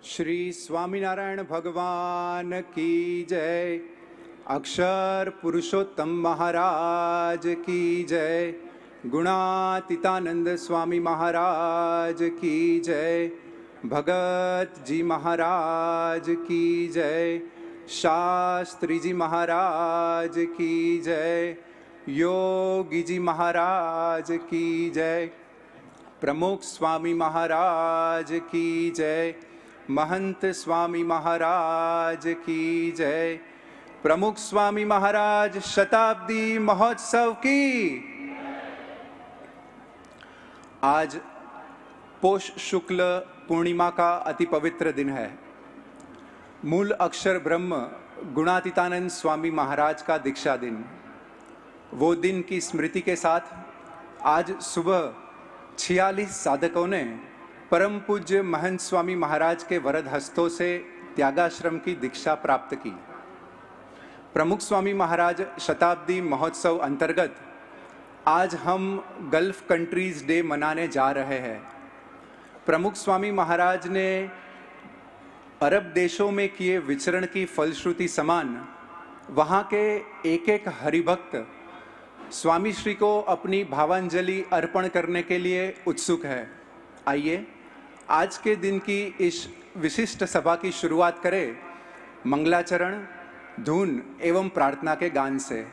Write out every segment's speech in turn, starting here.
श्री स्वामीनारायण भगवान की जय। अक्षर पुरुषोत्तम महाराज की जय। गुणातीतानंद स्वामी महाराज की जय। भगत जी महाराज की जय। शास्त्री जी महाराज की जय। योगी जी महाराज की जय। प्रमुख स्वामी महाराज की जय। महंत स्वामी महाराज की जय। प्रमुख स्वामी महाराज शताब्दी महोत्सव की। आज पोष शुक्ल पूर्णिमा का अति पवित्र दिन है। मूल अक्षर ब्रह्म गुणातीतानंद स्वामी महाराज का दीक्षा दिन। वो दिन की स्मृति के साथ आज सुबह 46 साधकों ने परम पूज्य महंत स्वामी महाराज के वरद हस्तों से त्यागाश्रम की दीक्षा प्राप्त की। प्रमुख स्वामी महाराज शताब्दी महोत्सव अंतर्गत आज हम गल्फ कंट्रीज डे मनाने जा रहे हैं। प्रमुख स्वामी महाराज ने अरब देशों में किए विचरण की फलश्रुति समान वहाँ के एक एक हरिभक्त स्वामी श्री को अपनी भावांजलि अर्पण करने के लिए उत्सुक है। आइए आज के दिन की इस विशिष्ट सभा की शुरुआत करें मंगलाचरण, धून एवं प्रार्थना के गान से।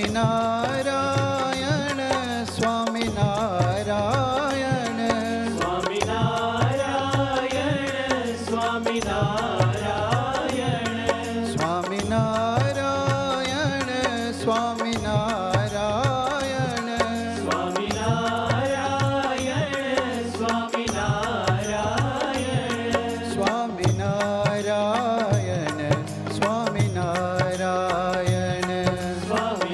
સ્વામિનારાયણ સ્વામિનારાયણ સ્વામિનારાયણ સ્વામિનારાયણ સ્વામિનારાયણ સ્વામિનારાયણ સ્વામિનારાયણ સ્વામિનારાયણ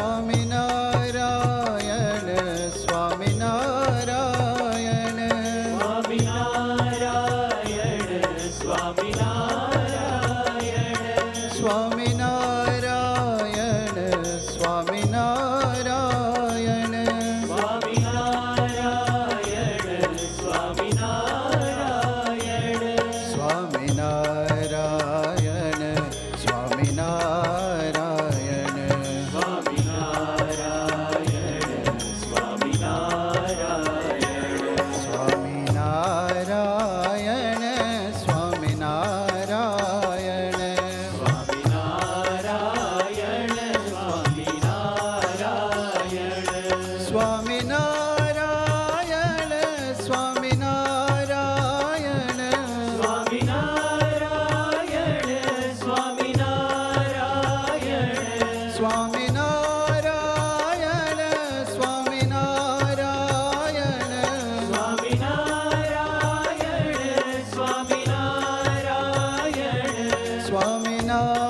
સ્વામિનારાયણ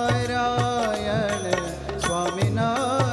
સ્વામિનારાયણ સ્વામિનારાયણ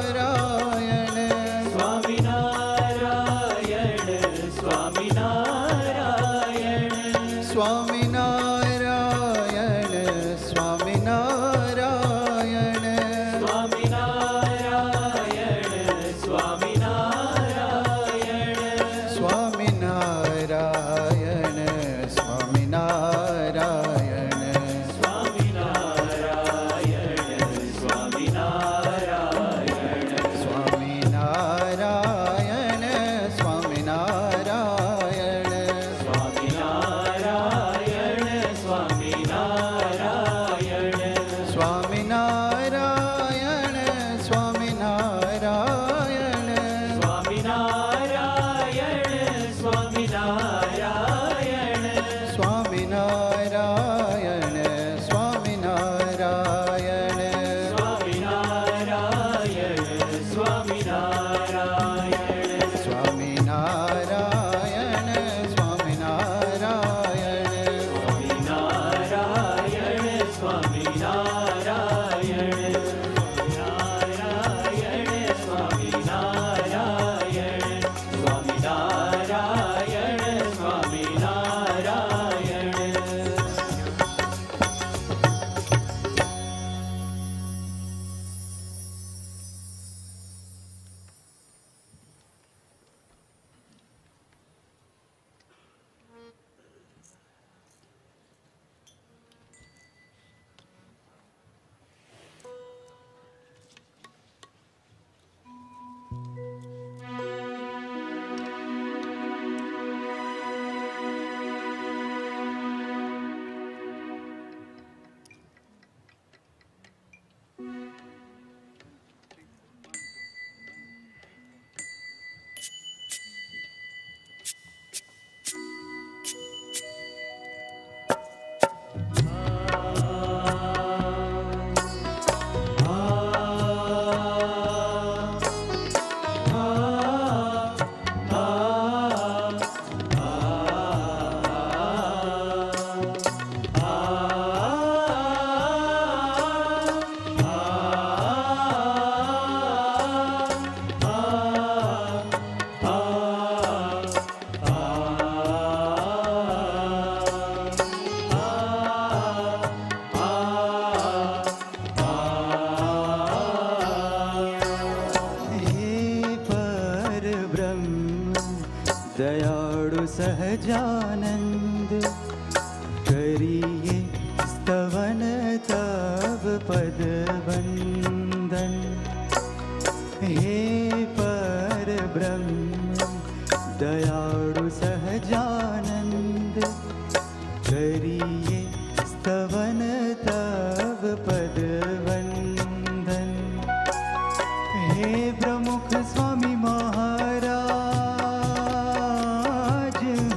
दयाळु सहजानंद करिए स्तवन तव पद वंदन। हे पर ब्रह्म दयाळु सहजानंद करिए स्तवन तव पद वंदन। हे प्रमुख स्वामी महाराज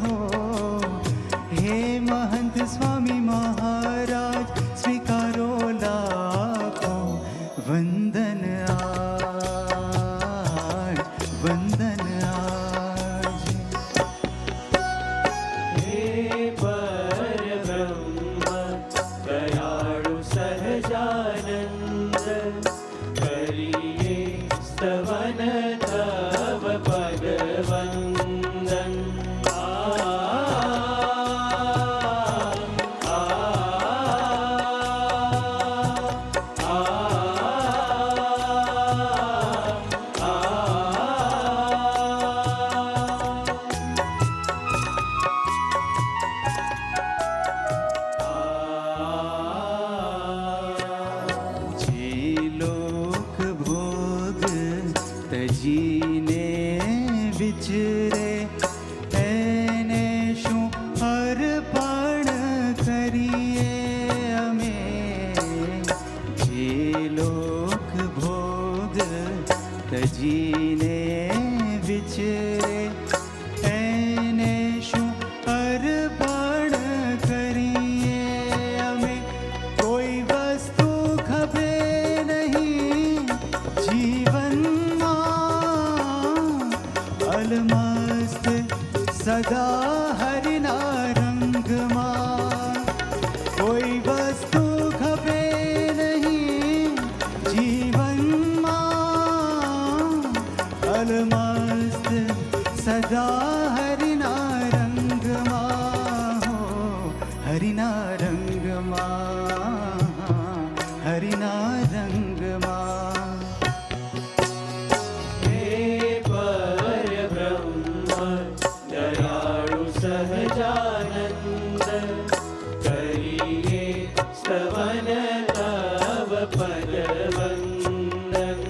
हो, हे महंत स्वामी महाराज स्वीकारो लाखो वंदन आज, वंदन आज। हे परब्रह्म दयाळु सहजानंद करिए स्तवन तव पद वंदन। जे लोक भोग तजीने विचरे એને શું અર્પણ કરીએ અમે। જે લોક ભોગ તજીને વિચરે એને શું અર્પણ કરીએ અમે। કોઈ વસ્તુ ખપે નહીં જીવનમાં, અલમસ્ત સદા હરિના રંગમાં। કોઈ વસ્તુ ખપે નહીં જીવનમાં, અલમસ્ત સદા હરિના રંગમાં હો, હરિના રંગમાં, હરિના રંગમાં। हे परब्रह्म दयाळु सहजानंद करिए स्तवन तव पद वंदन।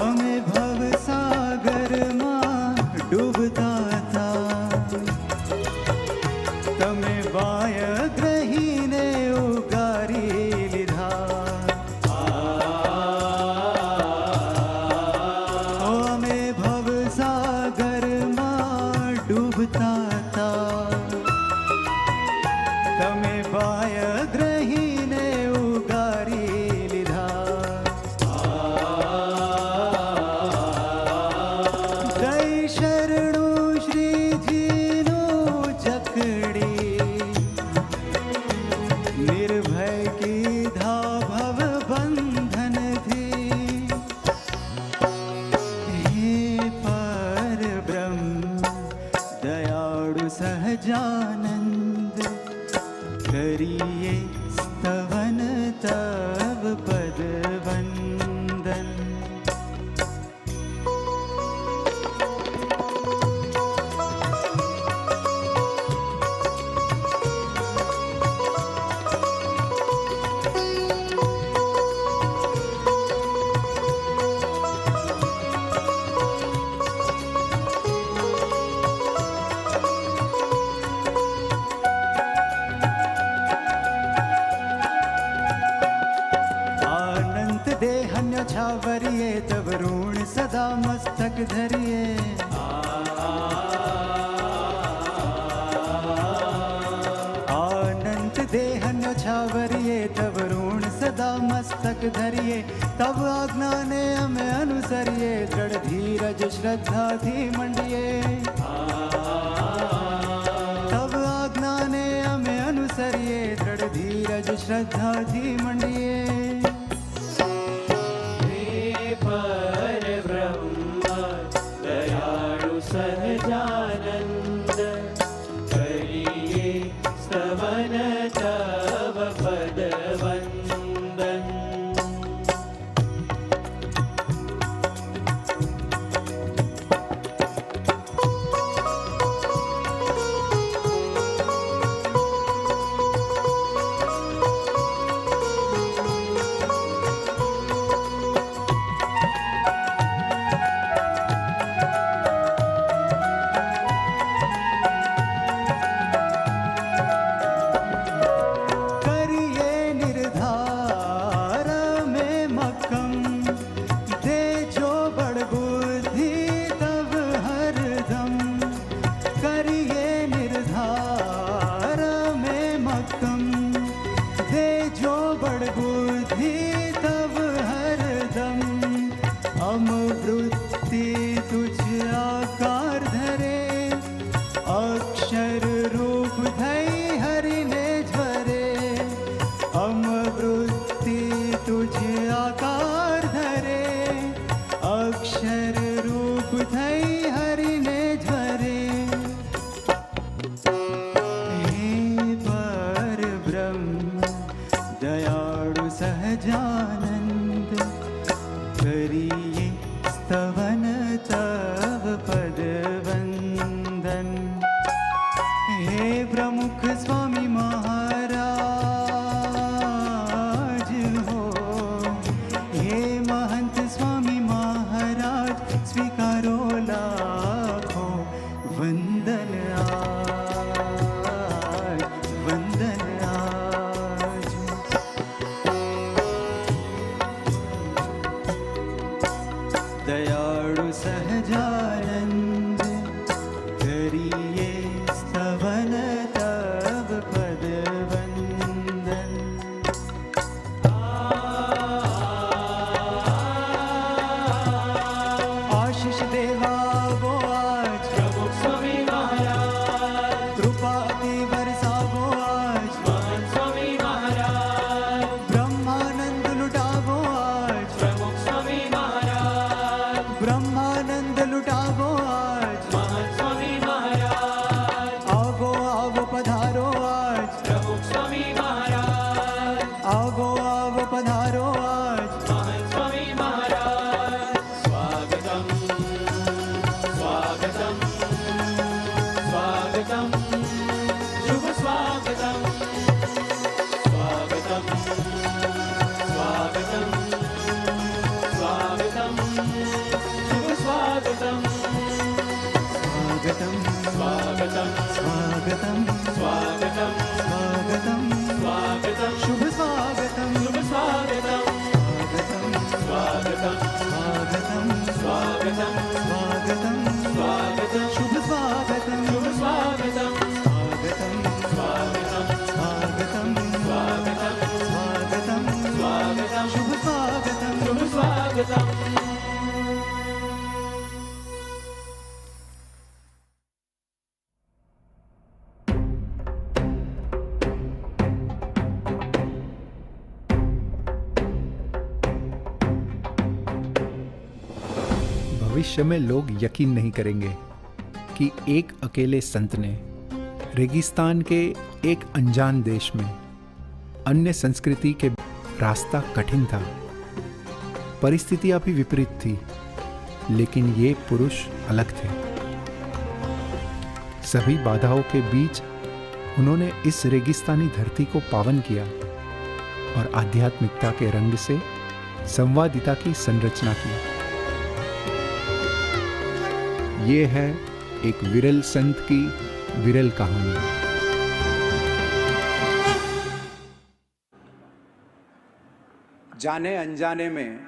અમે ભવસાગરમાં ડૂબતા હતા, તમે વાયગ્રહીને ઉગારી લીધા। અમે ભવસાગરમાં ડૂબતા હતા, તમે વાયગ્રહીને ઉગારી લીધા। જય શરણું શ્રીજીનું જકડી, નિર્ભય કીધા ભવ બંધનથી। હે પર બ્રહ્મ દયાળુ સહજાનંદ કરીએ સ્તવન તવ પદ વંદન। अनंत देहन्य छावरिये तब ऋण सदा मस्तक धरिये। अनंत देहन्य छावरिये तब ऋण सदा मस्तक धरिये। तब आज्ञा ने हमें अनुसरिये, दृढ़ धीरज श्रद्धा थी मंडिये। तब आज्ञा ने हमें अनुसरिये, दृढ़ धीरज श्रद्धा थी मंडिये। हे परब्रह्म अमवृत्ति तुझ आकार धरे, अक्षर रूप धई हरि ने ज्वरे। अमवृत्ति तुझ आकार धरे, अक्षर रूप धई हरि ने ज्वरे। हे पर ब्रह्म दयाळु सहजानंद, करिए स्तवन तव पद वंदन। हे प्रमुख स्वामी महाराज हो, हे महंत स्वामी महाराज, स्वीकारो लाखो वंदन आज, वंदन आज। दयाळु सहजानंद, करिए स्तवन तव पद वंदन। आशीष देवा वो आज, प्रमुख स्वामी महाराज, कृपा अति बरसावो आज। महान स्वामी महाराज, ब्रह्मानंद लुटावो आज, प्रमुख स्वामी महाराज, ब्रह्मानंद लुटावो आज। महान स्वामी महाराज, आवो आवो पधारो आज, प्रमुख स्वामी महाराज, आवो आवो पधारो आज। महान स्वामी महाराज। स्वागतम स्वागतम स्वागतम, शुभ स्वागतम। स्वागतम स्वागतम स्वागतम, शुभ स्वागतम। स्वागतम स्वागतम स्वागतम स्वागतम स्वागतम, स्वागतम, शुभ स्वागतम। शुभ स्वागतम। स्वागतम स्वागतम स्वागतम स्वागतम स्वागतम, स्वागतम, शुभ स्वागतम। शुभ स्वागतम। स्वागतम स्वागतम स्वागतम स्वागतम स्वागतम, स्वागतम, शुभ स्वागतम। शुभ स्वागतम। भविष्य में लोग यकीन नहीं करेंगे कि एक अकेले संत ने रेगिस्तान के एक अनजान देश में अन्य संस्कृति के रास्ता कठिन था, परिस्थितियां भी विपरीत थी, लेकिन ये पुरुष अलग थे। सभी बाधाओं के बीच उन्होंने इस रेगिस्तानी धरती को पावन किया और आध्यात्मिकता के रंग से संवादिता की संरचना की। ये है एक विरल संत की विरल कहानी। जाने अनजाने में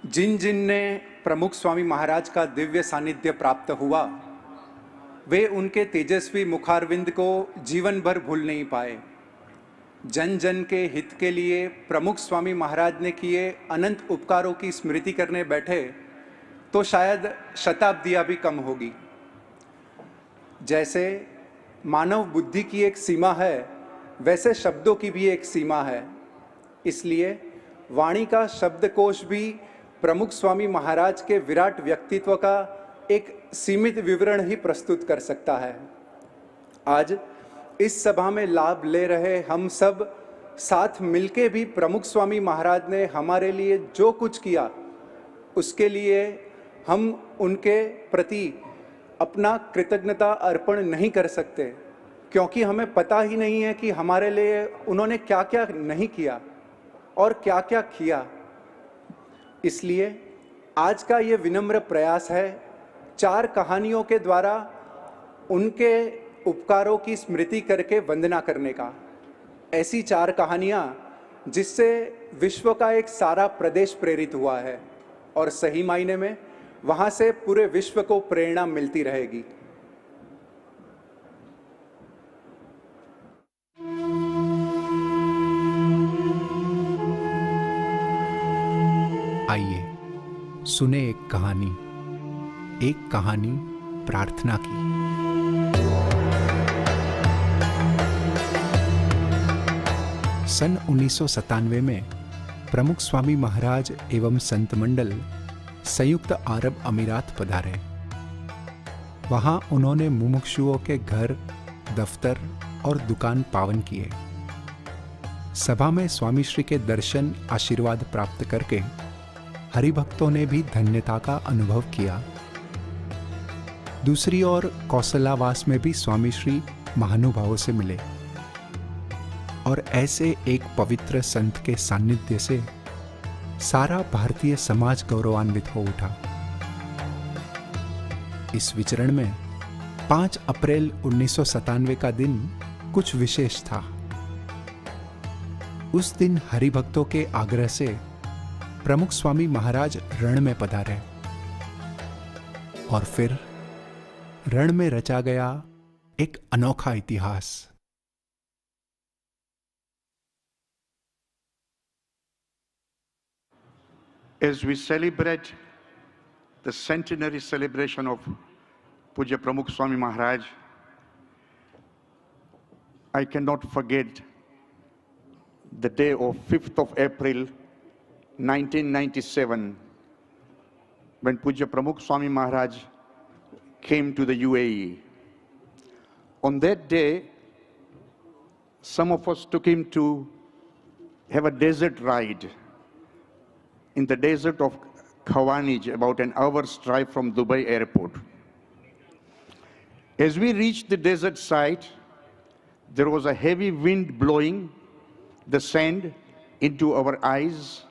जिन जिन ने प्रमुख स्वामी महाराज का दिव्य सानिध्य प्राप्त हुआ, वे उनके तेजस्वी मुखारविंद को जीवन भर भूल नहीं पाए। जन जन के हित के लिए प्रमुख स्वामी महाराज ने किए अनंत उपकारों की स्मृति करने बैठे तो शायद शताब्दियां भी कम होगी। जैसे मानव बुद्धि की एक सीमा है, वैसे शब्दों की भी एक सीमा है। इसलिए वाणी का शब्दकोश भी प्रमुख स्वामी महाराज के विराट व्यक्तित्व का एक सीमित विवरण ही प्रस्तुत कर सकता है। आज इस सभा में लाभ ले रहे हम सब साथ मिलके भी प्रमुख स्वामी महाराज ने हमारे लिए जो कुछ किया, उसके लिए हम उनके प्रति अपना कृतज्ञता अर्पण नहीं कर सकते, क्योंकि हमें पता ही नहीं है कि हमारे लिए उन्होंने क्या क्या नहीं किया और क्या क्या किया। इसलिए आज का ये विनम्र प्रयास है 4 कहानियों के द्वारा उनके उपकारों की स्मृति करके वंदना करने का। ऐसी 4 कहानियाँ जिससे विश्व का एक सारा प्रदेश प्रेरित हुआ है और सही मायने में वहाँ से पूरे विश्व को प्रेरणा मिलती रहेगी। आइए सुने एक कहानी प्रार्थना की। सन 1997 में प्रमुख स्वामी महाराज एवं संत मंडल संयुक्त अरब अमीरात पधारे। वहां उन्होंने मुमुक्षुओं के घर, दफ्तर और दुकान पावन किए। सभा में स्वामी श्री के दर्शन आशीर्वाद प्राप्त करके हरिभक्तों ने भी धन्यता का अनुभव किया। दूसरी ओर कौशलावास में भी स्वामी श्री महानुभावों से मिले और ऐसे एक पवित्र संत के सानिध्य से सारा भारतीय समाज गौरवान्वित हो उठा। इस विचरण में 5 अप्रैल 1997 का दिन कुछ विशेष था। उस दिन हरिभक्तों के आग्रह से प्रमुख स्वामी महाराज रण में पधारे और फिर रण में रचा गया एक अनोखा इतिहास। As we celebrate the centenary celebration of Puja Pramukh Swami Maharaj, I cannot forget the day of 5th of April 1997 when Puja Pramukh Swami Maharaj came to the UAE. On that day, some of us took him to have a desert ride in the desert of Khawanij, about an hour's drive from Dubai airport. As we reached the desert site, there was a heavy wind blowing the sand into our eyes,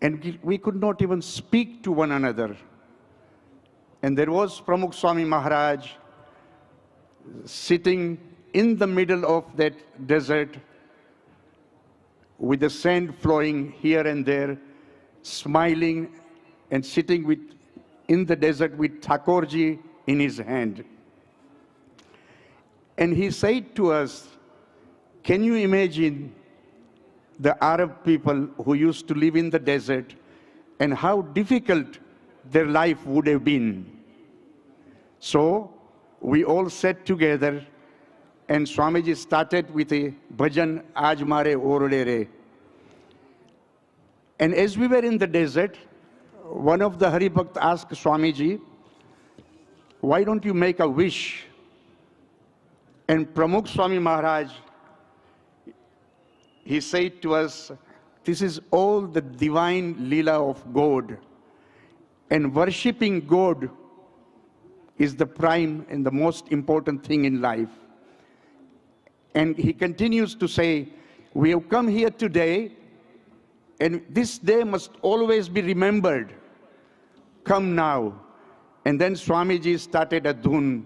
and we could not even speak to one another. And there was Pramukh Swami Maharaj sitting in the middle of that desert with the sand flowing here and there, smiling and sitting in the desert with Thakurji in his hand. And he said to us, can you imagine the Arab people who used to live in the desert and how difficult their life would have been? So we all sat together and Swamiji started with a bhajan, Aaj Mare Orode Re. And as we were in the desert, one of the Haribhakt asked Swamiji, why don't you make a wish? And Pramukh Swami Maharaj, he said to us, this is all the divine Leela of God. And worshipping God is the prime and the most important thing in life. And he continues to say, we have come here today, and this day must always be remembered. Come now. And then Swamiji started a dhun.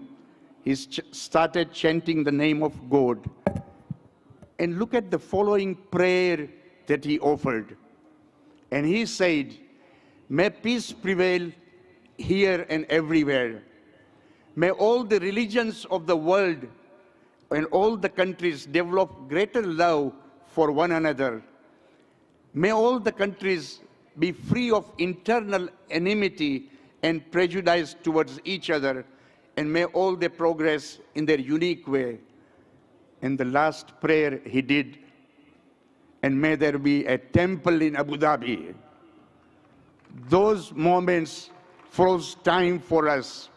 He started chanting the name of God. And look at the following prayer that he offered. And he said, may peace prevail here and everywhere. May all the religions of the world and all the countries develop greater love for one another. May all the countries be free of internal enmity and prejudice towards each other, and may all they progress in their unique way. And the last prayer he did, and may there be a temple in Abu Dhabi. Those moments froze time for us.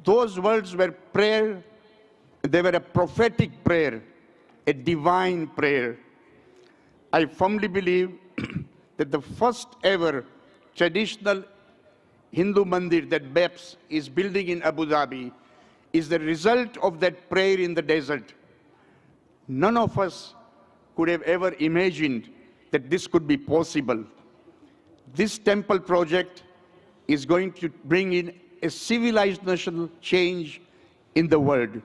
Those words were prayer, they were a prophetic prayer, a divine prayer. I firmly believe that the first ever traditional Hindu mandir that BEPS is building in Abu Dhabi is the result of that prayer in the desert. None of us could have ever imagined that this could be possible. This temple project is going to bring in a civilizational change in the world.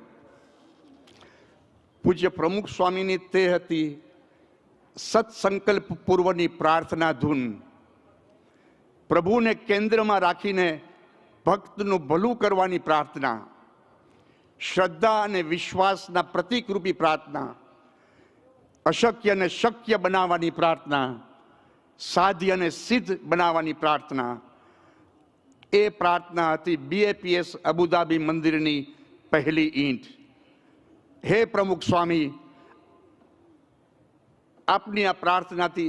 પૂજ્ય પ્રમુખ સ્વામીની તે હતી સત્સંકલ્પ પૂર્વની પ્રાર્થના ધૂન. પ્રભુને કેન્દ્રમાં રાખીને ભક્તનું ભલું કરવાની પ્રાર્થના, શ્રદ્ધા અને વિશ્વાસના પ્રતીકરૂપી પ્રાર્થના, અશક્યને શક્ય બનાવવાની પ્રાર્થના, સાધ્ય અને સિદ્ધ બનાવવાની પ્રાર્થના, એ પ્રાર્થના હતી BAPS અબુધાબી મંદિરની પહેલી ઈંટ. હે પ્રમુખ સ્વામી, આપની આ પ્રાર્થનાથી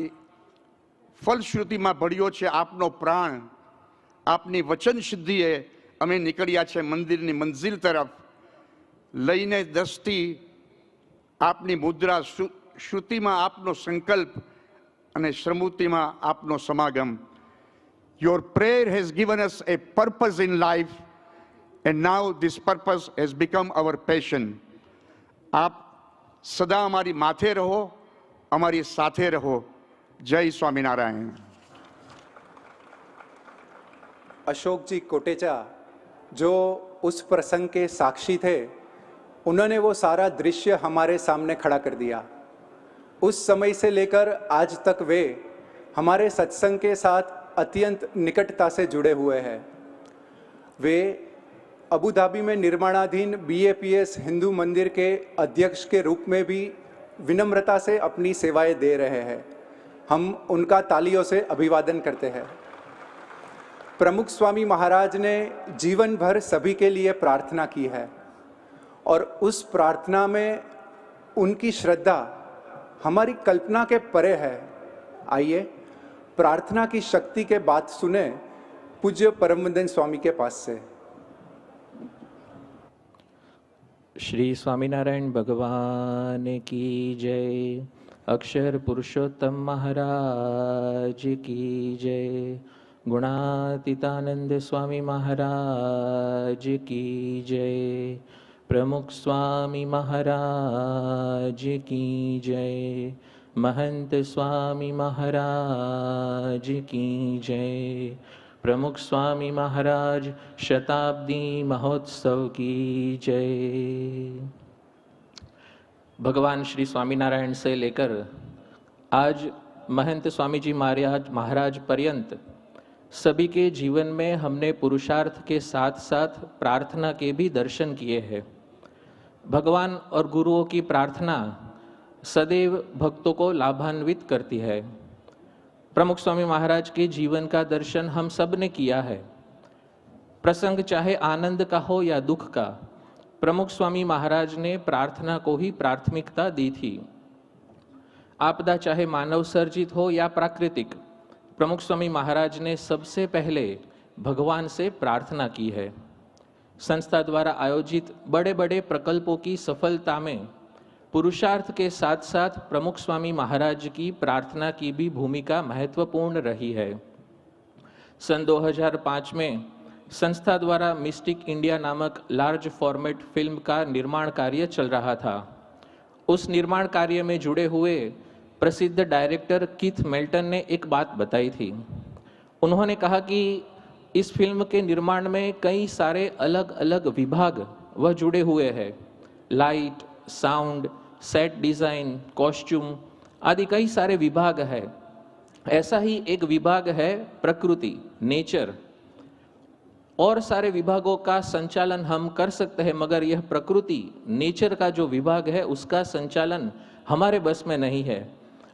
ફલશ્રુતિમાં ભળ્યો છે આપનો પ્રાણ. આપની વચન સિદ્ધિએ અમે નીકળ્યા છે મંદિરની મંજિલ તરફ, લઈને દ્રષ્ટિ આપની મુદ્રા, શ્રુતિમાં આપનો સંકલ્પ અને શ્રમૃતિમાં આપનો સમાગમ. Your prayer has given us a purpose in life, and now this purpose has become our passion. આપ સદા અમારી માથે રહો, અમારી સાથે રહો. જય સ્વામિનારાયણ. अशोक जी कोटेचा जो उस प्रसंग के साक्षी थे, उन्होंने वो सारा दृश्य हमारे सामने खड़ा कर दिया. उस समय से लेकर आज तक वे हमारे सत्संग के साथ अत्यंत निकटता से जुड़े हुए हैं. वे अबू धाबी में निर्माणाधीन BAPS हिंदू मंदिर के अध्यक्ष के रूप में भी विनम्रता से अपनी सेवाएं दे रहे हैं. हम उनका तालियों से अभिवादन करते हैं. प्रमुख स्वामी महाराज ने जीवन भर सभी के लिए प्रार्थना की है और उस प्रार्थना में उनकी श्रद्धा हमारी कल्पना के परे है. आइए प्रार्थना की शक्ति के बात सुने पूज्य परमवंदन स्वामी के पास से. श्री स्वामीनारायण भगवान की जय. अक्षर पुरुषोत्तम महाराज की जय. गुणातीतानंद स्वामी महाराज की जय. प्रमुख स्वामी महाराज की जय. महंत स्वामी महाराज की जय. प्रमुख स्वामी महाराज शताब्दी महोत्सव की जय. भगवान श्री स्वामीनारायण से लेकर आज महंत स्वामी जी महाराज पर्यंत सभी के जीवन में हमने पुरुषार्थ के साथ साथ प्रार्थना के भी दर्शन किए हैं. भगवान और गुरुओं की प्रार्थना सदैव भक्तों को लाभान्वित करती है. प्रमुख स्वामी महाराज के जीवन का दर्शन हम सब ने किया है. प्रसंग चाहे आनंद का हो या दुख का, प्रमुख स्वामी महाराज ने प्रार्थना को ही प्राथमिकता दी थी. आपदा चाहे मानव सर्जित हो या प्राकृतिक, प्रमुख स्वामी महाराज ने सबसे पहले भगवान से प्रार्थना की है. संस्था द्वारा आयोजित बड़े बड़े प्रकल्पों की सफलता में पुरुषार्थ के साथ साथ प्रमुख स्वामी महाराज की प्रार्थना की भी भूमिका महत्वपूर्ण रही है. सन 2005 में संस्था द्वारा मिस्टिक इंडिया नामक लार्ज फॉर्मेट फिल्म का निर्माण कार्य चल रहा था. उस निर्माण कार्य में जुड़े हुए प्रसिद्ध डायरेक्टर कीथ मेल्टन ने एक बात बताई थी. उन्होंने कहा कि इस फिल्म के निर्माण में कई सारे अलग अलग विभाग वह जुड़े हुए हैं. Light, sound, set design, costume आदि कई सारे विभाग है. ऐसा ही एक विभाग है प्रकृति, नेचर. और सारे विभागों का संचालन हम कर सकते हैं, मगर यह प्रकृति, नेचर का जो विभाग है उसका संचालन हमारे बस में नहीं है.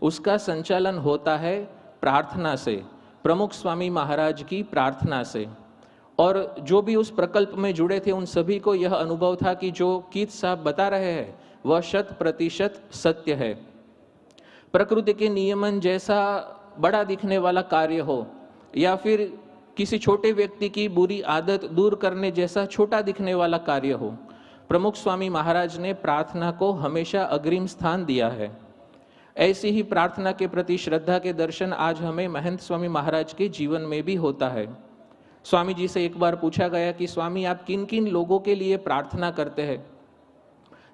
उसका संचालन होता है प्रार्थना से, प्रमुख स्वामी महाराज की प्रार्थना से. और जो भी उस प्रकल्प में जुड़े थे उन सभी को यह अनुभव था कि जो कीथ साहब बता रहे हैं वह 100% सत्य है. प्रकृति के नियमन जैसा बड़ा दिखने वाला कार्य हो या फिर किसी छोटे व्यक्ति की बुरी आदत दूर करने जैसा छोटा दिखने वाला कार्य हो, प्रमुख स्वामी महाराज ने प्रार्थना को हमेशा अग्रिम स्थान दिया है. ऐसी ही प्रार्थना के प्रति श्रद्धा के दर्शन आज हमें महंत स्वामी महाराज के जीवन में भी होता है. स्वामी जी से एक बार पूछा गया कि स्वामी आप किन किन लोगों के लिए प्रार्थना करते हैं?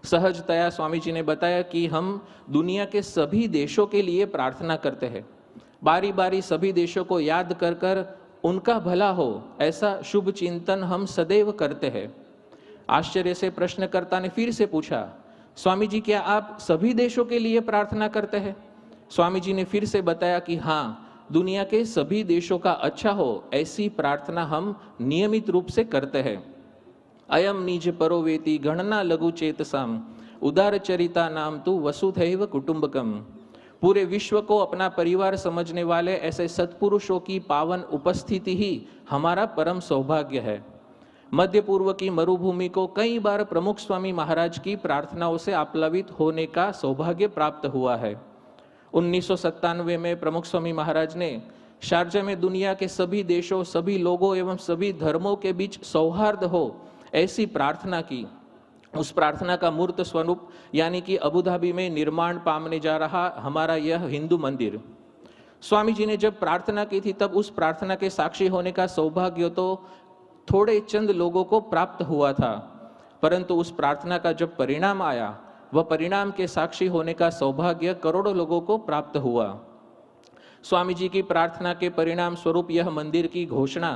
सहजतया स्वामी जी ने बताया कि हम दुनिया के सभी देशों के लिए प्रार्थना करते हैं. बारी बारी सभी देशों को याद कर कर उनका भला हो ऐसा शुभ चिंतन हम सदैव करते हैं. आश्चर्य से प्रश्नकर्ता ने फिर से पूछा, स्वामी जी क्या आप सभी देशों के लिए प्रार्थना करते हैं? स्वामी जी ने फिर से बताया कि हाँ, दुनिया के सभी देशों का अच्छा हो ऐसी प्रार्थना हम नियमित रूप से करते हैं. अयम निज परोवेति गणना लघु चेतसाम उदार चरिता नाम तु वसुधैव कुटुंबकम. पूरे विश्व को अपना परिवार समझने वाले ऐसे सत्पुरुषों की पावन उपस्थिति ही हमारा परम सौभाग्य है। मध्य पूर्व की मरुभूमि को कई बार प्रमुख स्वामी महाराज की प्रार्थनाओं से आप्लावित होने का सौभाग्य प्राप्त हुआ है। 1997 में प्रमुख स्वामी महाराज ने शारजा में दुनिया के सभी देशों, सभी लोगों एवं सभी धर्मों के बीच सौहार्द हो ऐसी प्रार्थना की। उस प्रार्थना का मूर्त स्वरूप यानी कि अबू धाबी में निर्माण पामने जा रहा हमारा यह हिंदू मंदिर। स्वामी जी ने जब प्रार्थना की थी तब उस प्रार्थना के साक्षी होने का सौभाग्य तो थोड़े चंद लोगों को प्राप्त हुआ था, परंतु उस प्रार्थना का जब परिणाम आया वह परिणाम के साक्षी होने का सौभाग्य करोड़ों लोगों को प्राप्त हुआ। स्वामी जी की प्रार्थना के परिणाम स्वरूप यह मंदिर की घोषणा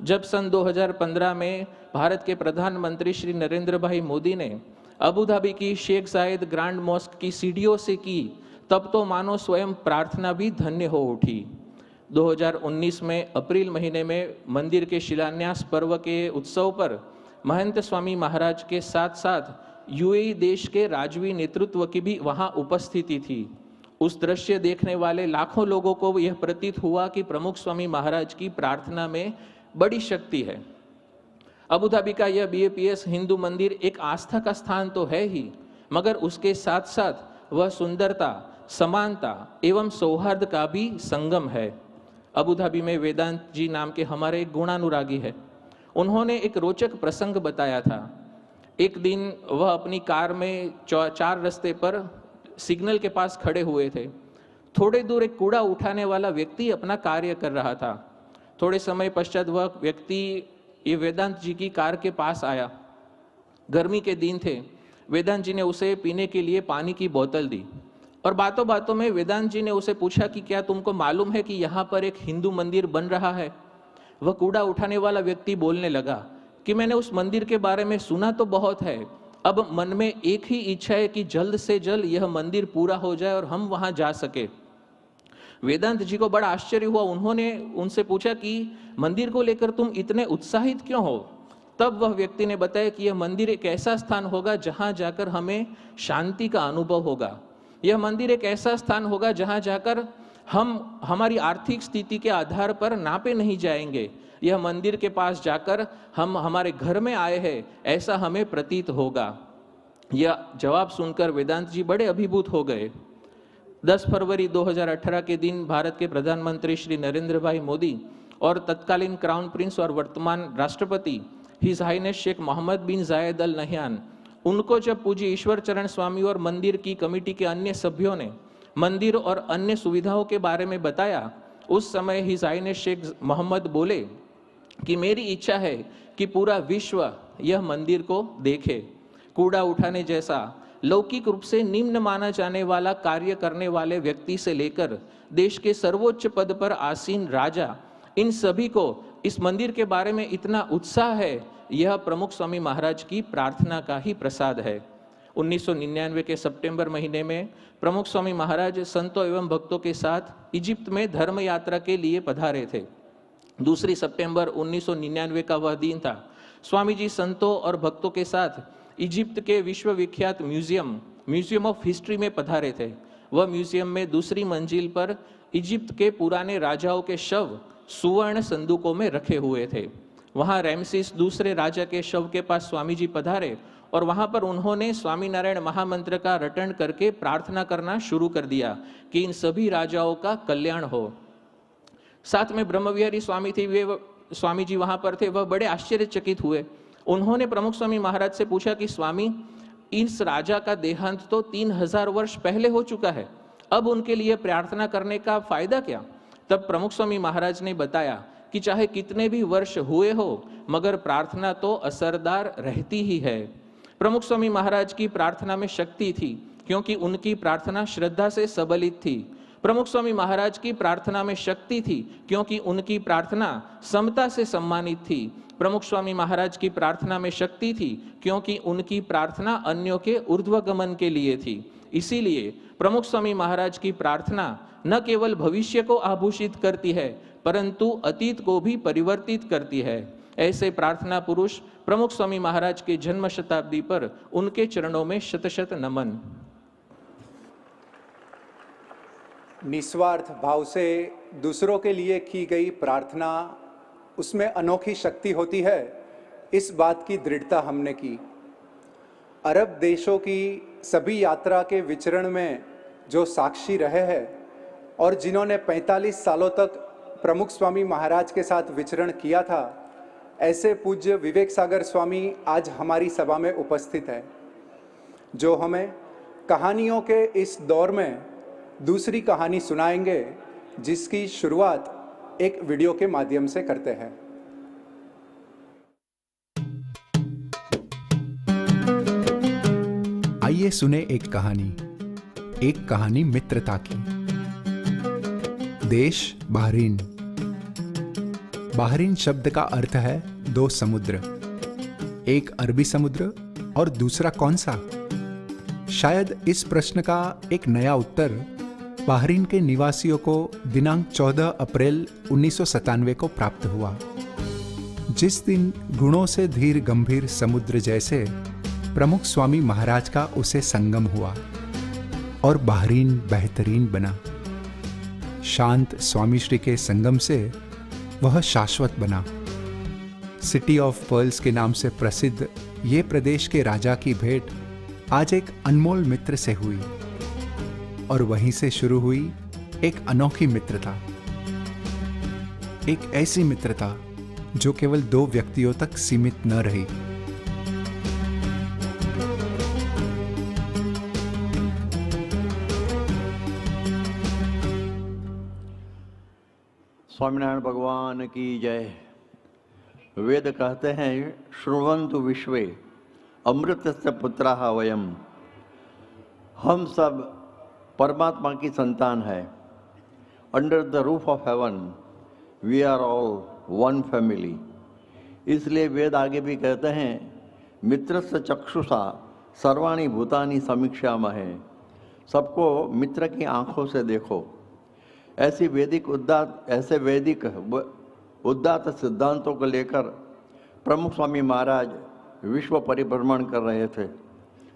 जब सन 2015 में भारत के प्रधानमंत्री श्री नरेंद्र भाई मोदी ने अबू धाबी की शेख जायद ग्रांड मॉस्क की सीढ़ियों से की, तब तो मानो स्वयं प्रार्थना भी धन्य हो उठी। 2019 में अप्रैल महीने में मंदिर के शिलान्यास पर्व के उत्सव पर महंत स्वामी महाराज के साथ साथ यूएई देश के राजवी नेतृत्व की भी वहां उपस्थिति थी। उस दृश्य देखने वाले लाखों लोगों को यह प्रतीत हुआ कि प्रमुख स्वामी महाराज की प्रार्थना में बड़ी शक्ति है। अबू धाबी का यह BAPS हिंदू मंदिर एक आस्था का स्थान तो है ही, मगर उसके साथ साथ वह सुंदरता, समानता एवं सौहार्द का भी संगम है। अबू धाबी में वेदांत जी नाम के हमारे एक गुणानुरागी है। उन्होंने एक रोचक प्रसंग बताया था। एक दिन वह अपनी कार में 4 रास्ते पर सिग्नल के पास खड़े हुए थे। थोड़े दूर एक कूड़ा उठाने वाला व्यक्ति अपना कार्य कर रहा था। थोड़े समय पश्चात वह व्यक्ति ये वेदांत जी की कार के पास आया। गर्मी के दिन थे। वेदांत जी ने उसे पीने के लिए पानी की बोतल दी और बातों बातों में वेदांत जी ने उसे पूछा कि क्या तुमको मालूम है कि यहाँ पर एक हिंदू मंदिर बन रहा है? वह कूड़ा उठाने वाला व्यक्ति बोलने लगा कि मैंने उस मंदिर के बारे में सुना तो बहुत है, अब मन में एक ही इच्छा है कि जल्द से जल्द यह मंदिर पूरा हो जाए और हम वहां जा सके। वेदांत जी को बड़ा आश्चर्य हुआ। उन्होंने उनसे पूछा कि मंदिर को लेकर तुम इतने उत्साहित क्यों हो? तब वह व्यक्ति ने बताया कि यह मंदिर एक ऐसा स्थान होगा जहां जाकर हमें शांति का अनुभव होगा। यह मंदिर एक ऐसा स्थान होगा जहां जाकर हम हमारी आर्थिक स्थिति के आधार पर नापे नहीं जाएंगे। यह मंदिर के पास जाकर हम हमारे घर में आए हैं ऐसा हमें प्रतीत होगा। यह जवाब सुनकर वेदांत जी बड़े अभिभूत हो गए। 10 फरवरी 2018 के दिन भारत के प्रधानमंत्री श्री नरेंद्र भाई मोदी और तत्कालीन क्राउन प्रिंस और वर्तमान राष्ट्रपति हिज हाइनेस शेख मोहम्मद बिन जायद अल नहयान, उनको जब पूज्य ईश्वर चरण स्वामी और मंदिर की कमेटी के अन्य सभ्यों ने मंदिर और अन्य सुविधाओं के बारे में बताया, उस समय हिज हाइनेस शेख मोहम्मद बोले कि मेरी इच्छा है कि पूरा विश्व यह मंदिर को देखे। कूड़ा उठाने जैसा लौकिक रूप से निम्न माना जाने वाला कार्य करने वाले व्यक्ति से लेकर देश के सर्वोच्च पद पर आसीन राजा, इन सभी को इस मंदिर के बारे में इतना उत्साह है, यह प्रमुख स्वामी महाराज की प्रार्थना का ही प्रसाद है। 1999 के सितंबर महीने में प्रमुख स्वामी महाराज संतों एवं भक्तों के साथ इजिप्ट में धर्म यात्रा के लिए पधारे थे। 2 सितंबर 1999 का वह दिन था। स्वामी जी संतों और भक्तों के साथ इजिप्ट के विश्वविख्यात म्यूजियम ऑफ हिस्ट्री में पधारे थे। वह म्यूजियम में दूसरी मंजिल पर इजिप्ट के पुराने राजाओं के शव सुवर्ण संदूकों में रखे हुए थे। वहां रैमसिस दूसरे राजा के शव के पास स्वामी जी पधारे और वहां पर उन्होंने स्वामीनारायण महामंत्र का रटन करके प्रार्थना करना शुरू कर दिया कि इन सभी राजाओं का कल्याण हो। साथ में ब्रह्मविहारी स्वामी थे, वे स्वामी जी वहां पर थे। वह बड़े आश्चर्यचकित हुए। उन्होंने प्रमुख स्वामी महाराज से पूछा कि स्वामी, इस राजा का देहांत तो 3000 वर्ष पहले हो चुका है, अब उनके लिए प्रार्थना करने का फायदा क्या? तब प्रमुख स्वामी महाराज ने बताया कि चाहे कितने भी वर्ष हुए हो, मगर प्रार्थना तो असरदार रहती ही है। प्रमुख स्वामी महाराज की प्रार्थना में शक्ति थी क्योंकि उनकी प्रार्थना श्रद्धा से सबलित थी। प्रमुख स्वामी महाराज की प्रार्थना में शक्ति थी क्योंकि उनकी प्रार्थना समता से सम्मानित थी। प्रमुख स्वामी महाराज की प्रार्थना में शक्ति थी क्योंकि उनकी प्रार्थना अन्यों के ऊर्ध्वगमन के लिए थी। इसीलिए प्रमुख स्वामी महाराज की प्रार्थना न केवल भविष्य को आभूषित करती है, परंतु अतीत को भी परिवर्तित करती है। ऐसे प्रार्थना पुरुष प्रमुख स्वामी महाराज के जन्म शताब्दी पर उनके चरणों में शत शत नमन। निस्वार्थ भाव से दूसरों के लिए की गई प्रार्थना, उसमें अनोखी शक्ति होती है, इस बात की दृढ़ता हमने की। अरब देशों की सभी यात्रा के विचरण में जो साक्षी रहे हैं और जिन्होंने 45 सालों तक प्रमुख स्वामी महाराज के साथ विचरण किया था, ऐसे पूज्य विवेक सागर स्वामी आज हमारी सभा में उपस्थित है, जो हमें कहानियों के इस दौर में दूसरी कहानी सुनाएंगे, जिसकी शुरुआत एक वीडियो के माध्यम से करते हैं। आइए सुने एक कहानी मित्रता की। देश बहरीन। बहरीन शब्द का अर्थ है दो समुद्र, एक अरबी समुद्र और दूसरा कौन सा? शायद इस प्रश्न का एक नया उत्तर बहरीन के निवासियों को दिनांक 14 अप्रैल 1997 को प्राप्त हुआ, जिस दिन गुणों से धीर गंभीर समुद्र जैसे प्रमुख स्वामी महाराज का उसे संगम हुआ और बहरीन बेहतरीन बना। शांत स्वामी श्री के संगम से वह शाश्वत बना। सिटी ऑफ पर्ल्स के नाम से प्रसिद्ध ये प्रदेश के राजा की भेंट आज एक अनमोल मित्र से हुई और वहीं से शुरू हुई एक अनोखी मित्रता, एक ऐसी मित्रता जो केवल दो व्यक्तियों तक सीमित न रही। स्वामीनारायण भगवान की जय। वेद कहते हैं शृण्वन्तु विश्वे अमृतस्य पुत्राः वयम। हम सब परमात्मा की संतान है। Under the roof of heaven we are all one family. इसलिए वेद आगे भी कहते हैं मित्रस्य चक्षुषा सर्वाणि भूतानि समीक्षामहे। सबको मित्र की आंखों से देखो। ऐसे वैदिक उदात्त सिद्धांतों को लेकर प्रमुख स्वामी महाराज विश्व परिभ्रमण कर रहे थे।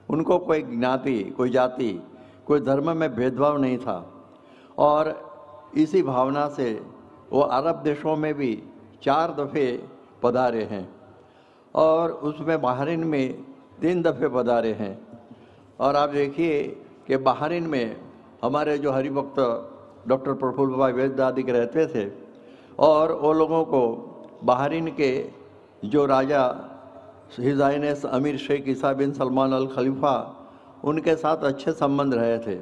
उनको कोई ज्ञाति, कोई जाति, कोई धर्म में भेदभाव नहीं था और इसी भावना से वो अरब देशों में भी 4 दफ़े पधारे हैं और उसमें बहरीन में 3 दफ़े पधारे हैं। और आप देखिए कि बहरीन में हमारे जो हरिभक्त डॉक्टर प्रफुल्ल भाई वैद्य आदि के रहते थे और वो लोगों को बहरीन के जो राजा हिज हाइनेस अमीर शेख ईसा बिन सलमान अल खलीफा, उनके साथ अच्छे संबंध रहे थे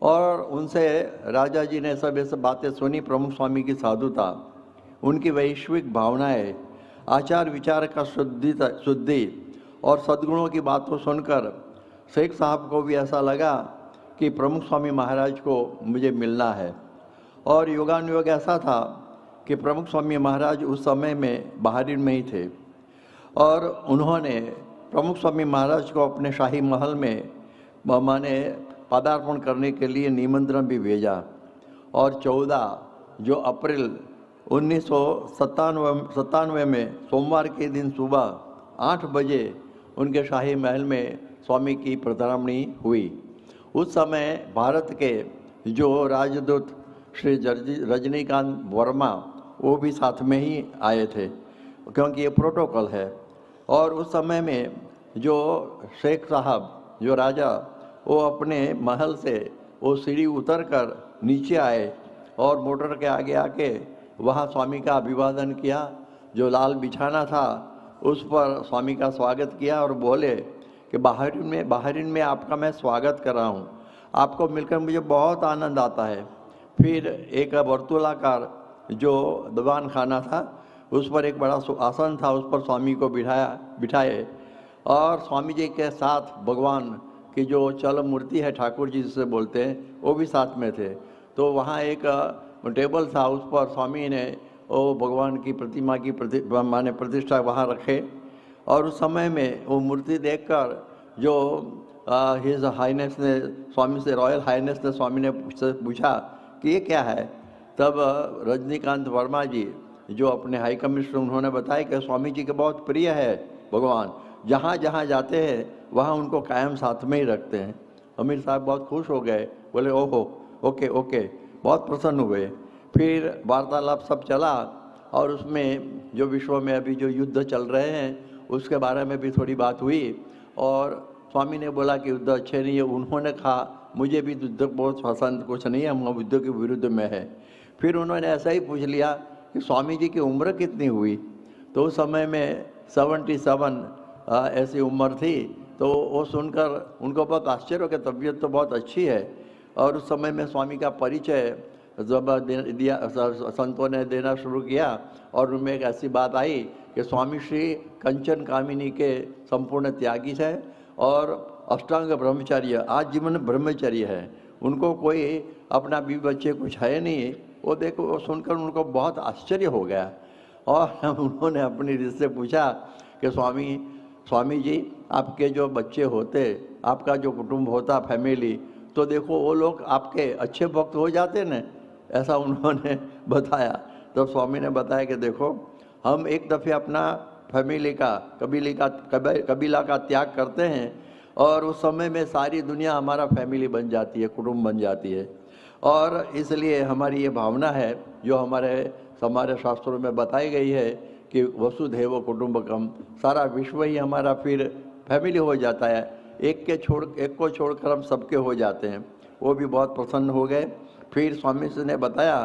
और उनसे राजा जी ने सब ऐसे बातें सुनी। प्रमुख स्वामी की साधुता, उनकी वैश्विक भावनाएं, आचार विचार का शुद्धि और सद्गुणों की बातों सुनकर शेख साहब को भी ऐसा लगा कि प्रमुख स्वामी महाराज को मुझे मिलना है। और योगानुयोग ऐसा था कि प्रमुख स्वामी महाराज उस समय में बहरीन में ही थे और उन्होंने प्रमुख स्वामी महाराज को अपने शाही महल में माने पदार्पण करने के लिए निमंत्रण भी भेजा। और 14 अप्रैल 1997 में सोमवार के दिन सुबह 8 बजे उनके शाही महल में स्वामी की पधरामणी हुई। उस समय भारत के जो राजदूत श्री रजनीकांत वर्मा, वो भी साथ में ही आए थे क्योंकि ये प्रोटोकॉल है। और उस समय में जो शेख साहब, जो राजा, वो अपने महल से वो सीढ़ी उतर कर नीचे आए और मोटर के आगे आके वहाँ स्वामी का अभिवादन किया। जो लाल बिछाना था उस पर स्वामी का स्वागत किया और बोले कि बहरीन में आपका मैं स्वागत कर रहा हूँ, आपको मिलकर मुझे बहुत आनंद आता है। फिर एक वर्तुलाकार जो दीवान खाना था उस पर एक बड़ा आसन था, उस पर स्वामी को बिठाए और स्वामी जी के साथ भगवान की जो चल मूर्ति है, ठाकुर जी जिसे बोलते हैं, वो भी साथ में थे। तो वहाँ एक टेबल था, उस पर स्वामी ने वो भगवान की प्रतिमा की प्रतिष्ठा वहाँ रखे। और उस समय में वो मूर्ति देखकर जो हिज हाइनेस ने स्वामी से, रॉयल हाइनेस ने स्वामी ने पूछा कि ये क्या है। तब रजनीकांत वर्मा जी जो अपने हाई कमिश्नर, उन्होंने बताया कि स्वामी जी के बहुत प्रिय है भगवान, जहाँ जहाँ जाते हैं वहाँ उनको कायम साथ में ही रखते हैं। अमीर साहब बहुत खुश हो गए, बोले ओहो ओके ओके। बहुत प्रसन्न हुए। फिर वार्तालाप सब चला और उसमें जो विश्व में अभी जो युद्ध चल रहे हैं उसके बारे में भी थोड़ी बात हुई और स्वामी ने बोला कि युद्ध अच्छे नहीं है। उन्होंने कहा मुझे भी युद्ध बहुत पसंद कुछ नहीं है, हम युद्ध के विरुद्ध में है। फिर उन्होंने ऐसा ही पूछ लिया कि स्वामी जी की उम्र कितनी हुई, तो उस समय में 77 ऐसी उम्र थी। तो वो सुनकर उनको बहुत आश्चर्य हो गया, तबीयत तो बहुत अच्छी है। और उस समय में स्वामी का परिचय जब दिया संतों ने देना शुरू किया और उनमें एक ऐसी बात आई कि स्वामी श्री कंचन कामिनी के संपूर्ण त्यागी है और अष्टांग ब्रह्मचर्य आजीवन ब्रह्मचर्य है, उनको कोई अपना बीवी बच्चे कुछ है नहीं। वो देखो वो सुनकर उनको बहुत आश्चर्य हो गया और उन्होंने अपनी रीत से पूछा कि स्वामी जी आपके जो बच्चे होते, आपका जो कुटुंब होता फैमिली, तो देखो वो लोग आपके अच्छे भक्त हो जाते न, ऐसा उन्होंने बताया। तो स्वामी ने बताया कि देखो हम एक दफ़े अपना फैमिली का कबीला का त्याग करते हैं और उस समय में सारी दुनिया हमारा फैमिली बन जाती है, कुटुंब बन जाती है। और इसलिए हमारी ये भावना है जो हमारे शास्त्रों में बताई गई है कि वसुधैव कुटुंबकम, सारा विश्व ही हमारा फिर फैमिली हो जाता है, एक को छोड़कर हम सबके हो जाते हैं। वो भी बहुत प्रसन्न हो गए। फिर स्वामी जी ने बताया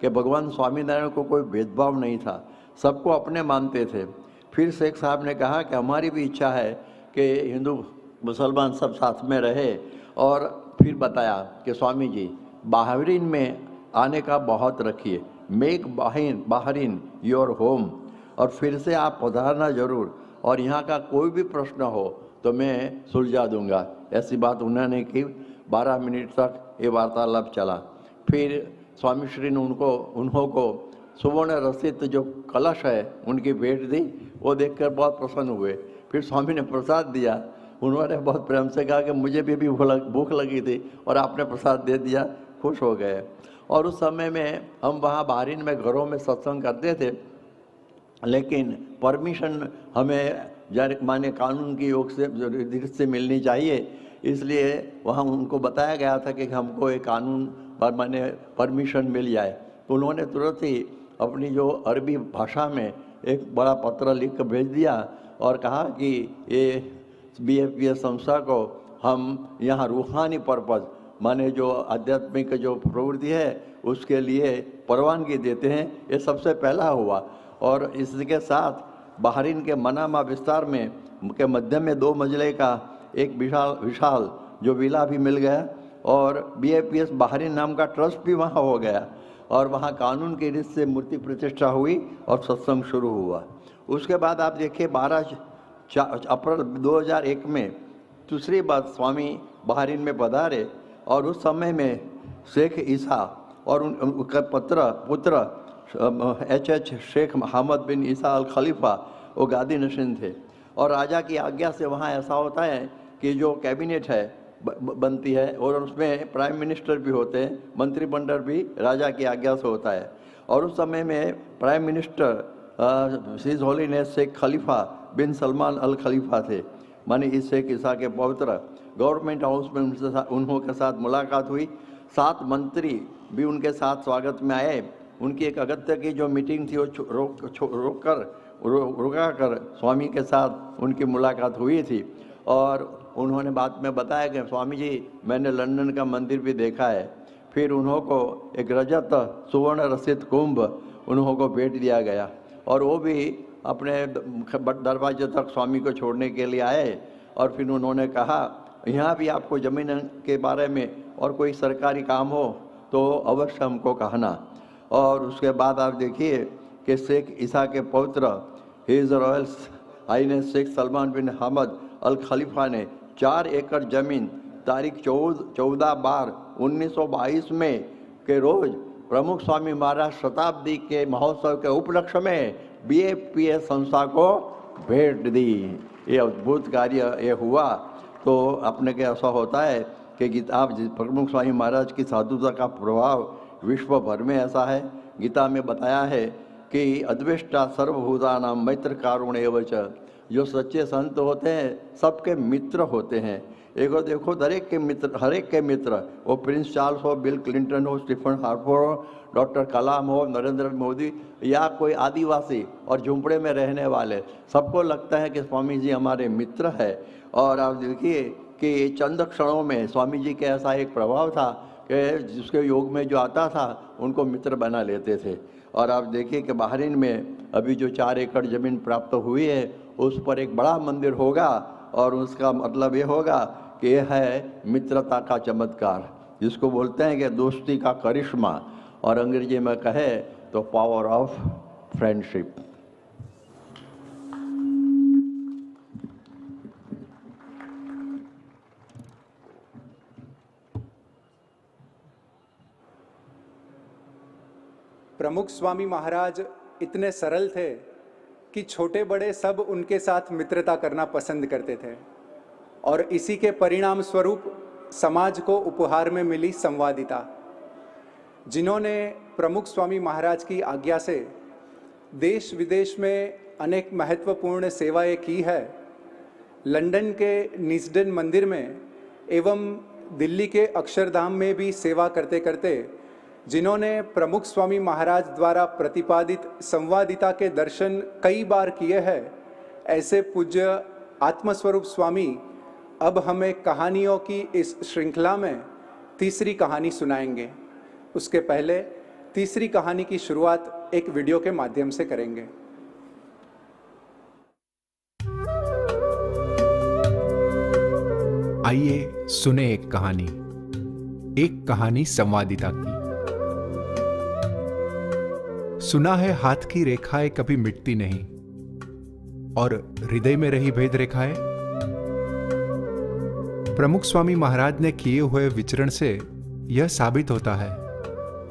कि भगवान स्वामीनारायण को कोई भेदभाव नहीं था, सबको अपने मानते थे। फिर शेख साहब ने कहा कि हमारी भी इच्छा है कि हिंदू मुसलमान सब साथ में रहे। और फिर बताया कि स्वामी जी बाहरीन में आने का बहुत रखिए, मेक बाहरीन योर होम, और फिर से आप पधारना जरूर, और यहाँ का कोई भी प्रश्न हो तो मैं सुलझा दूंगा। ऐसी बात उन्होंने की। 12 मिनट तक ये वार्तालाप चला। फिर स्वामी श्री ने उनको सुवर्ण रसित जो कलश है उनकी भेंट दी। वो देखकर बहुत प्रसन्न हुए। फिर स्वामी ने प्रसाद दिया। उन्होंने बहुत प्रेम से कहा कि मुझे भी भूख लगी थी और आपने प्रसाद दे दिया, खुश हो गए। और उस समय में हम वहाँ बाहरीन में घरों में सत्संग करते थे, लेकिन परमिशन हमें माने कानून की योग से मिलनी चाहिए। इसलिए वहाँ उनको बताया गया था कि हमको एक कानून पर माने परमिशन मिल जाए। तो उन्होंने तुरंत ही अपनी जो अरबी भाषा में एक बड़ा पत्र लिख कर भेज दिया और कहा कि ये BFPS संस्था को हम यहाँ रूहानी पर्पज़ माने जो आध्यात्मिक जो प्रवृत्ति है उसके लिए परवानगी देते हैं। ये सबसे पहला हुआ। और इसके साथ बाहरीन के मनामा विस्तार में के मध्य में 2 मंजिले का एक विशाल जो विला भी मिल गया और BFPS बाहरीन नाम का ट्रस्ट भी वहाँ हो गया। और वहाँ कानून की रीत से मूर्ति प्रतिष्ठा हुई और सत्संग शुरू हुआ। उसके बाद आप देखिए 12 अप्रैल 2001 में दूसरी बार स्वामी बाहरीन में पधारे और उस समय में शेख ईसा और उनका पुत्र HH शेख मोहम्मद बिन ईसा अल खलीफा वो गादी नशीन थे। और राजा की आज्ञा से वहाँ ऐसा होता है कि जो कैबिनेट है बनती है और उसमें प्राइम मिनिस्टर भी होते हैं, मंत्रिमंडल भी राजा की आज्ञा से होता है। और उस समय में prime minister His Holiness Sheikh Khalifa bin Salman Al Khalifa थे, माने इस शेख ईसा के पवित्र। गवर्नमेंट हाउस में उन्हों के साथ मुलाकात हुई। 7 मंत्री भी उनके साथ स्वागत में आए। उनकी एक अगत्य की जो मीटिंग थी वो रुका कर स्वामी के साथ उनकी मुलाकात हुई थी। और उन्होंने बाद में बताया कि स्वामी जी मैंने लंदन का मंदिर भी देखा है। फिर उन्हों को एक रजत सुवर्ण रसित कुंभ उन्हों को भेंट दिया गया और वो भी अपने दरवाजे तक स्वामी को छोड़ने के लिए आए। और फिर उन्होंने कहा यहाँ भी आपको ज़मीन के बारे में और कोई सरकारी काम हो तो अवश्य हमको कहना। और उसके बाद आप देखिए कि शेख ईसा के पवित्र His Royal Highness Sheikh Salman bin Hamad Al Khalifa ने 4 एकड़ ज़मीन तारीख 14/12/1922 में के रोज़ प्रमुख स्वामी महाराज शताब्दी के महोत्सव के उपलक्ष्य में BFPS संस्था को भेंट दी। ये अद्भुत कार्य ये हुआ। तो अपने के ऐसा होता है कि गीता प्रमुख स्वामी महाराज की साधुता का प्रभाव विश्व भर में ऐसा है। गीता में बताया है कि अद्वेष्टा सर्वभूतानां मैत्र कारुण्य एवच, जो सच्चे संत होते हैं सबके मित्र होते हैं। एगो देखो दरेक के मित्र, हरेक के मित्र, वो प्रिंस चार्ल्स हो, बिल क्लिंटन हो, स्टीफन हार्पर हो, डॉक्टर कलाम हो, नरेंद्र मोदी, या कोई आदिवासी और झुंपड़े में रहने वाले, सबको लगता है कि स्वामी जी हमारे मित्र है। और आप देखिए कि चंद क्षणों में स्वामी जी के ऐसा एक प्रभाव था कि जिसके योग में जो आता था उनको मित्र बना लेते थे। और आप देखिए कि बहरीन में अभी जो 4 एकड़ ज़मीन प्राप्त हुई है उस पर एक बड़ा मंदिर होगा, और उसका मतलब ये होगा कि यह है मित्रता का चमत्कार, जिसको बोलते हैं कि दोस्ती का करिश्मा, और अंग्रेजी में कहे तो पावर ऑफ फ्रेंडशिप। प्रमुख स्वामी महाराज इतने सरल थे कि छोटे बड़े सब उनके साथ मित्रता करना पसंद करते थे, और इसी के परिणाम स्वरूप समाज को उपहार में मिली संवादिता। जिन्होंने प्रमुख स्वामी महाराज की आज्ञा से देश विदेश में अनेक महत्वपूर्ण सेवाएं की है, लंदन के निस्डन मंदिर में एवं दिल्ली के अक्षरधाम में भी सेवा करते करते जिन्होंने प्रमुख स्वामी महाराज द्वारा प्रतिपादित संवादिता के दर्शन कई बार किए हैं, ऐसे पूज्य आत्मस्वरूप स्वामी अब हमें कहानियों की इस श्रृंखला में तीसरी कहानी सुनाएंगे। उसके पहले तीसरी कहानी की शुरुआत एक वीडियो के माध्यम से करेंगे। आइए सुने एक कहानी संवादिता की। सुना है हाथ की रेखाएं कभी मिटती नहीं, और हृदय में रही भेद रेखाएं। प्रमुख स्वामी महाराज ने किए हुए विचरण से यह साबित होता है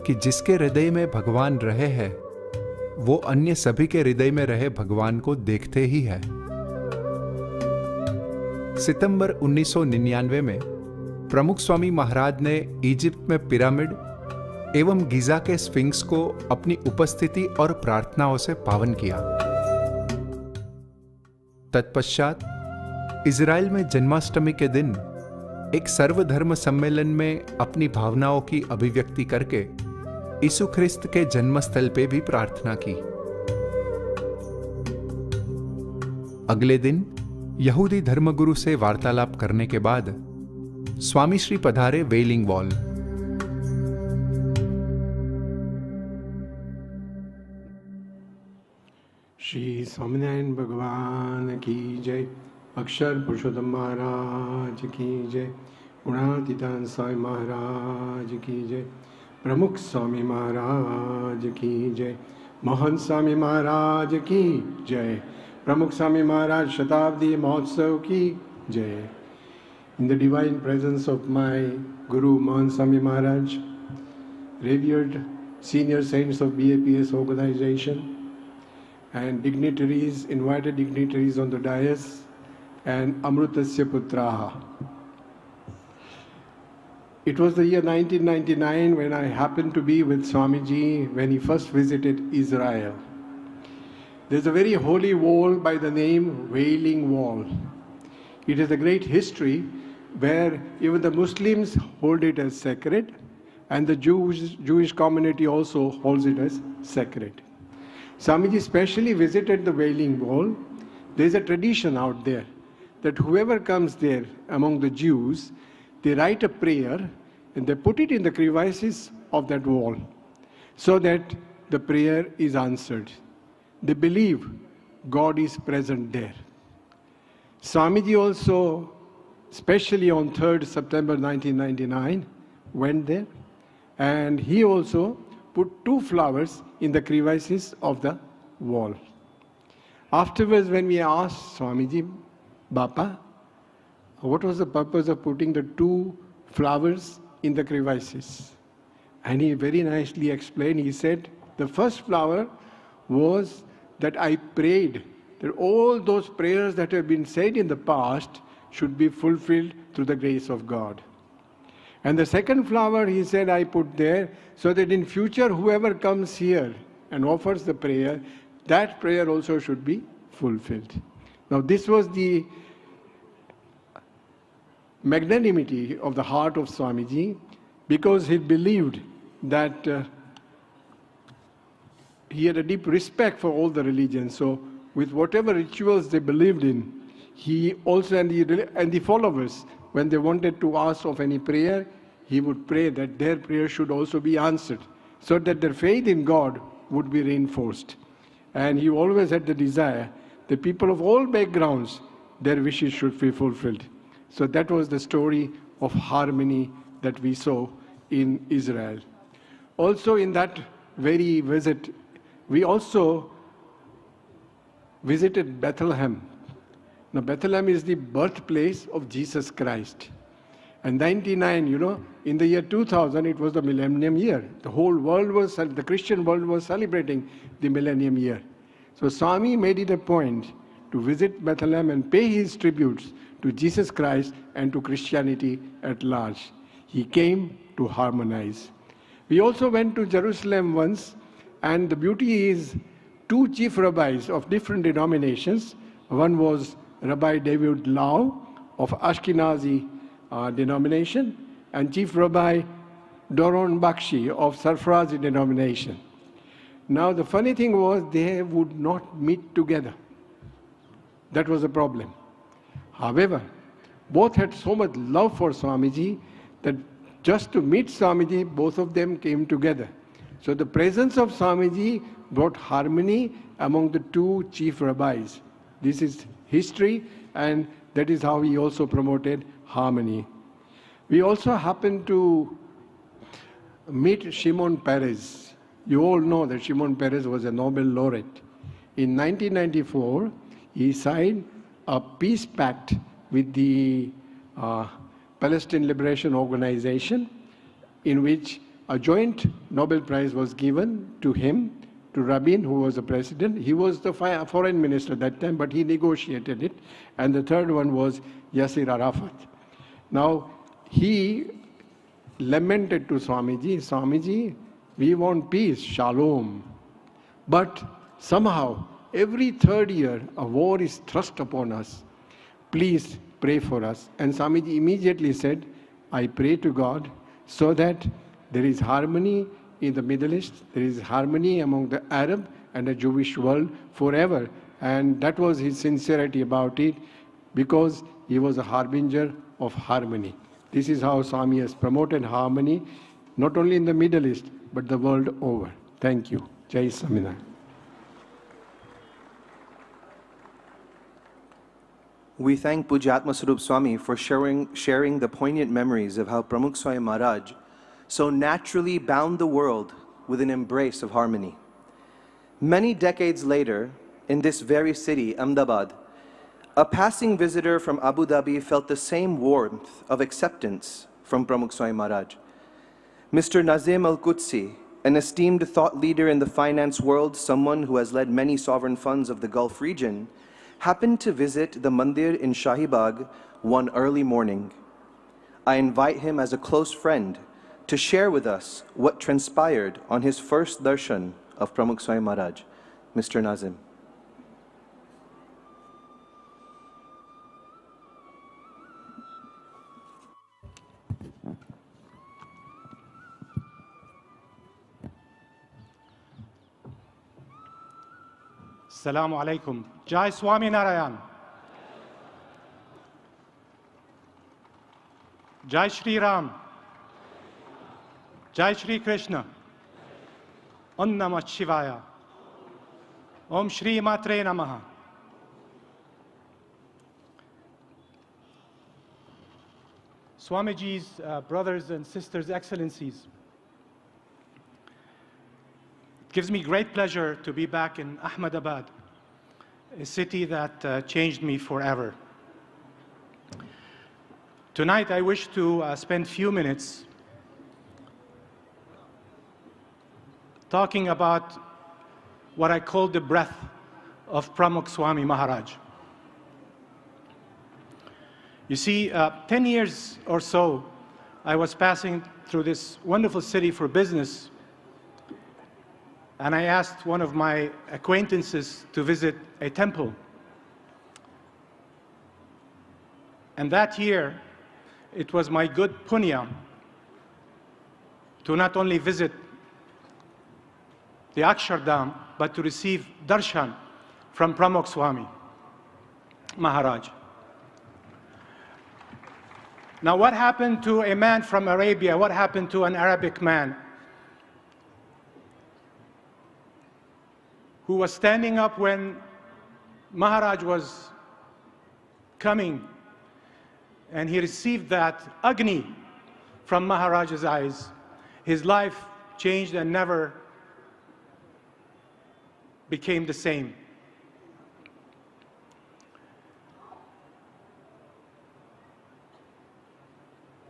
कि जिसके हृदय में भगवान रहे हैं वो अन्य सभी के हृदय में रहे भगवान को देखते ही है। सितंबर 1999 में प्रमुख स्वामी महाराज ने इजिप्ट में पिरामिड एवं गीजा के स्फिंक्स को अपनी उपस्थिति और प्रार्थनाओं से पावन किया। तत्पश्चात इजराइल में जन्माष्टमी के दिन एक सर्वधर्म सम्मेलन में अपनी भावनाओं की अभिव्यक्ति करके यीशु ख्रिस्त के जन्मस्थल पे भी प्रार्थना की। अगले दिन यहूदी धर्मगुरु से वार्तालाप करने के बाद स्वामी श्री पधारे वेलिंग वॉल। श्री स्वामीनारायण भगवान की जय, अक्षर पुरुषोत्तम महाराज की जय, गुणातीतान स्वामी महाराज की जय, प्रमुख स्वामी महाराज की जय, महंत स्वामी महाराज की जय, प्रमुख स्वामी महाराज शताब्दी महोत्सव की जय। In the divine presence of my Guru Mahant Swami Maharaj, revered senior saints of BAPS organization, and dignitaries, invited dignitaries on the dais, and Amrutasya Putraha. It was the year 1999 when I happened to be with Swamiji when he first visited Israel. There's a very holy wall by the name Wailing Wall. It is a great history where even the Muslims hold it as sacred, and the Jewish community also holds it as sacred. Swamiji specially visited the Wailing Wall. There is a tradition out there that whoever comes there among the Jews, they write a prayer and they put it in the crevices of that wall so that the prayer is answered. They believe God is present there. Swamiji also, especially on 3rd September 1999, went there, and he also put 2 flowers in the crevices of the wall. Afterwards, when we asked Swamiji, Bapa, what was the purpose of putting the 2 flowers in the crevices? And he very nicely explained. He said, the first flower was that I prayed that all those prayers that have been said in the past should be fulfilled through the grace of God. And the second flower, he said, I put there so that in future whoever comes here and offers the prayer, that prayer also should be fulfilled. Now this was the magnanimity of the heart of Swamiji, because he believed that he had a deep respect for all the religions. So with whatever rituals they believed in, he also, and the followers, when they wanted to ask of any prayer, he would pray that their prayer should also be answered, so that their faith in God would be reinforced. And he always had the desire that people of all backgrounds, their wishes should be fulfilled. So that was the story of harmony that we saw in Israel. Also in that very visit, we also visited Bethlehem. Now Bethlehem is the birthplace of Jesus Christ. And 99, in the year 2000, it was the millennium year. The whole world was, the Christian world was celebrating the millennium year. So Swami made it a point to visit Bethlehem and pay his tributes to Jesus Christ and to Christianity at large. He came to harmonize. We also went to Jerusalem once, and the beauty is two chief rabbis of different denominations. One was Rabbi David Lau of Ashkenazi denomination, and Chief Rabbi Doron Bakshi of Sarfrazi denomination. Now the funny thing was they would not meet together. That was a problem. However, both had so much love for Swamiji that just to meet Swamiji, both of them came together. So the presence of Swamiji brought harmony among the two chief rabbis. This is history, and that is how he also promoted harmony. We also happened to meet Shimon Peres. You all know that Shimon Peres was a Nobel laureate. In 1994, he signed a peace pact with the Palestine Liberation Organization, in which a joint Nobel Prize was given to him, to Rabin, who was the president. He was the foreign minister at that time, but he negotiated it. And the third one was Yasser Arafat. Now, he lamented to Swamiji, Swamiji, we want peace, shalom. But somehow, every third year, a war is thrust upon us. Please pray for us. And Swamiji immediately said, I pray to God so that there is harmony in the Middle East, there is harmony among the Arab and the Jewish world forever. And that was his sincerity about it, because he was a harbinger of harmony. This is how Swami has promoted harmony, not only in the Middle East, but the world over. Thank you. Jai Swaminarayan. We thank Pujyatma Swarup Swami for sharing the poignant memories of how Pramukh Swami Maharaj so naturally bound the world with an embrace of harmony. Many decades later, in this very city, Ahmedabad, a passing visitor from Abu Dhabi felt the same warmth of acceptance from Pramukh Swami Maharaj. Mr. Nazim Al-Qudsi, an esteemed thought leader in the finance world, someone who has led many sovereign funds of the Gulf region, happened to visit the mandir in Shahibag one early morning. I invite him as a close friend to share with us what transpired on his first darshan of Pramukh Swami Maharaj. Mr. Nazim. Assalamu alaikum. Jai Swaminarayan. Jai Shri Ram. Jai Shri Krishna. Om Namah Shivaya. Om Shri Matre Namaha. Swamiji's brothers and sisters, excellencies, it gives me great pleasure to be back in Ahmedabad, a city that changed me forever. Tonight I wish to spend a few minutes talking about what I call the breath of Pramukh Swami Maharaj. You see, 10 years or so, I was passing through this wonderful city for business, and I asked one of my acquaintances to visit a temple. And that year, it was my good punya to not only visit the Akshardham, but to receive darshan from Pramukh Swami Maharaj. Now, what happened to a man from Arabia? What happened to an Arabic man who was standing up when Maharaj was coming, and he received that Agni from Maharaj's eyes? His life changed and never became the same.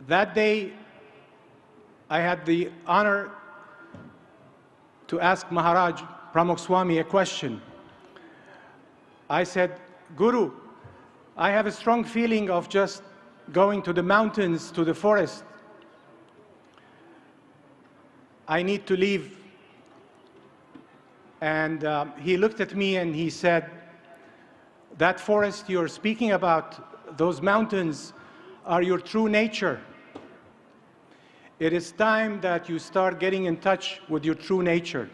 That day, I had the honor to ask Maharaj Pramukh Swami a question. I said, Guru, I have a strong feeling of just going to the mountains, to the forest. I need to leave. And he looked at me and he said, that forest you're speaking about, those mountains, are your true nature. It is time that you start getting in touch with your true nature.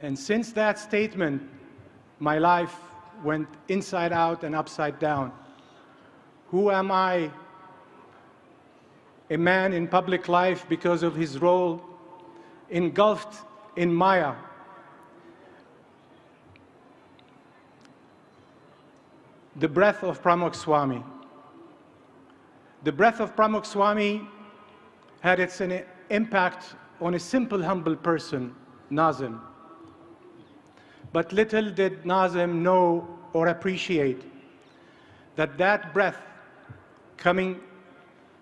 And since that statement, my life went inside out and upside down. Who am I? A man in public life because of his role, engulfed in Maya. The breath of Pramukh Swami. The breath of Pramukh Swami had its impact on a simple, humble person, Nazim. But little did Nazim know or appreciate that that breath coming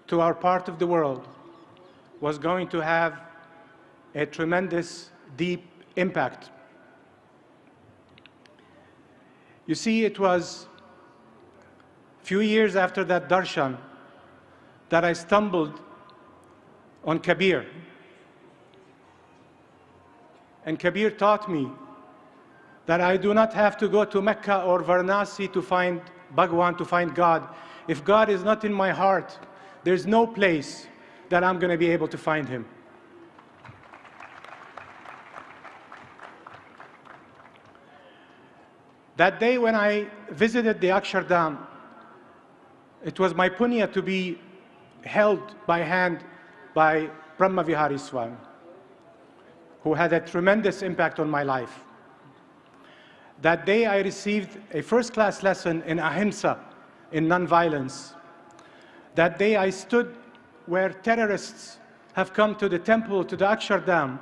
to our part of the world was going to have a tremendous, deep impact. You see, it was a few years after that darshan that I stumbled on Kabir. And Kabir taught me that I do not have to go to Mecca or Varanasi to find Bhagwan, to find God. If God is not in my heart, there's no place that I'm going to be able to find him. That day when I visited the Akshardham, it was my punya to be held by hand by Brahma Vihari Swami, who had a tremendous impact on my life. That day I received a first-class lesson in ahimsa, in nonviolence. That day I stood where terrorists have come to the temple, to the Akshardham,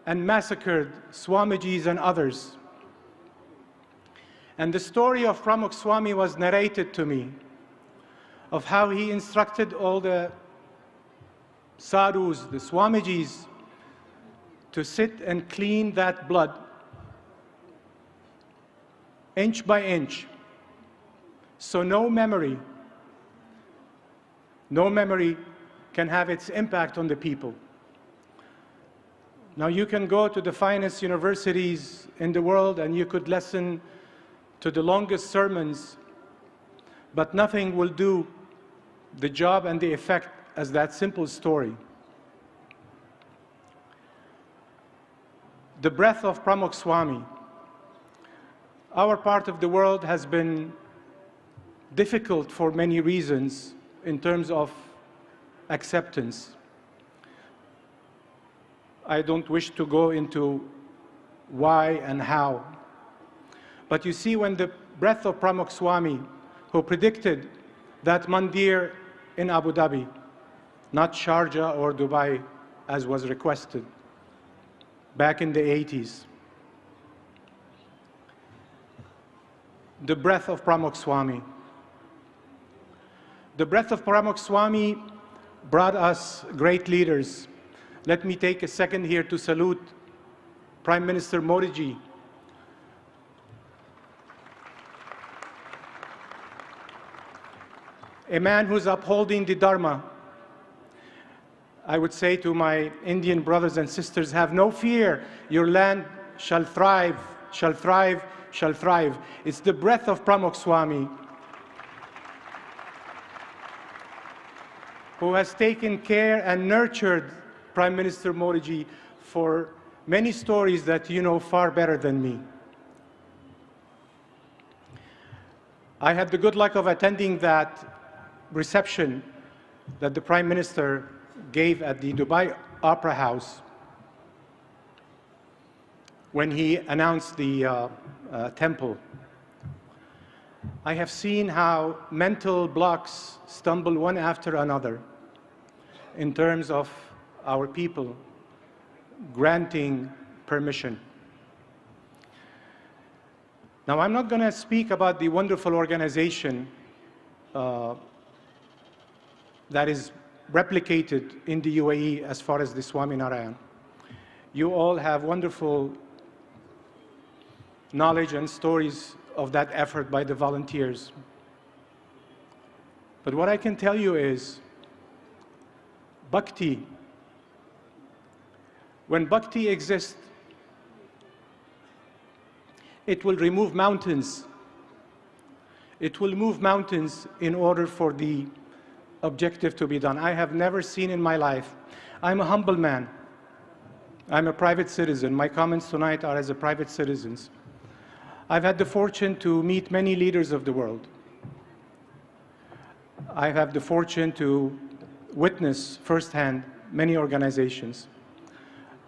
and massacred Swamijis and others. And the story of Pramukh Swami was narrated to me, of how he instructed all the sadhus, the Swamijis, to sit and clean that blood inch by inch, so no memory can have its impact on the people. Now you can go to the finest universities in the world and you could listen to the longest sermons, but nothing will do the job and the effect as that simple story. The breath of Pramukh Swami. Our part of the world has been difficult for many reasons in terms of acceptance. I don't wish to go into why and how. But you see, when the breath of Pramukh Swami, who predicted that mandir in Abu Dhabi, not Sharjah or Dubai, as was requested back in the 80s. The breath of Pramukh Swami. The breath of Pramukh Swami brought us great leaders. Let me take a second here to salute Prime Minister Modi ji. A man who's upholding the Dharma. I would say to my Indian brothers and sisters, have no fear, your land shall thrive, shall thrive, shall thrive. It's the breath of Pramukh Swami who has taken care and nurtured Prime Minister Modi ji for many stories that you know far better than me. I had the good luck of attending that reception that the Prime Minister gave at the Dubai Opera House when he announced the temple. I have seen how mental blocks stumble one after another in terms of our people granting permission. Now, I'm not going to speak about the wonderful organization that is replicated in the UAE as far as the Swaminarayan. You all have wonderful knowledge and stories of that effort by the volunteers. But what I can tell you is, Bhakti, when Bhakti exists, it will remove mountains. It will move mountains in order for the objective to be done. I have never seen in my life. I'm a humble man. I'm a private citizen. My comments tonight are as a private citizen. I've had the fortune to meet many leaders of the world. I have the fortune to witness firsthand many organizations.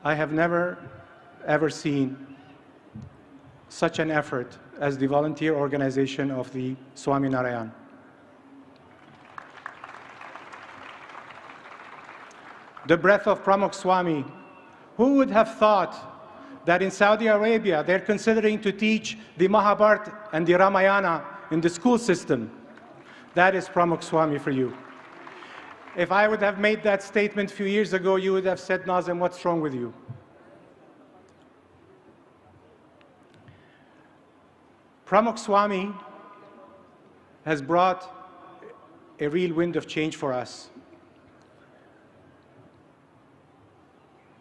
I have never, ever seen such an effort as the volunteer organization of the Swaminarayan. The breath of Pramukh Swami. Who would have thought that in Saudi Arabia they're considering to teach the Mahabharata and the Ramayana in the school system? That is Pramukh Swami for you. If I would have made that statement a few years ago, you would have said, Nazim, what's wrong with you? Pramukh Swami has brought a real wind of change for us.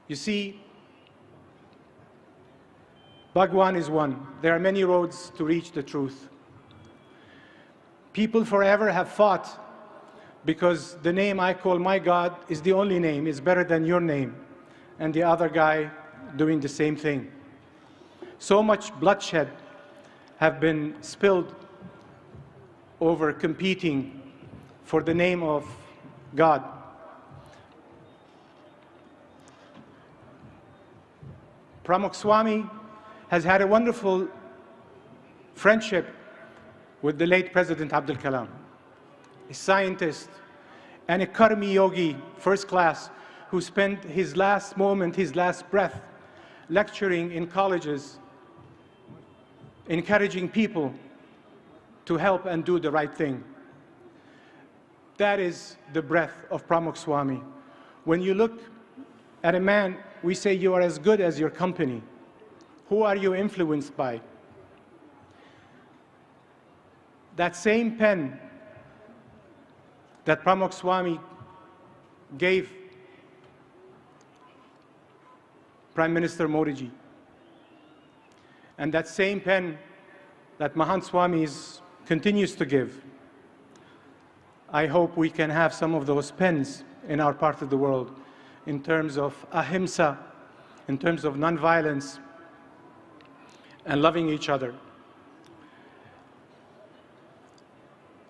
You see, Bhagwan is one. There are many roads to reach the truth. People forever have fought because the name I call my God is the only name, is better than your name, and the other guy doing the same thing. So much bloodshed have been spilled over competing for the name of God. Pramukh Swami has had a wonderful friendship with the late President Abdul Kalam, a scientist and a Karmi yogi, first class, who spent his last moment, his last breath, lecturing in colleges, encouraging people to help and do the right thing. That is the breath of Pramukh Swami. When you look at a man, we say you are as good as your company. Who are you influenced by? That same pen that Pramukh Swami gave Prime Minister Modi ji, and that same pen that Mahant Swami continues to give, I hope we can have some of those pens in our part of the world in terms of ahimsa, in terms of nonviolence, and loving each other.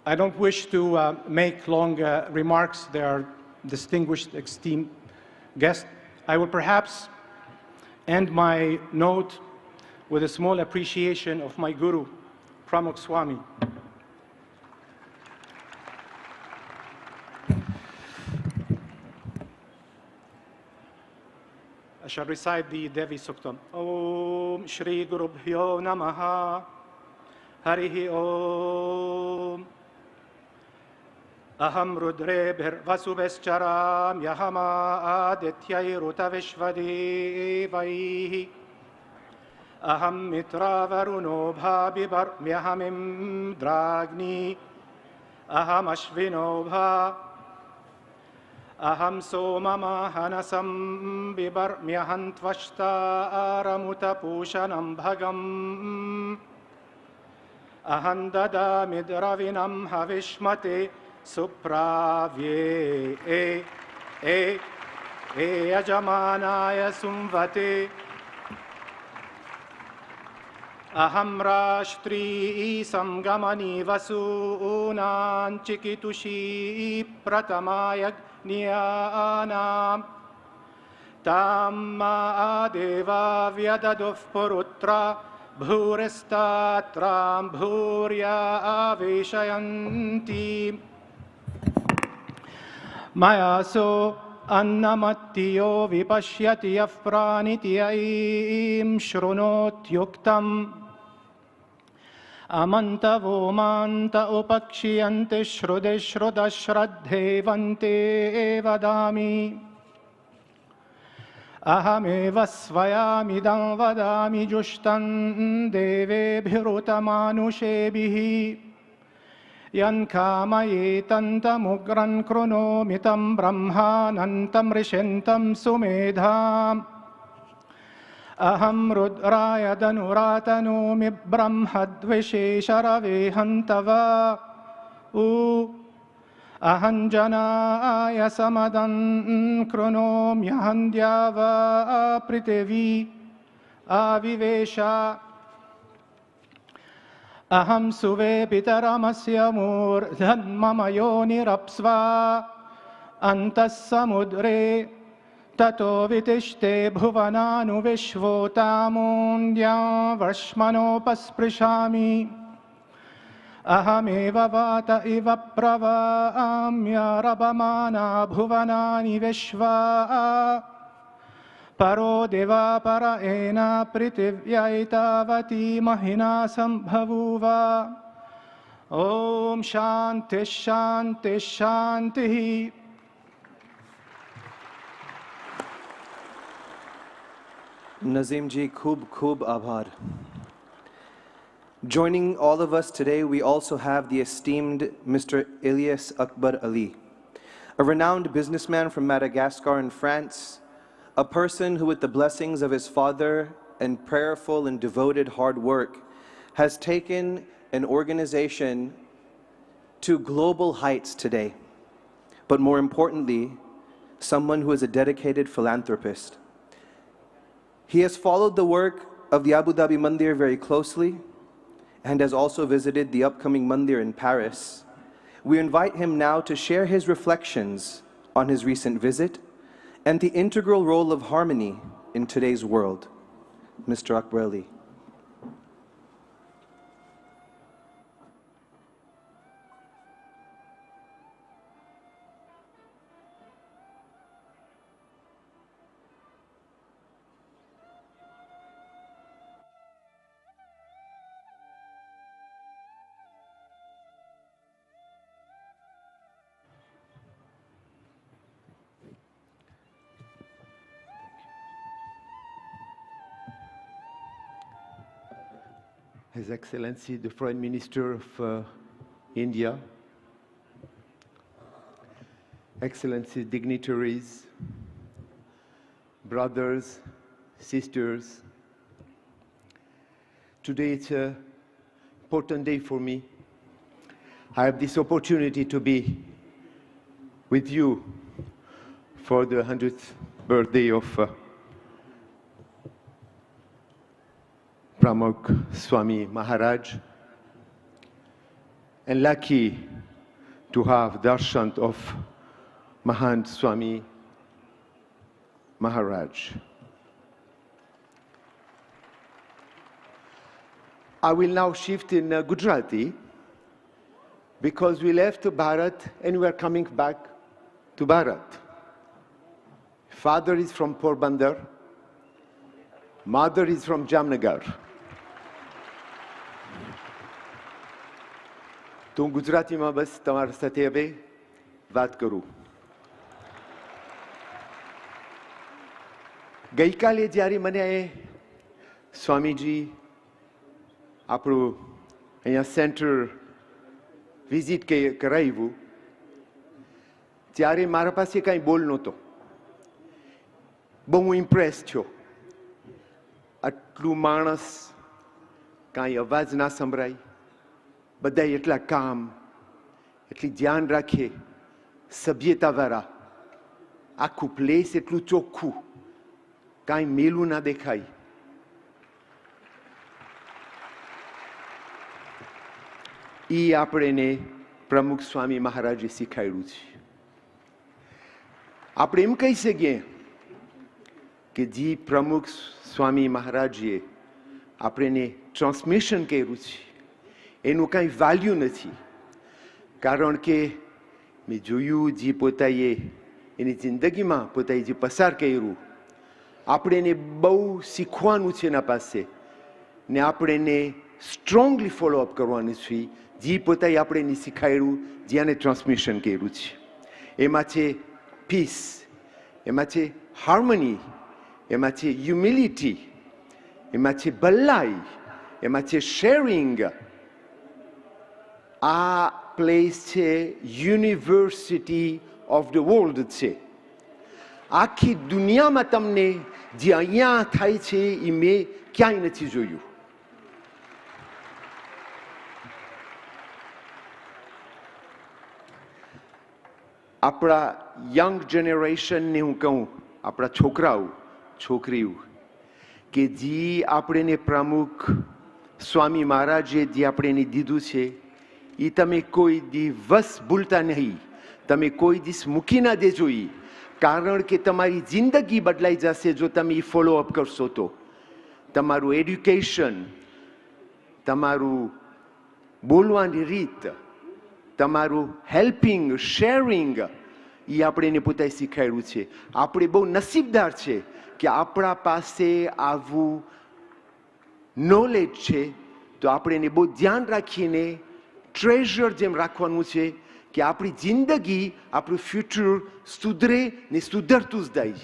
I don't wish to make long remarks. There are distinguished, esteemed guests. I will perhaps end my note with a small appreciation of my guru, Pramukh Swami. I shall recite the Devi Suktam. Om Shri Guru Bhyo Namaha Harihi Om Aham Rudrebhir Vasubescharam Yahama Adityai Rutavishvadevaihi Aham Mitra Varuno Bhabibar Myahamim Dragni Aham Ashvino Bha Aham Somama Hanasam Bibar Myahantvashta Aramuta Pushanam Bhagam Aham Dada Midravinam Havishmate सुप्राव्ये ए यजमानाय सुंवते अहं राष्ट्री संगमनी वसूनां चिकितुषी प्रथमायज्ञानाम् तां मा देवा व्यददुः पुरुत्रा भूरिस्तात्रां भूर्या आवेशयन्ति मया सो अन्नमत्तियो विपश्यति यः प्राणिति ऐं शृणोत्युक्तम् अमन्तवो मान्त उपक्षियन्ति श्रुति श्रुतश्रद्धेवन्ते वदामि अहमेव स्वयामिदं वदामि जुष्टं देवेभिरुतमानुषेभिः यन्कामयेतन्तमुग्रं कृणोमि तं ब्रह्मानन्तं ऋषिन्तं सुमेधाम् अहं रुद्राय धनुरातनोमि ब्रह्मद्विषेशरवेहन्तव अहं जनाय समदं कृणोम्यहं द्यावा पृथिवी आविवेश अहं सुवे पितरमस्य मूर्धन्मम योनिरप्स्वा अन्तः समुद्रे ततो वितिष्ठे भुवनानुविश्वोतामून्द्या वर्ष्मणोपस्पृशामि अहमेव वात इव प्रवाम्यरपमाना भुवनानि विश्वा परो दिवा पर एना पृथिव्यैतावती महिना सम्भवूव ॐ शान्तिः शान्तिः शान्तिः। Nazim ji, khub khub abhar. Joining all of us today, we also have the esteemed Mr. Ilyas Akbar Ali, a renowned businessman from Madagascar in France, a person who, with the blessings of his father and prayerful and devoted hard work, has taken an organization to global heights today. But more importantly, someone who is a dedicated philanthropist. He has followed the work of the Abu Dhabi Mandir very closely and has also visited the upcoming Mandir in Paris. We invite him now to share his reflections on his recent visit and the integral role of harmony in today's world. Mr. Akbar Ali. His Excellency, the Foreign Minister of India, Excellency, dignitaries, brothers, sisters, today it's an important day for me. I have this opportunity to be with you for the 100th birthday of Pramukh Swami Maharaj, and lucky to have darshan of Mahant Swami Maharaj. I will now shift in Gujarati because we left Bharat and we are coming back to Bharat. Father is from Porbandar, mother is from Jamnagar. તો હું ગુજરાતીમાં બસ તમારા સાથે હવે વાત કરું. ગઈકાલે જ્યારે મને સ્વામીજી આપણું અહીંયા સેન્ટર વિઝિટ કરાવ્યું ત્યારે મારા પાસે કાંઈ બોલ નહોતો. બહુ ઇમ્પ્રેસ થયો. આટલું માણસ, કાંઈ અવાજ ના સંભળાય, બધા એટલા કામ, એટલી ધ્યાન રાખીએ, સભ્યતાવાળા, આખું પ્લેસ એટલું ચોખ્ખું, કાંઈ મેલું ના દેખાય. એ આપણને પ્રમુખ સ્વામી મહારાજે શીખવાડ્યું છે. આપણે એમ કહી શકીએ કે જે પ્રમુખ સ્વામી મહારાજે આપણને ટ્રાન્સમિશન કર્યું છે એનું કાંઈ વેલ્યુ નથી. કારણ કે મેં જોયું જે પોતાએ એની જિંદગીમાં પોતાએ જે પસાર કર્યું, આપણે બહુ શીખવાનું છે એના પાસે ને આપણે સ્ટ્રોંગલી ફોલોઅપ કરવાનું છે. જે પોતાએ આપણે શીખાડ્યું, જેને ટ્રાન્સમિશન કર્યું છે, એમાં છે પીસ, એમાં છે હાર્મની, એમાં છે હ્યુમિલિટી, એમાં છે ભલાઈ, એમાં છે શેરિંગ. આ પ્લેસ છે યુનિવર્સિટી ઓફ ધ વર્લ્ડ છે. આખી દુનિયામાં તમને જે અહીંયા થાય છે એ મેં ક્યાંય નથી જોયું. આપણા યંગ જનરેશનને હું કહું, આપણા છોકરાઓ છોકરીઓ, કે જે આપણે પ્રમુખ સ્વામી મહારાજે જે આપણે દીધું છે એ તમે કોઈ દિવસ ભૂલતા નહીં, તમે કોઈ દિવસ મૂકી ના દેજો. કારણ કે તમારી જિંદગી બદલાઈ જશે જો તમે એ ફોલોઅપ કરશો તો. તમારું એડ્યુકેશન, તમારું બોલવાની રીત, તમારું હેલ્પિંગ, શેરિંગ, એ આપણે પોતે શીખવાડ્યું છે. આપણે બહુ નસીબદાર છે કે આપણા પાસે આવું નોલેજ છે. તો આપણે બહુ ધ્યાન રાખીને ટ્રેઝર જેમ રાખવાનું છે કે આપણી જિંદગી, આપણું ફ્યુચર સુધરે ને સુધરતું જ જાય.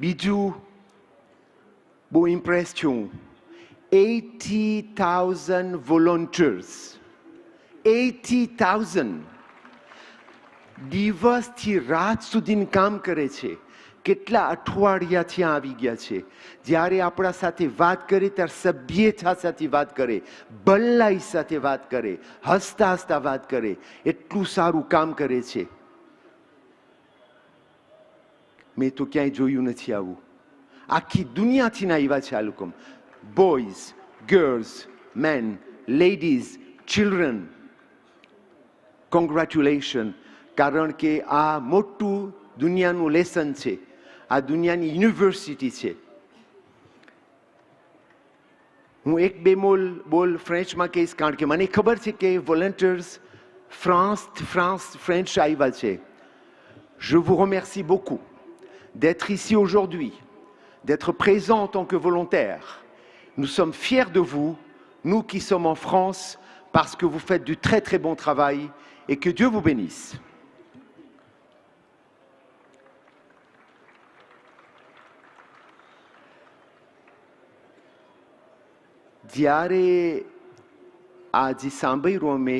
બીજું બહુ ઇમ્પ્રેસ છું. 80,000 volunteers, 80,000 દિવસથી રાત સુધી કામ કરે છે. કેટલા અઠવાડિયા ત્યાં આવી ગયા છે. જ્યારે આપણા સાથે વાત કરે ત્યારે સભ્યતા સાથે વાત કરે, ભલાઈ સાથે વાત કરે, હસતા હસતા વાત કરે. એટલું સારું કામ કરે છે. મેં તો ક્યાંય જોયું નથી આવું. આખી દુનિયાથી ના આવ્યા છે આ લોકો. Boys, girls, men, ladies, children, congratulation. કારણ કે આ મોટું દુનિયાનું લેસન છે. આ દુનિયાની યુનિવર્સિટી છે. હું એક બે બોલ ફ્રેન્ચમાં કહીશ, કારણ કે મને ખબર છે કે વોલન્ટિયર્સ ફ્રેન્ચ આવ્યા છે. Je vous remercie beaucoup d'être ici aujourd'hui, d'être présent en tant que volontaire. Nous sommes fiers de vous, nous qui sommes en France, parce que vous faites du très très bon travail et que Dieu vous bénisse. જ્યારે આજે સાંભળ્યું અમે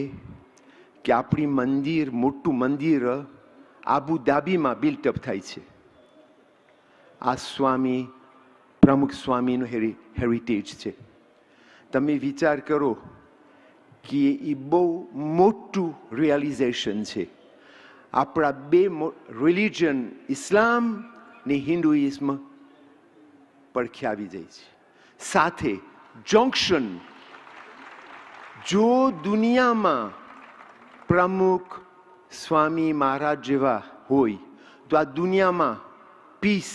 કે આપણી મંદિર, મોટું મંદિર આબુધાબીમાં built-up થાય છે. આ સ્વામી પ્રમુખ સ્વામીનું હેરિટેજ છે. તમે વિચાર કરો કે એ બહુ મોટું રિયલાઇઝેશન છે. આપણા બે રિલિજન, ઇસ્લામ ને હિન્દુઇઝમ પડખે આવી જાય છે. સાથે જંક્શન. જો દુનિયામાં પ્રમુખ સ્વામી મહારાજ જેવા હોય તો આ દુનિયામાં પીસ,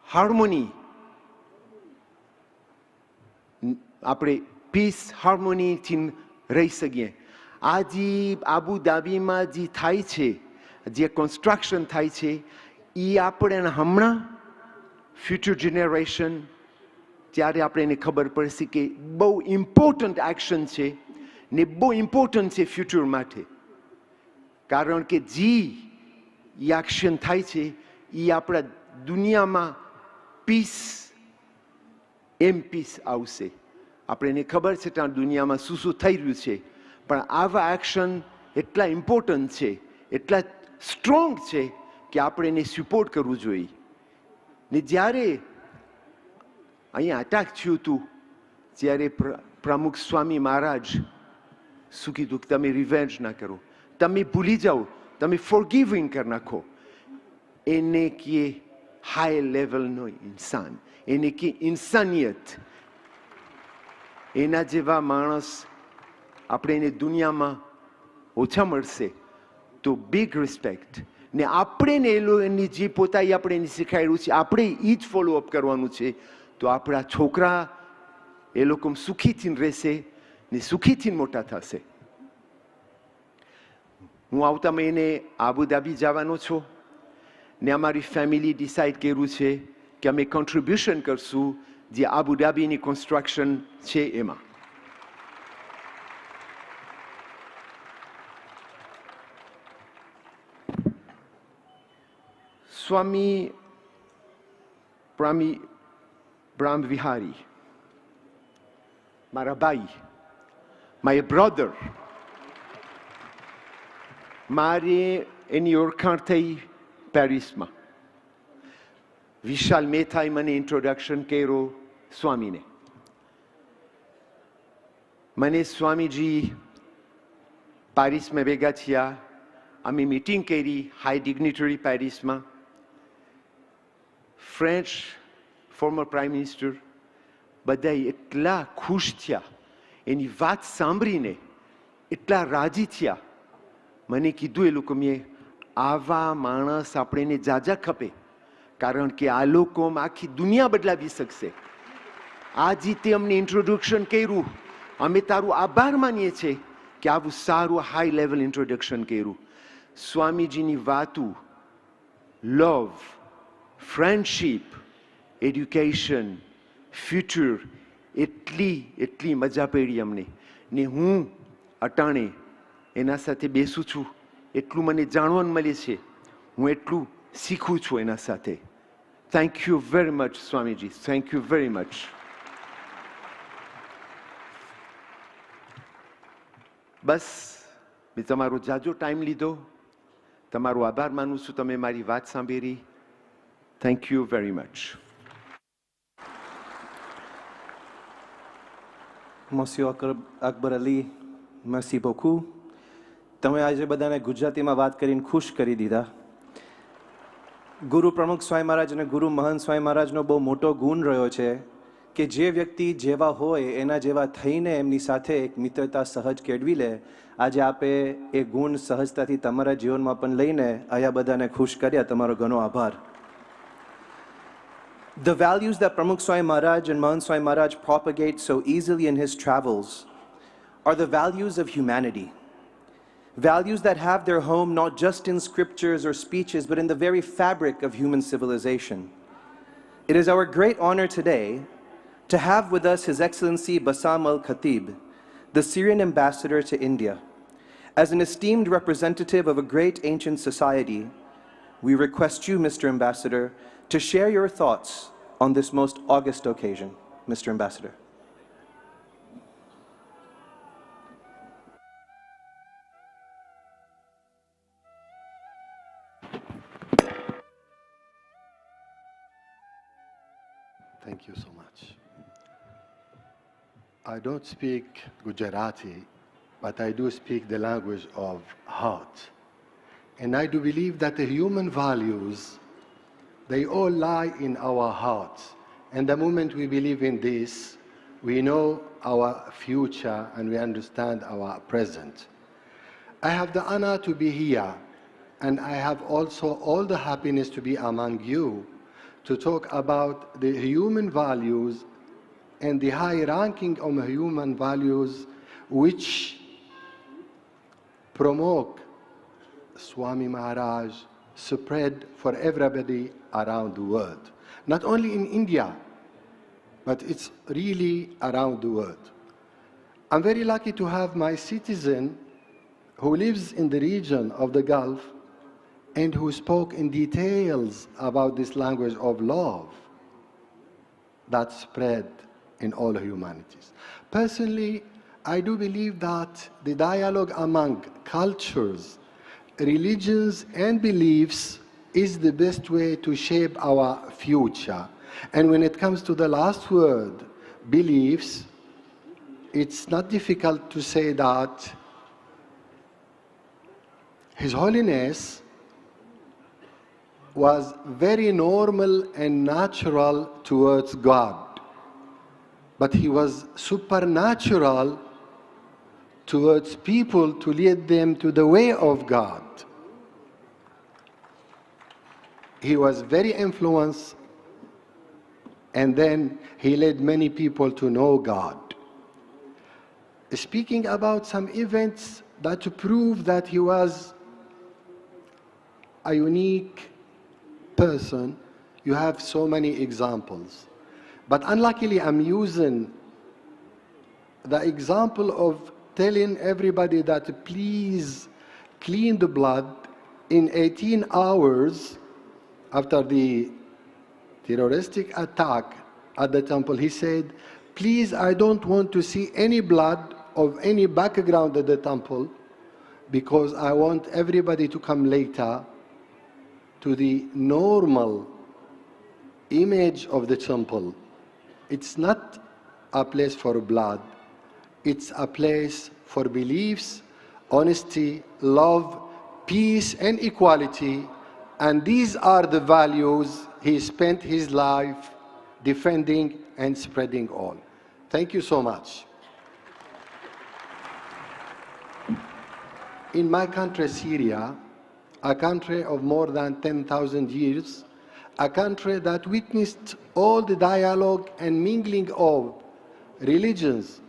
હાર્મોની, આપણે પીસ હાર્મોનીથી રહી શકીએ. આ જે આબુધાબીમાં જે થાય છે, જે કન્સ્ટ્રક્શન થાય છે, એ આપણે હમણાં ફ્યુચર જનરેશન, ત્યારે આપણે ખબર પડશે કે બહુ ઇમ્પોર્ટન્ટ એક્શન છે ને બહુ ઇમ્પોર્ટન્ટ છે ફ્યુચર માટે. કારણ કે જે એક્શન થાય છે એ આપણા દુનિયામાં પીસ આવશે. આપણને ખબર છે ત્યાં દુનિયામાં શું શું થઈ રહ્યું છે, પણ આવા એક્શન એટલા ઇમ્પોર્ટન્ટ છે, એટલા સ્ટ્રોંગ છે કે આપણે એને સપોર્ટ કરવું જોઈએ. ને જ્યારે અહીંયા અટેક થયું હતું, જ્યારે પ્રમુખ સ્વામી મહારાજ શું કીધું કે તમે રિવેન્જ ના કરો, તમે ભૂલી જાઓ, તમે ફોરગિવિંગ કરી નાખો. એને કીએ હાઈ લેવલનો ઇન્સાન, એને કીએ ઇન્સાનિયત. એના જેવા માણસ આપણે એને દુનિયામાં ઓછા મળશે તો બિગ રિસ્પેક્ટ. ને આપણે ને એની જે પોતાએ આપણે એને શીખાડ્યું છે આપણે એ જ ફોલોઅપ કરવાનું છે. તો આપણા છોકરા એ લોકો સુખીથી રહેશે ને સુખીથી મોટા થશે. હું આવતા મહિને આબુધાબી જવાનો છું ને અમારી ફેમિલી ડિસાઇડ કર્યું છે કે અમે કોન્ટ્રીબ્યુશન કરશું જે આબુધાબીની કન્સ્ટ્રક્શન છે એમાં. સ્વામી બ્રહ્મ વિહારી મારા ભાઈ, માય બ્રધર, મારે એની ઓળખાણ થઈ પેરિસમાં. વિશાલ મેથાએ મને ઇન્ટ્રોડક્શન કર્યો સ્વામીને. મને સ્વામીજી પેરિસમાં ભેગા થયા, અમે મીટિંગ કરી હાઈ ડિગ્નિટરી પેરિસમાં. ફ્રેન્ચ ફોર્મર પ્રાઇમ મિનિસ્ટર બધા એટલા ખુશ થયા, એની વાત સાંભળીને એટલા રાજી થયા. મને કીધું એ લોકો મેં આવા માણસ આપણને જાજા ખપે, કારણ કે આ લોકોમાં આખી દુનિયા બદલાવી શકશે. આ રીતે અમને ઇન્ટ્રોડક્શન કર્યું, અમે તારું આભાર માનીએ છીએ કે આવું સારું હાઈ લેવલ ઇન્ટ્રોડક્શન કર્યું. સ્વામીજીની વાતો લવ, ફ્રેન્ડશીપ, એડ્યુકેશન, ફ્યુચર એટલી મજા પડી અમને. ને હું અટાણે એના સાથે બેસું છું, એટલું મને જાણવાનું મળે છે, હું એટલું શીખું છું એના સાથે. Thank you very much Swamiji, thank you very much. બસ મેં તમારો જાજો ટાઈમ લીધો, તમારો આભાર માનું છું, તમે મારી વાત સાંભળી. Thank you very much. Monsieur Akbar Ali, merci beaucoup. તમે આજે બધાને ગુજરાતીમાં વાત કરીને ખુશ કરી દીધા. ગુરુ પ્રમુખ સ્વામી મહારાજ અને ગુરુ મહંત સ્વામી મહારાજનો બહુ મોટો ગુણ રહ્યો છે કે જે વ્યક્તિ જેવા હોય એના જેવા થઈને એમની સાથે એક મિત્રતા સહજ કેળવી લે. આજે આપે એ ગુણ સહજતાથી તમારા જીવનમાં પણ લઈને આયા બધાને ખુશ કર્યા. તમારો ઘણો આભાર. The values that Pramukh Swami Maharaj and Mahant Swami Maharaj propagate so easily in his travels are the values of humanity. Values that have their home not just in scriptures or speeches, but in the very fabric of human civilization. It is our great honor today to have with us His Excellency Bassam al-Khatib, the Syrian ambassador to India. As an esteemed representative of a great ancient society, we request you, Mr. Ambassador, to share your thoughts on this most august occasion. Mr. Ambassador. Thank you so much. I don't speak Gujarati, but I do speak the language of heart. And I do believe that the human values, they all lie in our hearts. And the moment we believe in this, we know our future and we understand our present. I have the honor to be here, and I have also all the happiness to be among you to talk about the human values and the high ranking of human values which promote Swami Maharaj spread for everybody around the world. Not only in India, but it's really around the world. I'm very lucky to have my citizen who lives in the region of the Gulf and who spoke in details about this language of love that spread in all humanities. Personally, I do believe that the dialogue among cultures, religions, and beliefs is the best way to shape our future. And when it comes to the last word, beliefs, it's not difficult to say that His Holiness was very normal and natural towards God, but he was supernatural towards people to lead them to the way of God. He was very influenced, and then he led many people to know God. Speaking about some events that prove that he was a unique person, you have so many examples. But unluckily, I'm using the example of telling everybody that please clean the blood in 18 hours after the terroristic attack at the temple. He said, please, I don't want to see any blood of any background at the temple, because I want everybody to come later to the normal image of the temple. It's not a place for blood. It's a place for beliefs, honesty, love, peace, and equality. And these are the values he spent his life defending and spreading all. Thank you so much. In my country, Syria, a country of more than 10,000 years, a country that witnessed all the dialogue and mingling of religions,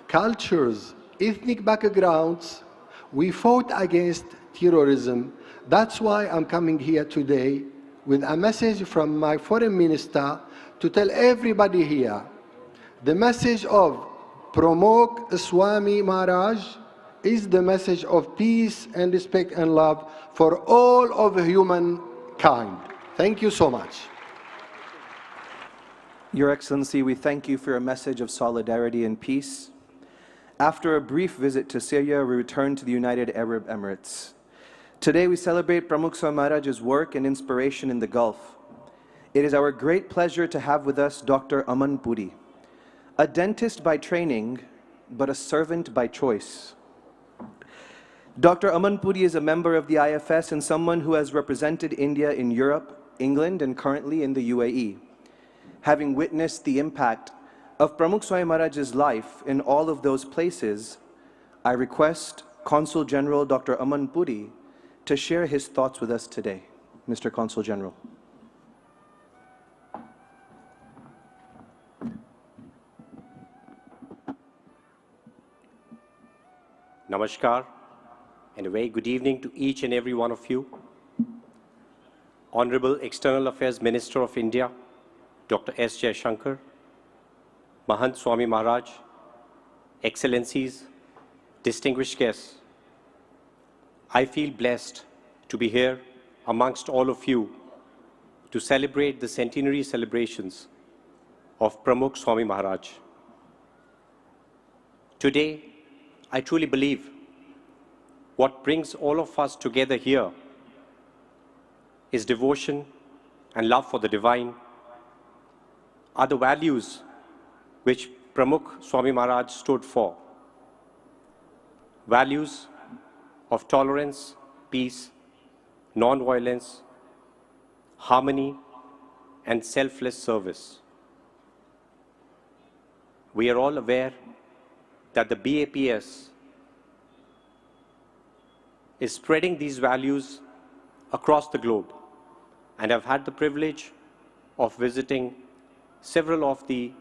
cultures, ethnic backgrounds, we fought against terrorism. That's why I'm coming here today with a message from my foreign minister to tell everybody here, the message of Pramukh Swami Maharaj is the message of peace and respect and love for all of humankind. Thank you so much. Your Excellency, we thank you for your message of solidarity and peace. After a brief visit to Syria, we return to the United Arab Emirates. Today we celebrate Pramukh Swami Maharaj's work and inspiration in the Gulf. It is our great pleasure to have with us Dr. Aman Puri, a dentist by training, but a servant by choice. Dr. Aman Puri is a member of the IFS and someone who has represented India in Europe, England, and currently in the UAE. Having witnessed the impact of Pramukh Swami Maharaj's life in all of those places, I request Consul General Dr. Aman Puri to share his thoughts with us today. Mr. Consul General. Namaskar, and a very good evening to each and every one of you. Honorable External Affairs Minister of India, Dr. S. Jaishankar, Mahant Swami Maharaj, Excellencies, distinguished guests, I feel blessed to be here amongst all of you to celebrate the centenary celebrations of Pramukh Swami Maharaj. Today, I truly believe what brings all of us together here is devotion and love for the divine, are the values which Pramukh Swami Maharaj stood for. Values of tolerance, peace, non-violence, harmony, and selfless service. We are all aware that the BAPS is spreading these values across the globe, and I've had the privilege of visiting several of the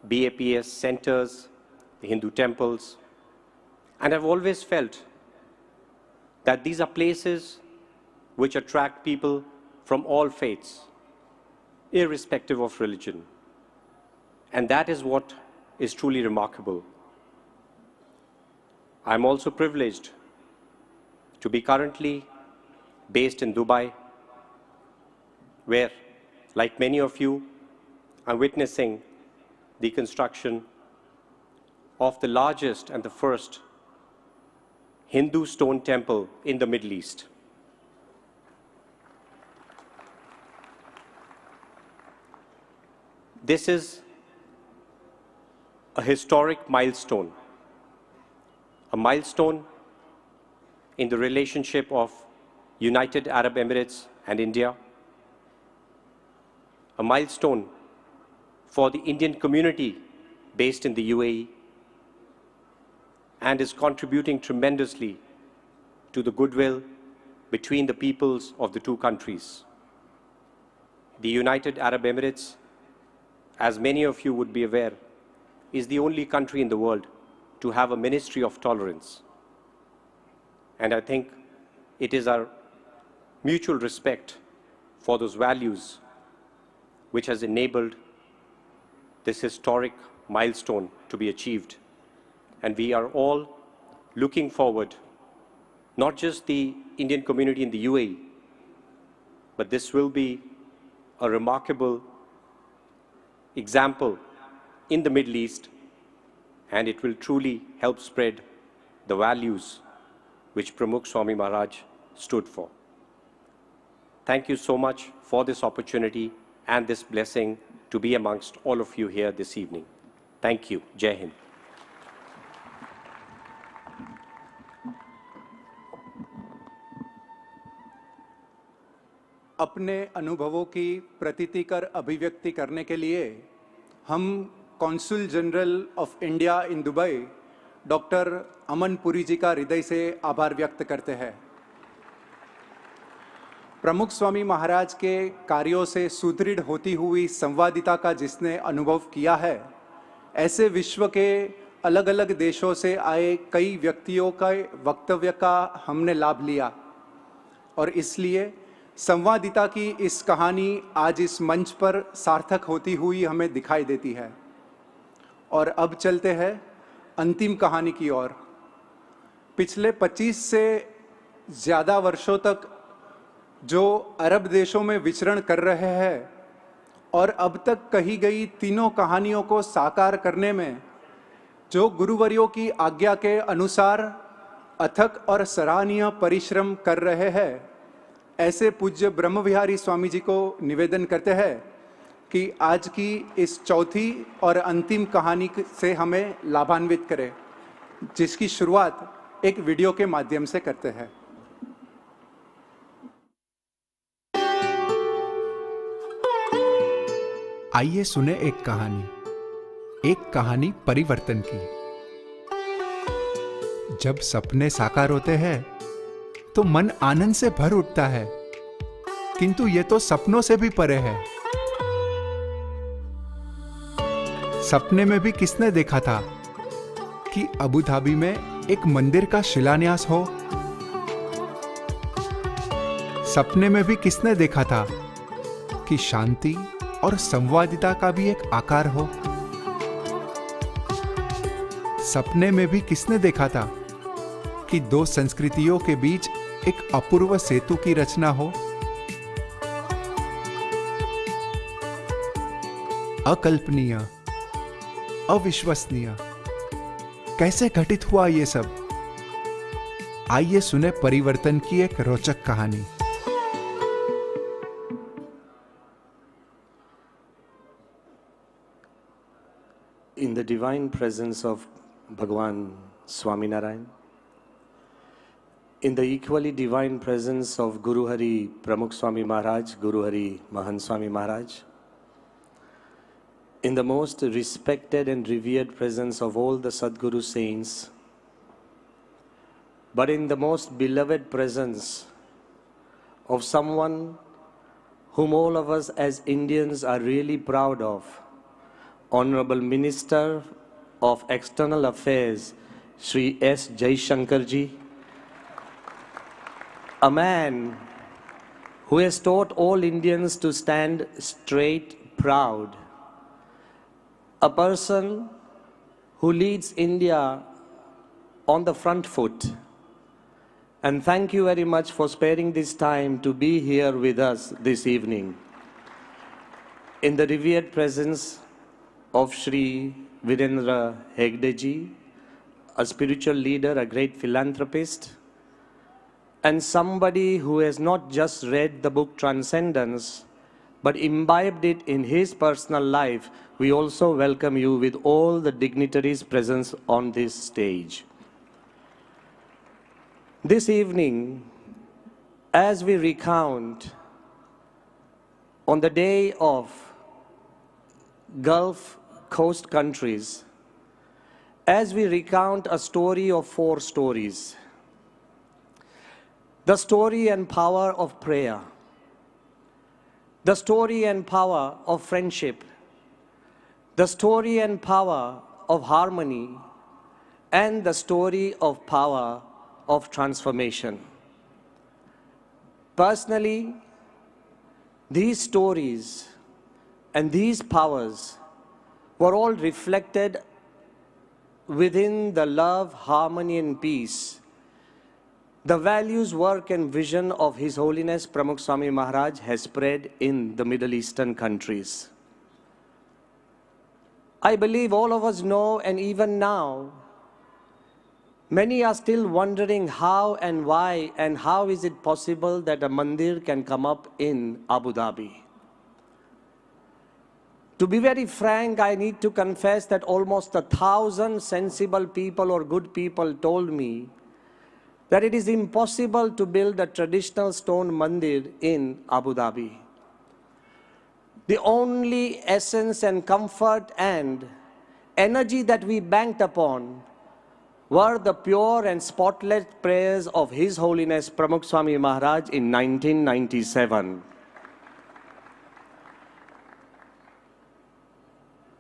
BAPS centers, the Hindu temples, and I've always felt that these are places which attract people from all faiths, irrespective of religion. And that is what is truly remarkable. I'm also privileged to be currently based in Dubai, where, like many of you, I'm witnessing the construction of the largest and the first Hindu stone temple in the Middle East. This is a historic milestone, a milestone in the relationship of United Arab Emirates and India, a milestone for the Indian community based in the UAE, and is contributing tremendously to the goodwill between the peoples of the two countries. The United Arab Emirates, as many of you would be aware, is the only country in the world to have a ministry of tolerance. And I think it is our mutual respect for those values which has enabled this historic milestone to be achieved. And we are all looking forward, not just the Indian community in the UAE, but this will be a remarkable example in the Middle East, and it will truly help spread the values which Pramukh Swami Maharaj stood for. Thank you so much for this opportunity and this blessing to be amongst all of you here this evening. Thank you. Jai Hind. अपने अनुभवों की प्रतीतिकर अभिव्यक्ति करने के लिए हम Consul General of India in Dubai doctor Aman Puri ji का हृदय से आभार व्यक्त करते हैं। प्रमुख स्वामी महाराज के कार्यों से सुदृढ़ होती हुई संवादिता का जिसने अनुभव किया है, ऐसे विश्व के अलग अलग देशों से आए कई व्यक्तियों का वक्तव्य का हमने लाभ लिया और इसलिए संवादिता की इस कहानी आज इस मंच पर सार्थक होती हुई हमें दिखाई देती है। और अब चलते हैं अंतिम कहानी की ओर। पिछले 25 से ज़्यादा वर्षों तक जो अरब देशों में विचरण कर रहे हैं और अब तक कही गई तीनों कहानियों को साकार करने में जो गुरुवर्यों की आज्ञा के अनुसार अथक और सराहनीय परिश्रम कर रहे हैं, ऐसे पूज्य ब्रह्मविहारी स्वामी जी को निवेदन करते हैं कि आज की इस चौथी और अंतिम कहानी से हमें लाभान्वित करें, जिसकी शुरुआत एक वीडियो के माध्यम से करते हैं। आइए सुने एक कहानी परिवर्तन की। जब सपने साकार होते हैं तो मन आनंद से भर उठता है, किंतु ये तो सपनों से भी परे है। सपने में भी किसने देखा था कि अबू धाबी में एक मंदिर का शिलान्यास हो? सपने में भी किसने देखा था कि शांति और संवादिता का भी एक आकार हो? सपने में भी किसने देखा था कि दो संस्कृतियों के बीच एक अपूर्व सेतु की रचना हो? अकल्पनीय, अविश्वसनीय, कैसे घटित हुआ ये सब? आइए सुने परिवर्तन की एक रोचक कहानी। In the divine presence of Bhagwan Swaminarayan, in the equally divine presence of Guru Hari Pramukh Swami Maharaj, Guru Hari Mahan Swami Maharaj, in the most respected and revered presence of all the Sadguru saints, but in the most beloved presence of someone whom all of us as Indians are really proud of, Honorable Minister of External Affairs, Shri S. Jaishankarji, a man who has taught all Indians to stand straight, proud, a person who leads India on the front foot. And thank you very much for sparing this time to be here with us this evening. In the revered presence of Shri Virendra Hegdeji, a spiritual leader, a great philanthropist, and somebody who has not just read the book Transcendence, but imbibed it in his personal life, we also welcome you with all the dignitaries present on this stage. This evening, as we recount on the day of Gulf Coast countries, as we recount a story of 4 stories, the story and power of prayer, the story and power of friendship, the story and power of harmony, and the story of power of transformation. Personally, these stories and these powers were all reflected within the love, harmony, and peace, the values, work, and vision of His Holiness Pramukh Swami Maharaj has spread in the Middle Eastern countries. I believe all of us know, and even now, many are still wondering how and why and how is it possible that a mandir can come up in Abu Dhabi. To be very frank, I need to confess that almost 1,000 sensible people or good people told me that it is impossible to build a traditional stone mandir in Abu Dhabi. The only essence and comfort and energy that we banked upon were the pure and spotless prayers of His Holiness Pramukh Swami Maharaj in 1997.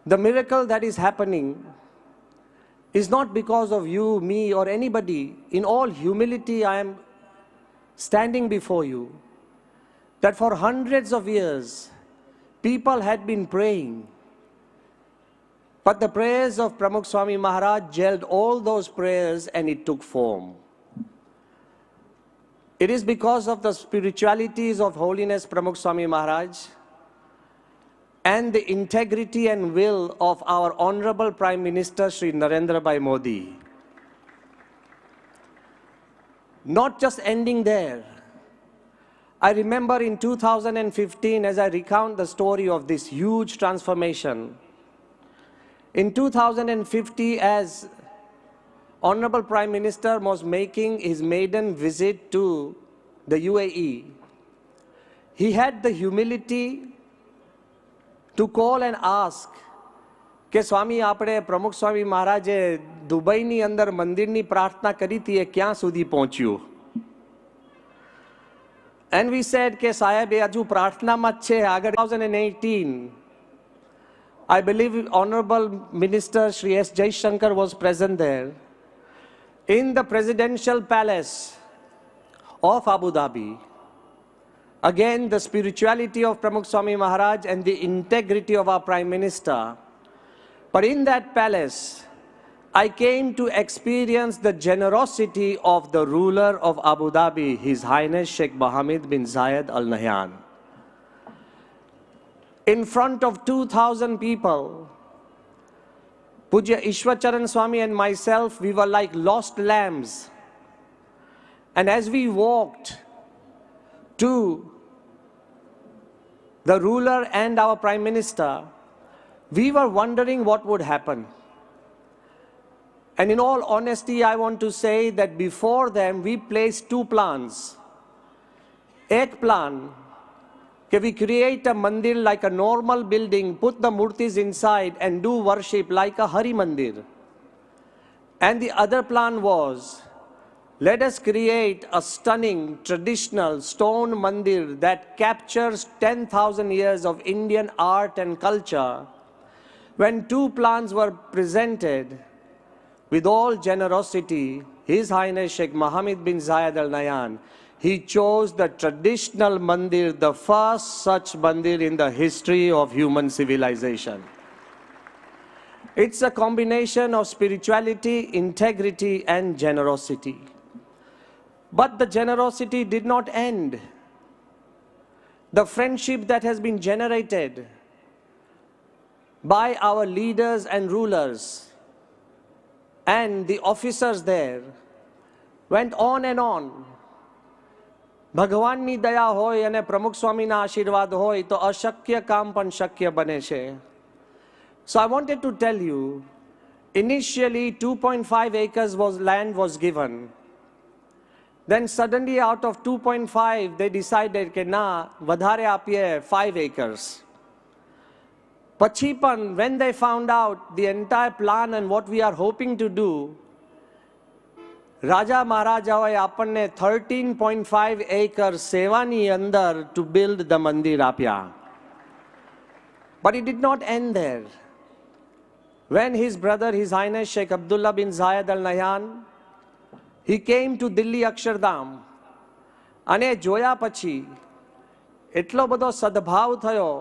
The miracle that is happening is not because of you, me, or anybody. In all humility, I am standing before you that for hundreds of years, people had been praying. But the prayers of Pramukh Swami Maharaj gelled all those prayers and it took form. It is because of the spiritualities of Holiness Pramukh Swami Maharaj and the integrity and will of our Honorable Prime Minister Shri Narendra Bhai Modi. Not just ending there. I remember in 2015, as I recount the story of this huge transformation, in 2050, as Honorable Prime Minister was making his maiden visit to the UAE, he had the humility to call and ask કે સ્વામી આપણે પ્રમુખ સ્વામી મહારાજે દુબઈની અંદર મંદિરની પ્રાર્થના કરી હતી એ ક્યાં સુધી પહોંચ્યું? And we said કે સાહેબ એ હજુ પ્રાર્થનામાં જ છે આગળ. 2018, I believe Honorable Minister Shri S. Jaishankar was present there in the Presidential Palace of Abu Dhabi. Again, the spirituality of Pramukh Swami Maharaj and the integrity of our Prime Minister. But in that palace, I came to experience the generosity of the ruler of Abu Dhabi, His Highness Sheikh Mohammed bin Zayed Al Nahyan. In front of 2,000 people, Pujya Ishwacharan Swami and myself, we were like lost lambs. And as we walked to the ruler and our Prime Minister, we were wondering what would happen. And in all honesty, I want to say that before them, we placed 2 plans. Ek plan, that we create a mandir like a normal building, put the murtis inside and do worship like a Hari Mandir. And the other plan was, let us create a stunning, traditional stone mandir that captures 10,000 years of Indian art and culture. When 2 plans were presented, with all generosity, His Highness Sheikh Mohammed bin Zayed Al Nahyan, he chose the traditional mandir, the first such mandir in the history of human civilization. It's a combination of spirituality, integrity, and generosity. But the generosity did not end. The friendship that has been generated by our leaders and rulers and the officers there went on and on. ભગવાનની દયા હોય અને પ્રમુખ સ્વામીના આશીર્વાદ હોય તો અશક્ય કામ પણ શક્ય બને છે. So I wanted to tell you, initially 2.5 acres land was given. Then suddenly out of 2.5 they decided કે ના વધારે આપીએ 5 acres. પછી પણ when they found out the entire plan and what we are hoping to do, રાજા મહારાજાઓએ આપણને 13.5 acres સેવાની અંદર to build the મંદિર આપ્યા. But it did not end there. When his brother, His Highness Sheikh Abdullah bin Zayed Al Nahyan, he came to Delhi Akshardham, અને જોયા પછી એટલો બધો સદભાવ થયો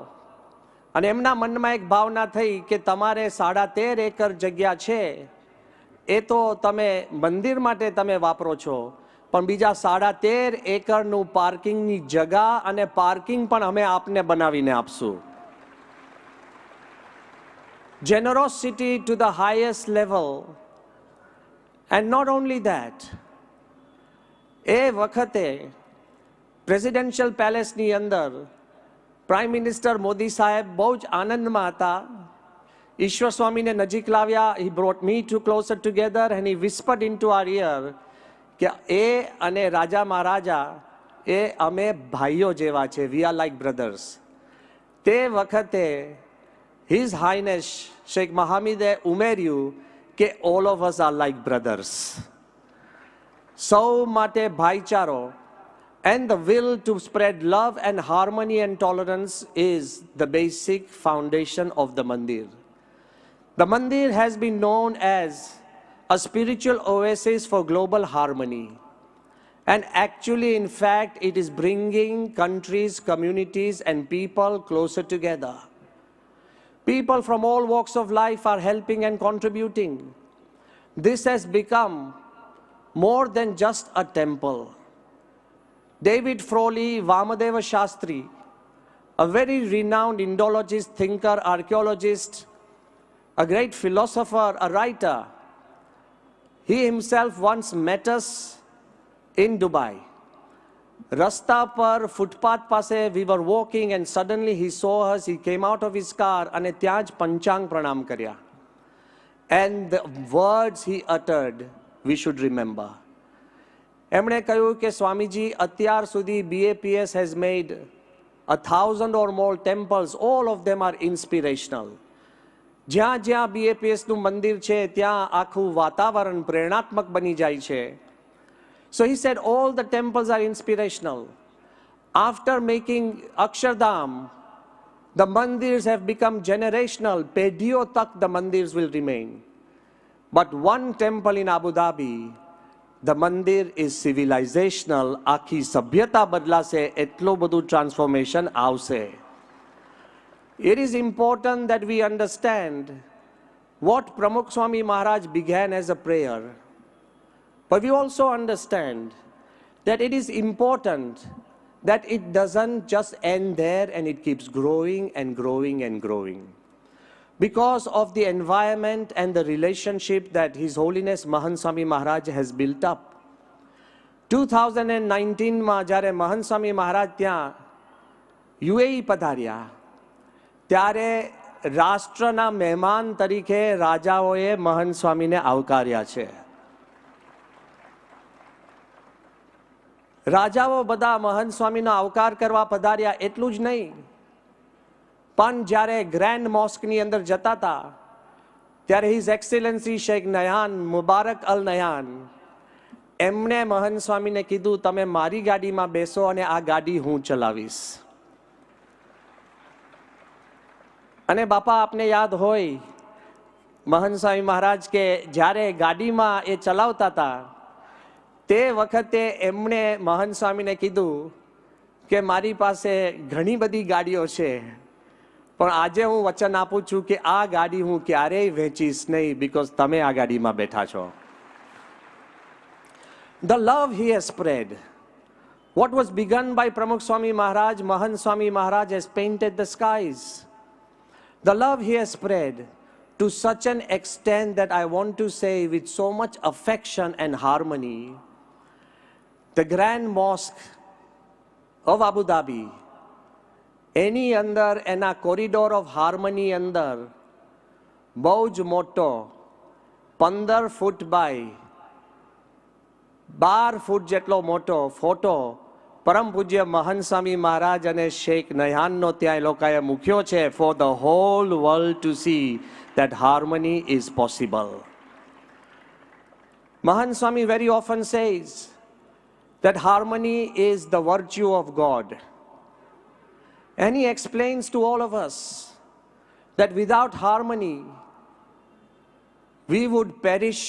અને એમના મનમાં એક ભાવના થઈ કે તમારે 13.5 એકર જગ્યા છે એ તો તમે મંદિર માટે તમે વાપરો છો, પણ બીજા 13.5 એકરનું પાર્કિંગની જગા અને પાર્કિંગ પણ અમે આપને બનાવીને આપશું. Generosity to the highest level. And not only that, એ વખતે પ્રેસિડેન્શિયલ પેલેસની અંદર પ્રાઇમ મિનિસ્ટર મોદી સાહેબ બહુ જ આનંદમાં હતા. ઈશ્વર સ્વામીને નજીક લાવ્યા. He brought me to closer together and he whispered into our ear કે એ અને રાજા મહારાજા એ અમે ભાઈઓ જેવા છે, we are like brothers. તે વખતે His Highness Sheikh Mohammede ઉમેર્યું કે all of us are like brothers. સૌ માટે ભાઈચારો and the will to spread love and harmony and tolerance is the basic foundation of the mandir. The mandir has been known as a spiritual oasis for global harmony. And actually, in fact, it is bringing countries, communities, and people closer together. People from all walks of life are helping and contributing. This has become more than just a temple. David Frawley, Vamadeva Shastri, a very renowned Indologist, thinker, archaeologist, a great philosopher, a writer, he himself once met us in Dubai. Rasta par footpath પાસે we were walking and suddenly he saw us, he came out of his car and ત્યાં જ પંચાંગ પ્રણામ કર્યા. And the words he uttered, we should remember. એમણે કહ્યું કે સ્વામીજી અત્યાર સુધી BAPS has made 1,000 or more temples, all of them are inspirational. જ્યાં જ્યાં BAPSનું મંદિર છે ત્યાં આખું વાતાવરણ પ્રેરણાત્મક બની જાય છે. So he said all the temples are inspirational. After making Akshardham, the mandirs have become generational. Pediyo tak the mandirs will remain. But one temple in Abu Dhabi, the mandir is civilizational. Akhi sabhyata badlase, etlo badu transformation avse. It is important that we understand what Pramukh Swami Maharaj began as a prayer. But we also understand that it is important that it doesn't just end there and it keeps growing and growing and growing. Because of the environment and the relationship that His Holiness Mahant Swami Maharaj has built up. 2019 જ્યારે મહંત સ્વામી મહારાજ ત્યાં UAE પધાર્યા ત્યારે રાષ્ટ્રના મહેમાન તરીકે રાજાઓએ મહંત સ્વામીને આવકાર્યા છે. રાજાઓ બધા મહંત સ્વામીનો આવકાર કરવા પધાર્યા એટલું જ નહીં, પણ જ્યારે ગ્રેન્ડ મોસ્કની અંદર જતા હતા ત્યારે હિઝ એક્સેલન્સી શેખ નયાન મુબારક અલ નયાન એમણે મહંત સ્વામીને કીધું તમે મારી ગાડીમાં બેસો અને આ ગાડી હું ચલાવીશ. અને બાપા આપને યાદ હોય મહંત સ્વામી મહારાજ કે જ્યારે ગાડીમાં એ ચલાવતા હતા તે વખતે એમણે મહંત સ્વામીને કીધું કે મારી પાસે ઘણી બધી ગાડીઓ છે, પણ આજે હું વચન આપું છું કે આ ગાડી હું ક્યારેય વેચીશ નહીં, બીકોઝ તમે આ ગાડીમાં બેઠા છો. The love he has spread. What was begun by Pramukh Swami Maharaj, Mahant Swami Maharaj has painted the skies. The love he has spread to such an extent that I want to say with so much affection and harmony, the Grand Mosque of Abu Dhabi, એની અંદર એના corridor of harmony અંદર બહુ જ મોટો 15 foot by 12 ફૂટ જેટલો મોટો photo પરમ પૂજ્ય મહંત સ્વામી મહારાજ અને શેખ નયહાનનો ત્યાં એ લોકોએ મૂક્યો છે for the whole world to see that harmony is possible. Mahan Swami very often says that harmony is the virtue of God. And he explains to all of us that without harmony, we would perish.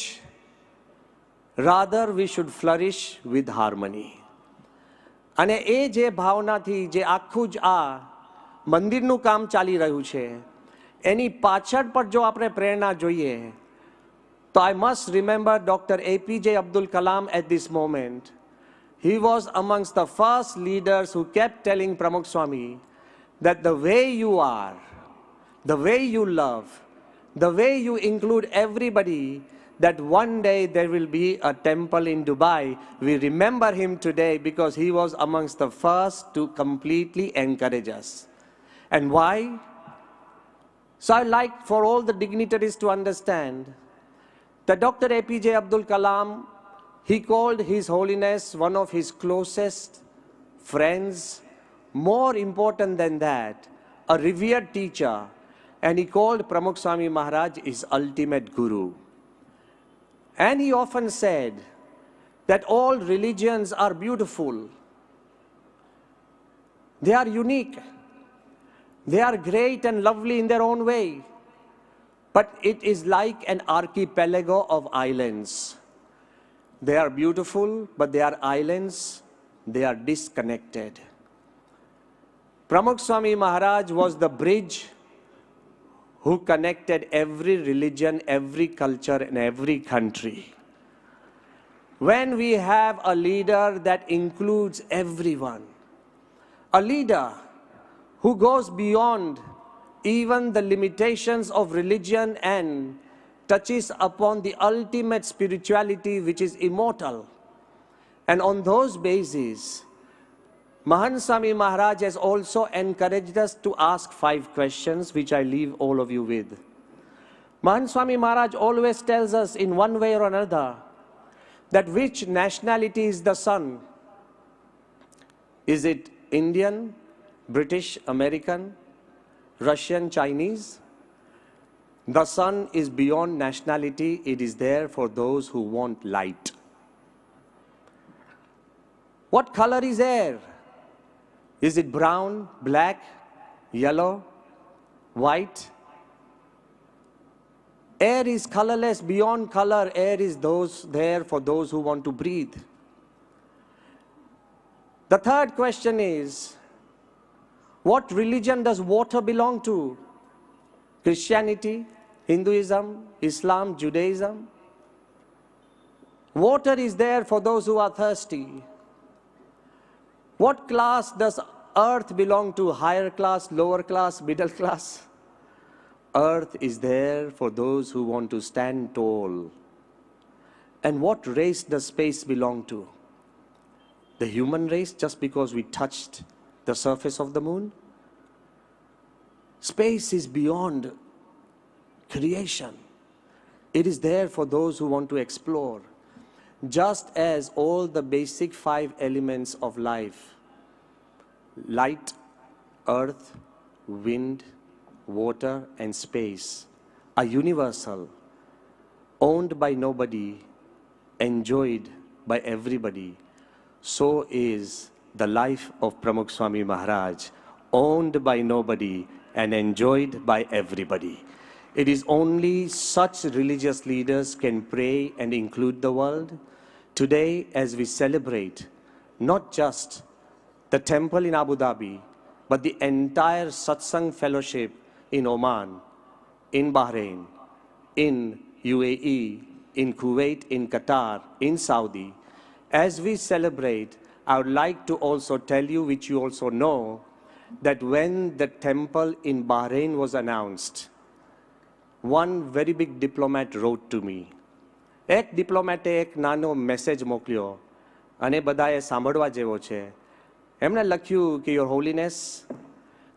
Rather, we should flourish with harmony. અને એ જે ભાવનાથી જે આખું જ આ મંદિરનું કામ ચાલી રહ્યું છે એની પાછળ પર જો આપણે પ્રેરણા જોઈએ તો I must remember Dr. APJ Abdul Kalam at this moment. He was amongst the first leaders who kept telling Pramukh Swami that the way you are, the way you love, the way you include everybody, that one day there will be a temple in Dubai. We remember him today because he was amongst the first to completely encourage us. And why? So I like for all the dignitaries to understand that Dr. APJ Abdul Kalam, he called His Holiness one of his closest friends, more important than that, a revered teacher, and he called Pramukh Swami Maharaj his ultimate guru. And he often said that all religions are beautiful. They are unique. They are great and lovely in their own way. But it is like an archipelago of islands. They are beautiful, but they are islands. They are disconnected. Pramukh Swami Maharaj was the bridge who connected every religion, every culture, and every country. When we have a leader that includes everyone, a leader who goes beyond even the limitations of religion and touches upon the ultimate spirituality which is immortal. And on those bases, Mahan Swami Maharaj has also encouraged us to ask 5 questions which I leave all of you with. Mahan Swami Maharaj always tells us in one way or another that which nationality is the sun. Is it Indian, British, American, Russian, Chinese? The sun is beyond nationality. It is there for those who want light. What color is air? Is it brown, black, yellow, white? Air is colorless, beyond color. Air is there for those who want to breathe. The third question is, what religion does water belong to? Christianity, Hinduism, Islam, Judaism? Water is there for those who are thirsty. What class does earth belong to? Higher class, lower class, middle class? Earth is there for those who want to stand tall. And what race does space belong to? The human race, just because we touched the surface of the moon? Space is beyond creation. It is there for those who want to explore. Just as all the basic 5 elements of life, light, earth, wind, water, and space, are universal, owned by nobody, enjoyed by everybody, so is the life of Pramukh Swami Maharaj, owned by nobody and enjoyed by everybody. It is only such religious leaders can pray and include the world. Today, as we celebrate not just the temple in Abu Dhabi, but the entire Satsang fellowship in Oman, in Bahrain, in UAE, in Kuwait, in Qatar, in Saudi, as we celebrate, I would like to also tell you, which you also know, that when the temple in Bahrain was announced, one very big diplomat wrote to me. એક ડિપ્લોમેટે એક નાનો message મોકલ્યો અને બધાએ સાંભળવા જેવો છે. એમણે લખ્યું કે your holiness,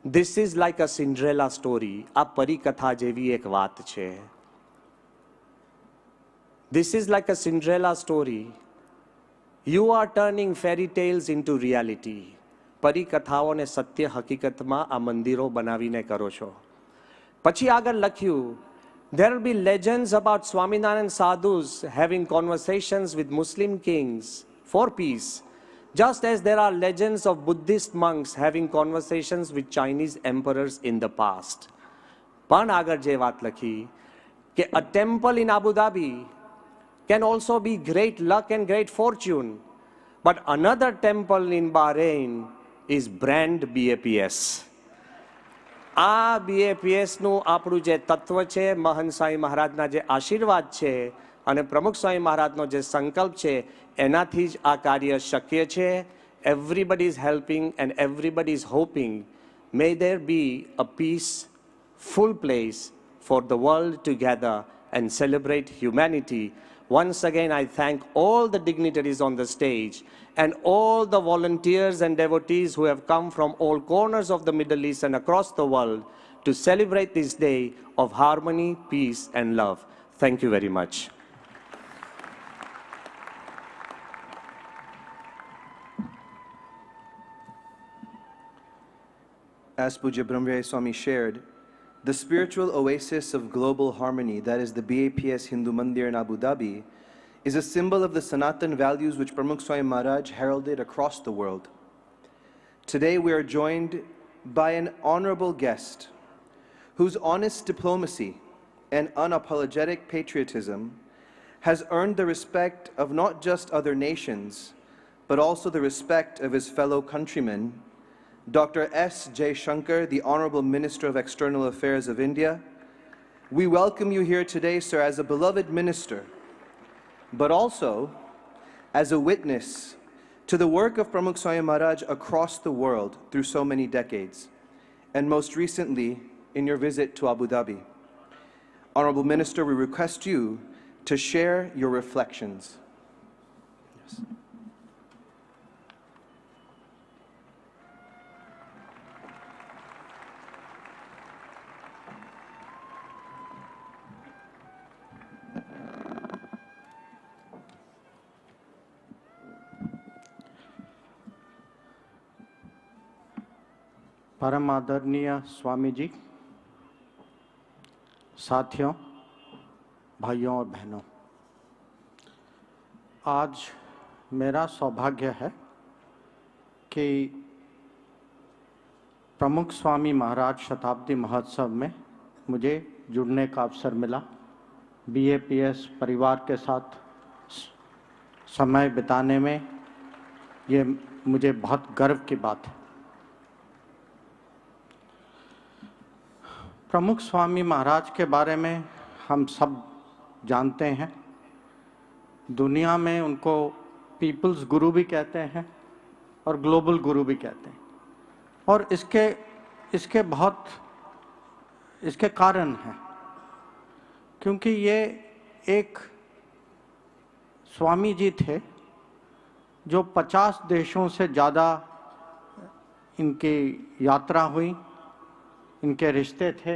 this is like a Cinderella story. આ પરિકથા જેવી એક વાત છે. This is like a Cinderella story. You are turning fairy tales into reality. પરિકથાઓને સત્ય હકીકતમાં આ મંદિરો બનાવીને કરો છો. પછી આગળ લખ્યું, there will be legends about Swaminarayan sadhus having conversations with Muslim kings for peace, just as there are legends of Buddhist monks having conversations with Chinese emperors in the past. પણ આગળ જે વાત લખી કે a temple in Abu Dhabi can also be great luck and great fortune, but another temple in Bahrain is brand BAPS. આ BAPSનું આપણું જે તત્વ છે, મહંત સ્વામી મહારાજના જે આશીર્વાદ છે અને પ્રમુખ સ્વામી મહારાજનો જે સંકલ્પ છે, એનાથી જ આ કાર્ય શક્ય છે. Everybody is helping and everybody is hoping. May there be a peaceful place for the world together and celebrate humanity. Once again, I thank all the dignitaries on the stage and all the volunteers and devotees who have come from all corners of the Middle East and across the world to celebrate this day of harmony, peace, and love. Thank you very much. As Pujya Brahmvyaya Swami shared, the spiritual oasis of global harmony, that is the BAPS Hindu Mandir in Abu Dhabi, is a symbol of the Sanatan values which Pramukh Swami Maharaj heralded across the world. Today we are joined by an honorable guest whose honest diplomacy and unapologetic patriotism has earned the respect of not just other nations, but also the respect of his fellow countrymen, Dr. S. Jaishankar, the Honorable Minister of External Affairs of India. We welcome you here today, sir, as a beloved minister, but also as a witness to the work of Pramukh Swami Maharaj across the world through so many decades, and most recently in your visit to Abu Dhabi. Honorable Minister, we request you to share your reflections. Yes. परम आदरणीय स्वामी जी, साथियों, भाइयों और बहनों, आज मेरा सौभाग्य है कि प्रमुख स्वामी महाराज शताब्दी महोत्सव में मुझे जुड़ने का अवसर मिला. BAPS परिवार के साथ समय बिताने में ये मुझे बहुत गर्व की बात है. प्रमुख स्वामी महाराज के बारे में हम सब जानते हैं. दुनिया में उनको पीपल्स गुरु भी कहते हैं और ग्लोबल गुरु भी कहते हैं, और इसके कारण हैं, क्योंकि ये एक स्वामी जी थे जो 50 देशों से ज़्यादा इनकी यात्रा हुई, इनके रिश्ते थे,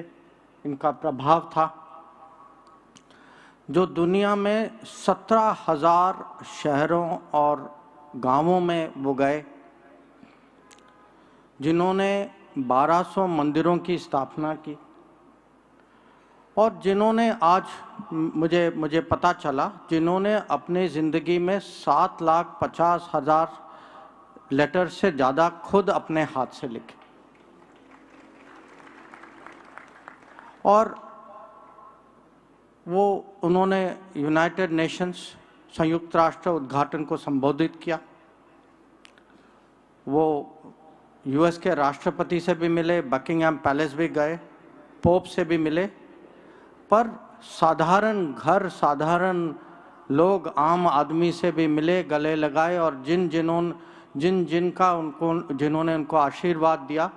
इनका प्रभाव था, जो दुनिया में 17,000 शहरों और गांवों में वो गए, जिन्होंने 1200 मंदिरों की स्थापना की, और जिन्होंने आज मुझे पता चला, जिन्होंने अपनी ज़िंदगी में 7,50,000 लेटर से ज़्यादा खुद अपने हाथ से लिखे. और उन्होंने यूनाइटेड नेशंस संयुक्त राष्ट्र उद्घाटन को संबोधित किया. वो US के राष्ट्रपति से भी मिले, बकिंगहैम पैलेस भी गए, पोप से भी मिले, पर साधारण घर, साधारण लोग, आम आदमी से भी मिले, गले लगाए, और जिन्होंने उनको आशीर्वाद दिया,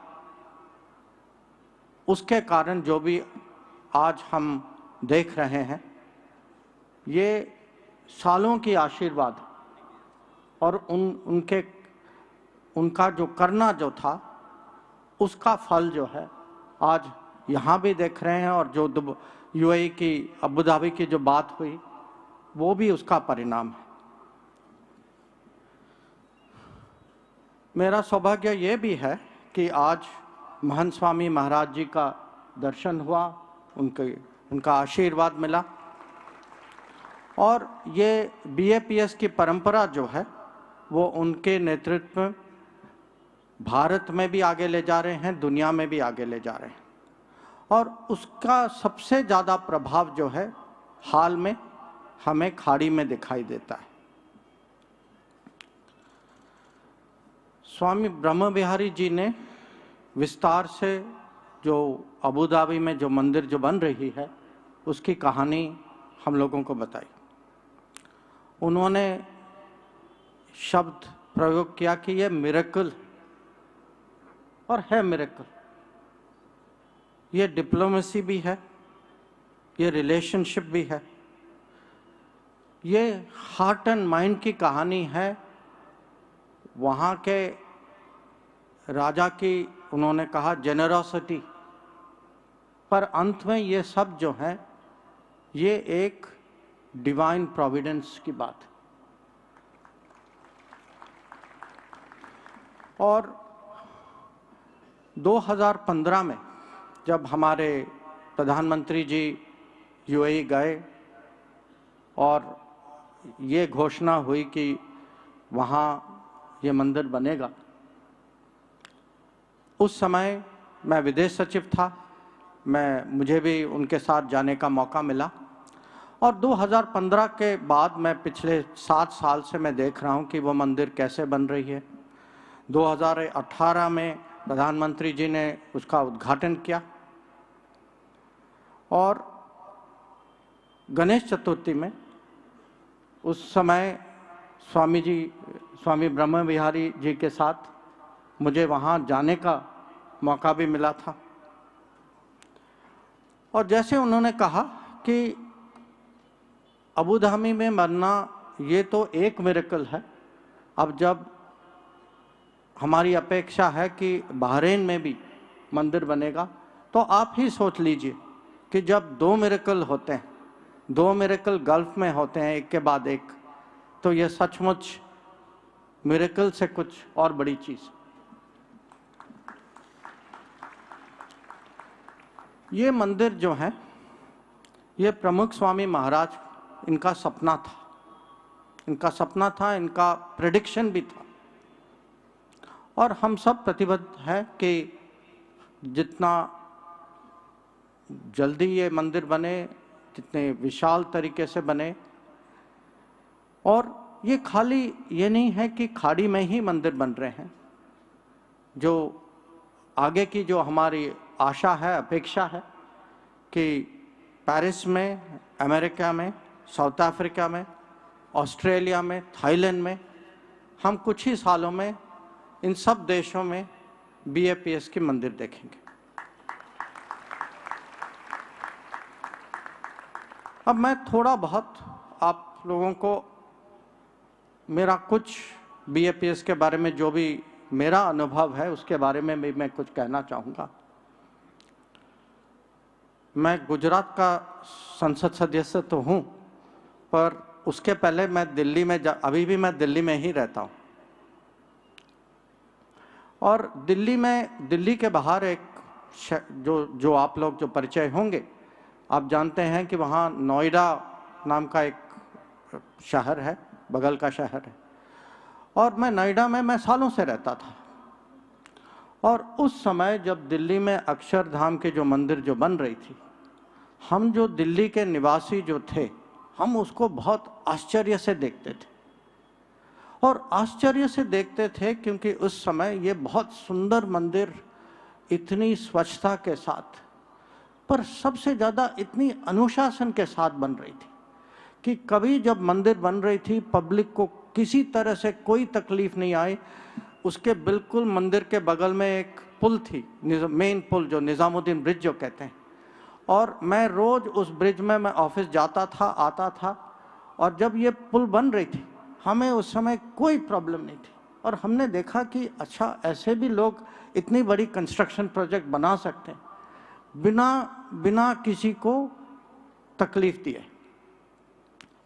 उसके कारण जो भी आज हम देख रहे हैं, ये सालों की आशीर्वाद और उनके उनका जो करना जो था उसका फल जो है आज यहाँ भी देख रहे हैं, और जो यूएई की अबू धाबी की जो बात हुई वो भी उसका परिणाम है। मेरा सौभाग्य ये भी है कि आज महंत स्वामी महाराज जी का दर्शन हुआ, उनका आशीर्वाद मिला, और ये बीएपीएस की परंपरा जो है वो उनके नेतृत्व में भारत में भी आगे ले जा रहे हैं, दुनिया में भी आगे ले जा रहे हैं। और उसका सबसे ज़्यादा प्रभाव जो है हाल में हमें खाड़ी में दिखाई देता है। स्वामी ब्रह्म बिहारी जी ने विस्तार से जो अबू धाबी में जो मंदिर जो बन रही है उसकी कहानी हम लोगों को बताई। उन्होंने शब्द प्रयोग किया कि ये मिरेकल, और है मिरेकल। ये डिप्लोमेसी भी है, ये रिलेशनशिप भी है, ये हार्ट एंड माइंड की कहानी है। वहाँ के राजा की उन्होंने कहा जेनरोसिटी, पर अंत में ये सब जो है ये एक डिवाइन प्रोविडेंस की बात है। और 2015 में जब हमारे प्रधानमंत्री जी यूएई गए और ये घोषणा हुई कि वहाँ ये मंदिर बनेगा, उस समय मैं विदेश सचिव था, मुझे भी उनके साथ जाने का मौका मिला। और 2015 के बाद मैं पिछले 7 साल से मैं देख रहा हूँ कि वो मंदिर कैसे बन रही है। 2018 में प्रधानमंत्री जी ने उसका उद्घाटन किया, और गणेश चतुर्थी में उस समय स्वामी ब्रह्म बिहारी जी के साथ मुझे वहाँ जाने का मौका भी मिला था। और जैसे उन्होंने कहा कि अबू धाबी में बनना ये तो एक मिरेकल है, अब जब हमारी अपेक्षा है कि बहरीन में भी मंदिर बनेगा, तो आप ही सोच लीजिए कि जब 2 मिरेकल होते हैं, 2 मिरेकल गल्फ में होते हैं एक के बाद एक, तो ये सचमुच मिरेकल से कुछ और बड़ी चीज़। ये मंदिर जो है ये प्रमुख स्वामी महाराज, इनका सपना था, इनका प्रेडिक्शन भी था। और हम सब प्रतिबद्ध हैं कि जितना जल्दी ये मंदिर बने, जितने विशाल तरीके से बने। और ये खाली ये नहीं है कि खाड़ी में ही मंदिर बन रहे हैं, जो आगे की जो हमारी आशा है, अपेक्षा है कि पेरिस में, अमेरिका में, साउथ अफ्रीका में, ऑस्ट्रेलिया में, थाईलैंड में, हम कुछ ही सालों में इन सब देशों में बीएपीएस के मंदिर देखेंगे। अब मैं थोड़ा बहुत आप लोगों को मेरा कुछ बीएपीएस के बारे में, जो भी मेरा अनुभव है उसके बारे में भी मैं कुछ कहना चाहूँगा। मैं गुजरात का संसद सदस्य तो हूँ, पर उसके पहले मैं दिल्ली में अभी भी मैं दिल्ली में ही रहता हूँ। और दिल्ली के बाहर एक जो आप लोग जो परिचय होंगे, आप जानते हैं कि वहाँ नोएडा नाम का एक शहर है, बगल का शहर है। और मैं नोएडा में मैं सालों से रहता था। और उस समय जब दिल्ली में अक्षरधाम के जो मंदिर जो बन रही थी, हम जो दिल्ली के निवासी जो थे, हम उसको बहुत आश्चर्य से देखते थे। और आश्चर्य से देखते थे क्योंकि उस समय ये बहुत सुंदर मंदिर, इतनी स्वच्छता के साथ, पर सबसे ज़्यादा इतनी अनुशासन के साथ बन रही थी कि कभी जब मंदिर बन रही थी पब्लिक को किसी तरह से कोई तकलीफ नहीं आई। उसके बिल्कुल मंदिर के बगल में एक पुल थी, मेन पुल जो निज़ामुद्दीन ब्रिज जो कहते हैं, और मैं रोज़ उस ब्रिज में मैं ऑफिस जाता था, आता था। और जब ये पुल बन रही थी, हमें उस समय कोई प्रॉब्लम नहीं थी। और हमने देखा कि अच्छा ऐसे भी लोग इतनी बड़ी कंस्ट्रक्शन प्रोजेक्ट बना सकते हैं बिना बिना किसी को तकलीफ दिए।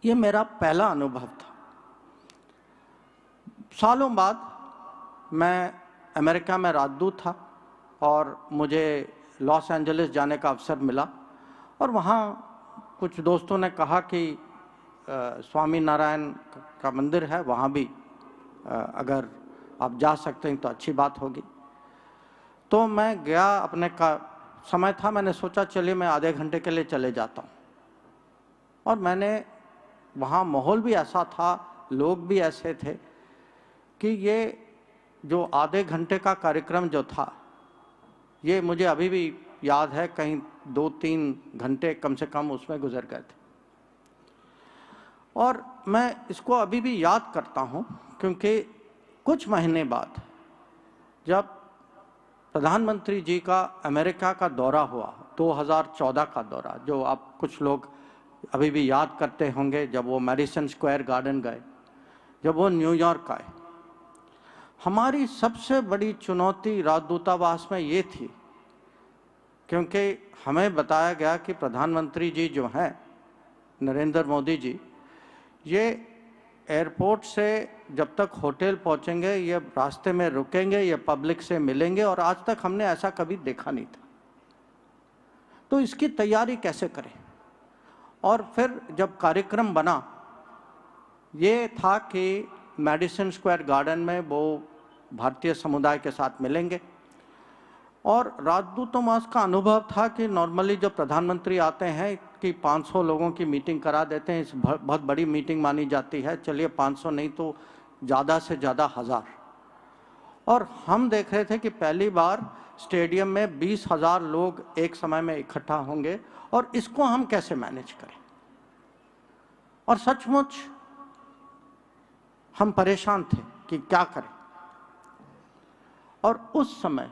ये मेरा पहला अनुभव था। सालों बाद मैं अमेरिका में राजदूत था और मुझे लॉस एंजलिस जाने का अवसर मिला और वहाँ कुछ दोस्तों ने कहा कि स्वामी नारायण का मंदिर है, वहाँ भी अगर आप जा सकते हैं तो अच्छी बात होगी। तो मैं गया, अपने का समय था, मैंने सोचा चलिए मैं आधे घंटे के लिए चले जाता हूँ। और मैंने वहाँ माहौल भी ऐसा था, लोग भी ऐसे थे कि ये जो आधे घंटे का कार्यक्रम जो था, ये मुझे अभी भी याद है, कहीं 2-3 घंटे कम से कम उसमें गुजर गए थे। और मैं इसको अभी भी याद करता हूँ क्योंकि कुछ महीने बाद जब प्रधानमंत्री जी का अमेरिका का दौरा हुआ, 2014 का दौरा, जो आप कुछ लोग अभी भी याद करते होंगे, जब वो मैडिसन स्क्वायर गार्डन गए, जब वो न्यूयॉर्क आए, हमारी सबसे बड़ी चुनौती राजदूतावास में ये थी क्योंकि हमें बताया गया कि प्रधानमंत्री जी जो हैं नरेंद्र मोदी जी, ये एयरपोर्ट से जब तक होटल पहुंचेंगे ये रास्ते में रुकेंगे, ये पब्लिक से मिलेंगे, और आज तक हमने ऐसा कभी देखा नहीं था। तो इसकी तैयारी कैसे करें? और फिर जब कार्यक्रम बना, ये था कि मैडिसन स्क्वायर गार्डन में वो भारतीय समुदाय के साथ मिलेंगे। और राजदूतावास का अनुभव था कि नॉर्मली जब प्रधानमंत्री आते हैं कि 500 लोगों की मीटिंग करा देते हैं, इस बहुत बड़ी मीटिंग मानी जाती है, चलिए 500 नहीं तो ज़्यादा से ज़्यादा 1000। और हम देख रहे थे कि पहली बार स्टेडियम में 20,000 लोग एक समय में इकट्ठा होंगे और इसको हम कैसे मैनेज करें। और सचमुच हम परेशान थे कि क्या करें। और उस समय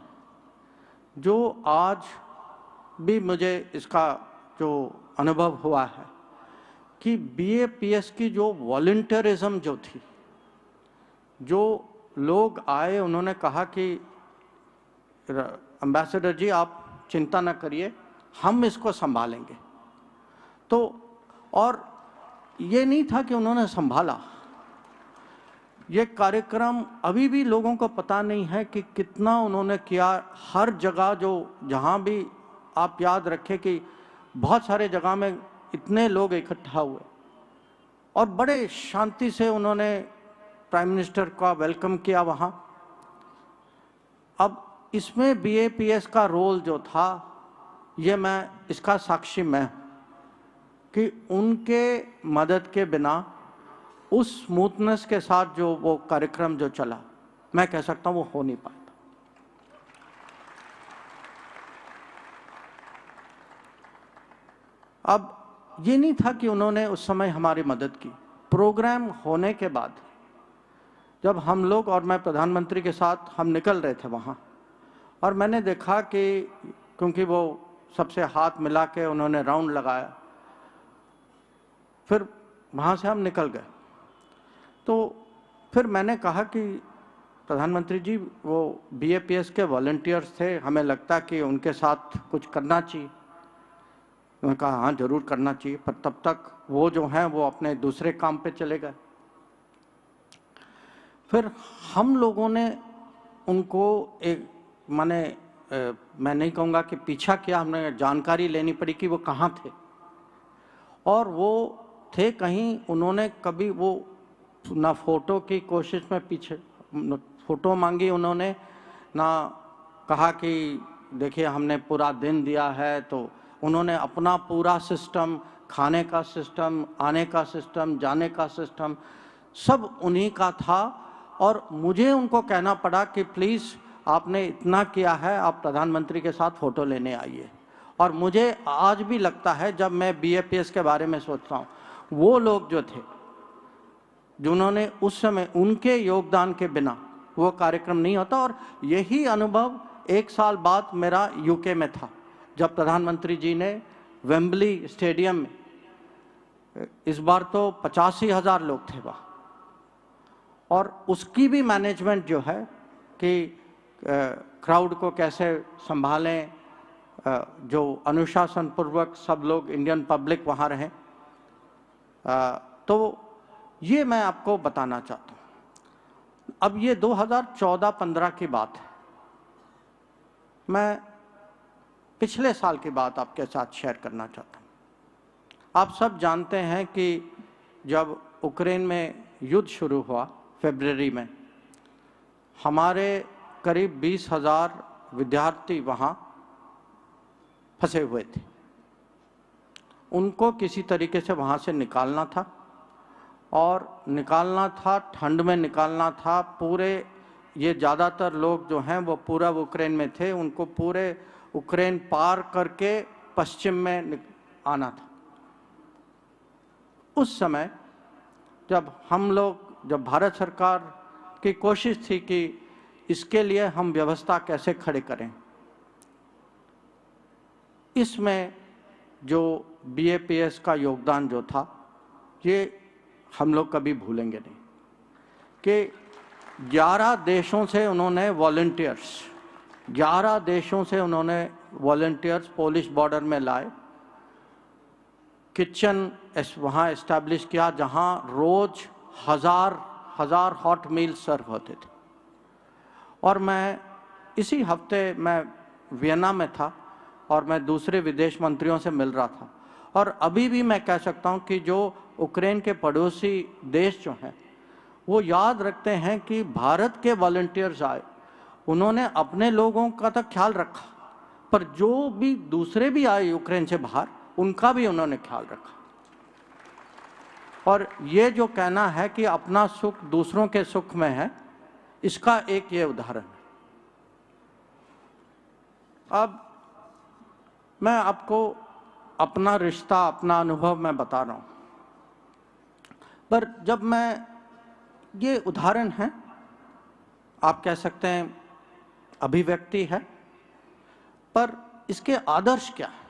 जो आज भी मुझे इसका जो अनुभव हुआ है कि BAPS की जो वॉलंटियरिज्म जो थी, जो लोग आए, उन्होंने कहा कि एम्बेसडर जी आप चिंता न करिए, हम इसको संभालेंगे। तो और ये नहीं था कि उन्होंने संभाला, ये कार्यक्रम अभी भी लोगों को पता नहीं है कि कितना उन्होंने किया। हर जगह जो जहाँ भी आप याद रखें कि बहुत सारे जगह में इतने लोग इकट्ठा हुए और बड़े शांति से उन्होंने प्राइम मिनिस्टर का वेलकम किया वहाँ। अब इसमें BAPS का रोल जो था, ये मैं इसका साक्षी मैं कि उनके मदद के बिना उस स्मूथनेस के साथ जो वो कार्यक्रम जो चला, मैं कह सकता हूँ वो हो नहीं पाता। अब ये नहीं था कि उन्होंने उस समय हमारी मदद की। प्रोग्राम होने के बाद जब हम लोग और मैं प्रधानमंत्री के साथ हम निकल रहे थे वहाँ, और मैंने देखा कि क्योंकि वो सबसे हाथ मिला के उन्होंने राउंड लगाया, फिर वहाँ से हम निकल गए। तो फिर मैंने कहा कि प्रधानमंत्री जी, वो BAPS के वॉलंटियर्स थे, हमें लगता कि उनके साथ कुछ करना चाहिए। उन्होंने कहा हाँ ज़रूर करना चाहिए, पर तब तक वो जो हैं वो अपने दूसरे काम पे चले गए। फिर हम लोगों ने उनको एक मैं नहीं कहूँगा कि पीछा किया, हमने जानकारी लेनी पड़ी कि वो कहाँ थे। और वो थे कहीं, उन्होंने कभी वो ना फ़ोटो की कोशिश में पीछे फ़ोटो मांगी उन्होंने, ना कहा कि देखिए हमने पूरा दिन दिया है। तो उन्होंने अपना पूरा सिस्टम, खाने का सिस्टम, आने का सिस्टम, जाने का सिस्टम, सब उन्हीं का था। और मुझे उनको कहना पड़ा कि प्लीज़ आपने इतना किया है, आप प्रधानमंत्री के साथ फ़ोटो लेने आइए। और मुझे आज भी लगता है जब मैं BAPS के बारे में सोचता हूँ, वो लोग जो थे जिन्होंने उस समय, उनके योगदान के बिना वो कार्यक्रम नहीं होता। और यही अनुभव 1 साल बाद मेरा UK में था, जब प्रधानमंत्री जी ने वेम्बली स्टेडियम में, इस बार तो 85,000 लोग थे वहाँ, और उसकी भी मैनेजमेंट जो है कि क्राउड को कैसे संभालें, जो अनुशासनपूर्वक सब लोग इंडियन पब्लिक वहाँ रहें, तो ये मैं आपको बताना चाहता हूँ। अब ये 2014-15 की बात है, मैं पिछले साल की बात आपके साथ शेयर करना चाहता हूँ। आप सब जानते हैं कि जब यूक्रेन में युद्ध शुरू हुआ फरवरी में, हमारे करीब 20,000 विद्यार्थी वहाँ फंसे हुए थे। उनको किसी तरीके से वहाँ से निकालना था, और निकालना था, ठंड में निकालना था। पूरे ये ज़्यादातर लोग जो हैं वो पूरा यूक्रेन में थे, उनको पूरे यूक्रेन पार करके पश्चिम में आना था। उस समय जब भारत सरकार की कोशिश थी कि इसके लिए हम व्यवस्था कैसे खड़े करें, इसमें जो BAPS का योगदान जो था, ये हम लोग कभी भूलेंगे नहीं कि 11 देशों से उन्होंने वॉलंटियर्स पोलिश बॉर्डर में लाए, किचन वहाँ एस्टैब्लिश किया जहाँ रोज़ हजार हॉट मील सर्व होते थे। और मैं इसी हफ्ते मैं वियना में था और मैं दूसरे विदेश मंत्रियों से मिल रहा था, और अभी भी मैं कह सकता हूँ कि जो यूक्रेन के पड़ोसी देश जो हैं वो याद रखते हैं कि भारत के वॉलंटियर्स आए, उन्होंने अपने लोगों का तो ख्याल रखा, पर जो भी दूसरे भी आए यूक्रेन से बाहर, उनका भी उन्होंने ख्याल रखा। और ये जो कहना है कि अपना सुख दूसरों के सुख में है, इसका एक ये उदाहरण है। अब मैं आपको अपना रिश्ता, अपना अनुभव मैं बता रहा हूँ, पर जब मैं ये उदाहरण है, आप कह सकते हैं अभिव्यक्ति है, पर इसके आदर्श क्या है?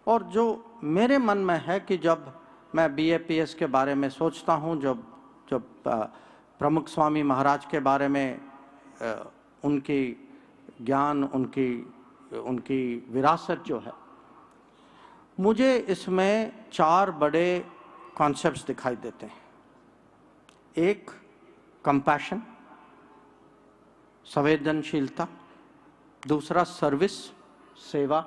और जो मेरे मन में है कि जब मैं BAPS के बारे में सोचता हूँ, जब प्रमुख स्वामी महाराज के बारे में उनकी ज्ञान, उनकी विरासत जो है, मुझे इसमें 4 बड़े कॉन्सेप्ट्स दिखाई देते हैं। एक, कंपैशन, संवेदनशीलता। दूसरा, सर्विस, सेवा।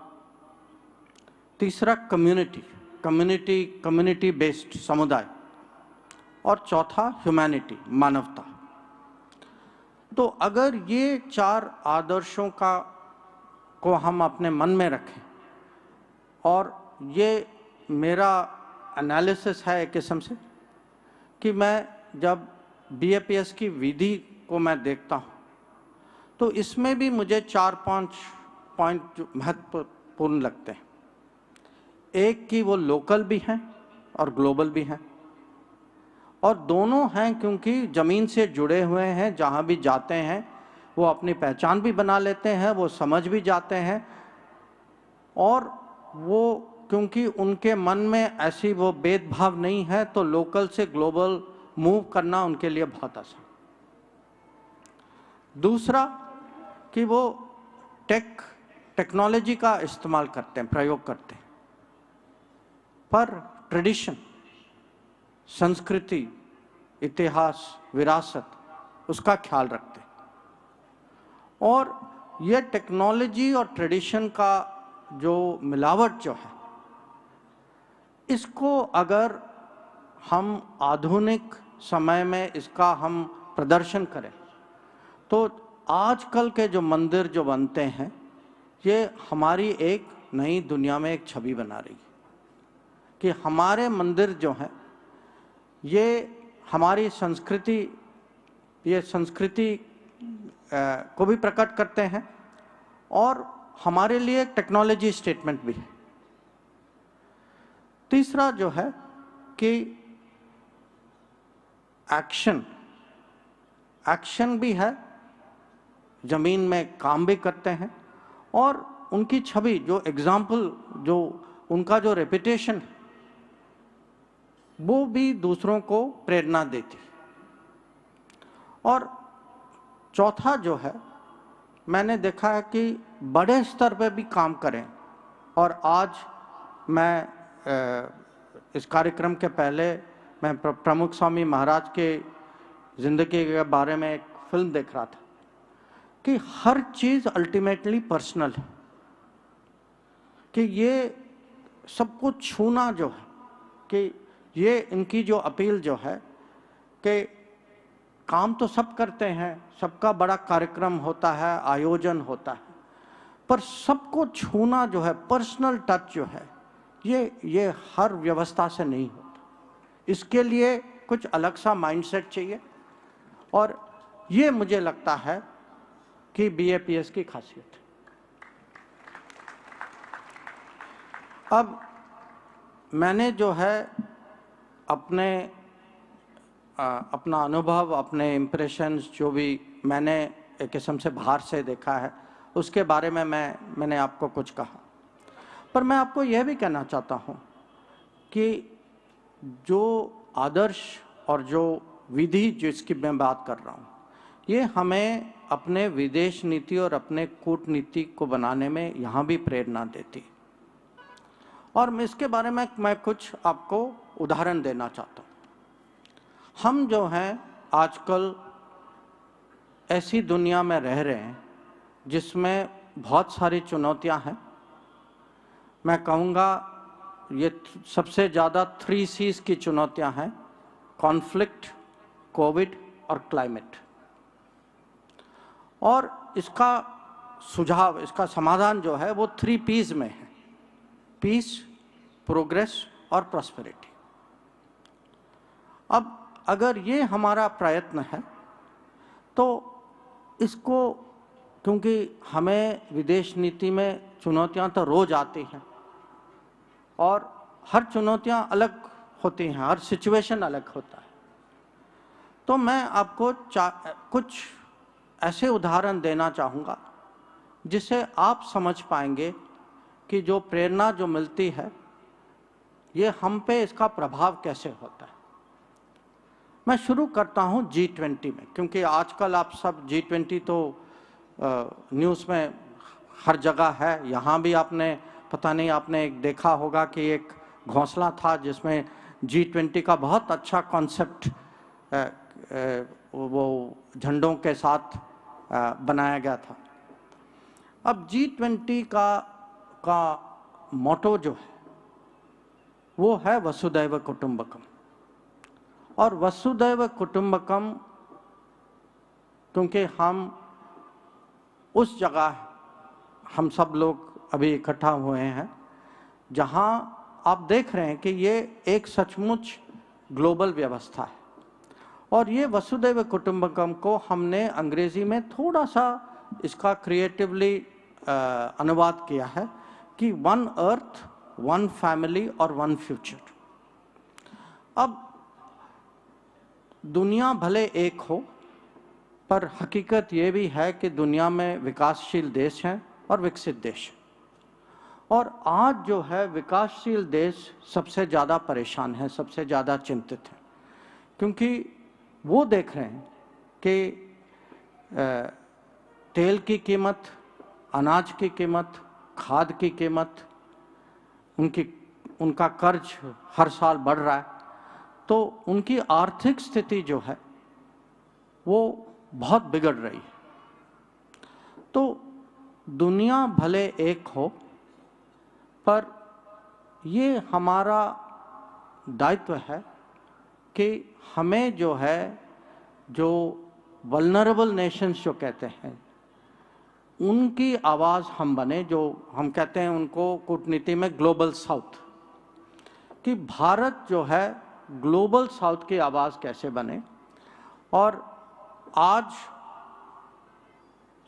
तीसरा, कम्युनिटी बेस्ड, समुदाय। और चौथा, ह्यूमैनिटी, मानवता। तो अगर ये 4 आदर्शों को हम अपने मन में रखें, और ये मेरा एनालिसिस है एक किस्म से कि मैं जब BAPS की विधि को मैं देखता हूँ, तो इसमें भी मुझे 4-5 पॉइंट महत्वपूर्ण लगते हैं। एक कि वो लोकल भी हैं और ग्लोबल भी हैं, और दोनों हैं क्योंकि ज़मीन से जुड़े हुए हैं। जहाँ भी जाते हैं वो अपनी पहचान भी बना लेते हैं, वो समझ भी जाते हैं, और वो क्योंकि उनके मन में ऐसी वो भेदभाव नहीं है, तो लोकल से ग्लोबल मूव करना उनके लिए बहुत आसान। दूसरा कि वो टेक्नोलॉजी का इस्तेमाल करते हैं, प्रयोग करते हैं, पर ट्रेडिशन, संस्कृति, इतिहास, विरासत, उसका ख्याल रखते हैं। और ये टेक्नोलॉजी और ट्रेडिशन का जो मिलावट जो है, इसको अगर हम आधुनिक समय में इसका हम प्रदर्शन करें, तो आजकल के जो मंदिर जो बनते हैं, ये हमारी एक नई दुनिया में एक छवि बना रही है कि हमारे मंदिर जो हैं ये हमारी संस्कृति, ये संस्कृति को भी प्रकट करते हैं, और हमारे लिए टेक्नोलॉजी स्टेटमेंट भी है। तीसरा जो है कि एक्शन भी है, ज़मीन में काम भी करते हैं, और उनकी छवि, जो एग्जाम्पल, जो उनका जो रेपुटेशन है, वो भी दूसरों को प्रेरणा देती। और चौथा जो है, मैंने देखा है कि बड़े स्तर पे भी काम करें। और आज मैं इस कार्यक्रम के पहले मैं प्रमुख स्वामी महाराज के ज़िंदगी के बारे में एक फिल्म देख रहा था कि हर चीज़ अल्टीमेटली पर्सनल है, कि ये सबको छूना जो है, कि ये इनकी जो अपील जो है कि काम तो सब करते हैं, सबका बड़ा कार्यक्रम होता है, आयोजन होता है, पर सबको छूना जो है, पर्सनल टच जो है, ये हर व्यवस्था से नहीं होता। इसके लिए कुछ अलग सा माइंडसेट चाहिए, और ये मुझे लगता है कि BAPS की खासियत है। अब मैंने जो है अपना अनुभव, अपने इम्प्रेशंस, जो भी मैंने एक किस्म से बाहर से देखा है, उसके बारे में मैंने आपको कुछ कहा। पर मैं आपको यह भी कहना चाहता हूँ कि जो आदर्श और जो विधि जिसकी मैं बात कर रहा हूँ, ये हमें अपने विदेश नीति और अपने कूटनीति को बनाने में यहाँ भी प्रेरणा देती। और मैं इसके बारे में मैं कुछ आपको उदाहरण देना चाहता हूँ। हम जो हैं आजकल ऐसी दुनिया में रह रहे हैं जिसमें बहुत सारी चुनौतियां हैं। मैं कहूँगा ये सबसे ज़्यादा 3 C's की चुनौतियां हैं: कॉन्फ्लिक्ट, कोविड और क्लाइमेट। और इसका सुझाव, इसका समाधान जो है वो 3 P's में है: पीस, प्रोग्रेस और प्रॉस्पेरिटी। अब अगर ये हमारा प्रयत्न है तो इसको, क्योंकि हमें विदेश नीति में चुनौतियां तो रोज आती हैं और हर चुनौतियां अलग होती हैं, हर सिचुएशन अलग होता है, तो मैं आपको कुछ ऐसे उदाहरण देना चाहूँगा जिससे आप समझ पाएंगे कि जो प्रेरणा जो मिलती है ये हम पे इसका प्रभाव कैसे होता है। मैं शुरू करता हूँ G20 में, क्योंकि आजकल आप सब G20 तो न्यूज़ में हर जगह है। यहाँ भी आपने पता नहीं, आपने एक देखा होगा कि एक घोंसला था जिसमें G20 का बहुत अच्छा कॉन्सेप्ट वो झंडों के साथ बनाया गया था। अब G20 का मोटो जो है वो है वसुदैव कुटुंबकम। और वसुदैव कुटुंबकम, क्योंकि हम उस जगह हम सब लोग अभी इकट्ठा हुए हैं जहां आप देख रहे हैं कि ये एक सचमुच ग्लोबल व्यवस्था है। और ये वसुदैव कुटुंबकम को हमने अंग्रेजी में थोड़ा सा इसका क्रिएटिवली अनुवाद किया है कि 1 अर्थ, 1 फैमिली और 1 फ्यूचर। अब दुनिया भले एक हो, पर हकीकत ये भी है कि दुनिया में विकासशील देश हैं और विकसित देश हैं। और आज जो है विकासशील देश सबसे ज़्यादा परेशान हैं, सबसे ज़्यादा चिंतित हैं, क्योंकि वो देख रहे हैं कि तेल की कीमत, अनाज की कीमत, खाद की कीमत, उनका कर्ज हर साल बढ़ रहा है, तो उनकी आर्थिक स्थिति जो है वो बहुत बिगड़ रही है। तो दुनिया भले एक हो, पर ये हमारा दायित्व है कि हमें जो है, जो वल्नरेबल नेशंस जो कहते हैं, उनकी आवाज़ हम बने, जो हम कहते हैं उनको कूटनीति में ग्लोबल साउथ, कि भारत जो है ग्लोबल साउथ की आवाज़ कैसे बने। और आज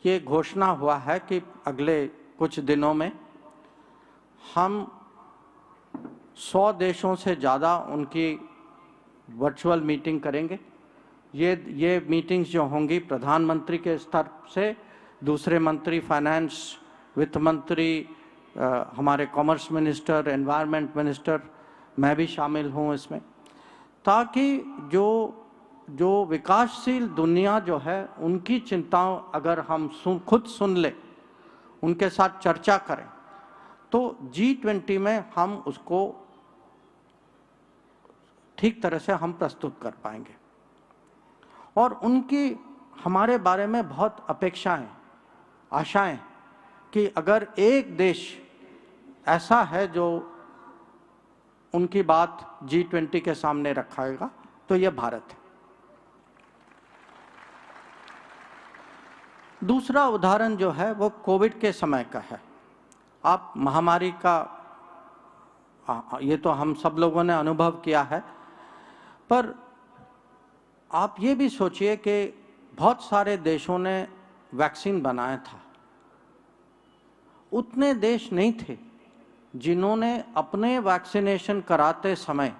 ये घोषणा हुआ है कि अगले कुछ दिनों में हम 100 देशों से ज़्यादा उनकी वर्चुअल मीटिंग करेंगे। ये मीटिंग्स जो होंगी प्रधानमंत्री के स्तर से, दूसरे मंत्री, फाइनेंस, वित्त मंत्री, हमारे कॉमर्स मिनिस्टर, एनवायरनमेंट मिनिस्टर, मैं भी शामिल हूँ इसमें, ताकि जो जो विकासशील दुनिया जो है उनकी चिंताओं अगर हम खुद सुन ले, उनके साथ चर्चा करें, तो G20 में हम उसको ठीक तरह से हम प्रस्तुत कर पाएंगे। और उनकी हमारे बारे में बहुत अपेक्षाएं, आशाएं कि अगर एक देश ऐसा है जो उनकी बात G20 के सामने रखाएगा तो यह भारत है। दूसरा उदाहरण जो है वो कोविड के समय का है। आप महामारी का ये तो हम सब लोगों ने अनुभव किया है, पर आप ये भी सोचिए कि बहुत सारे देशों ने वैक्सीन बनाया था। उतने देश नहीं थे जिन्होंने अपने वैक्सीनेशन कराते समय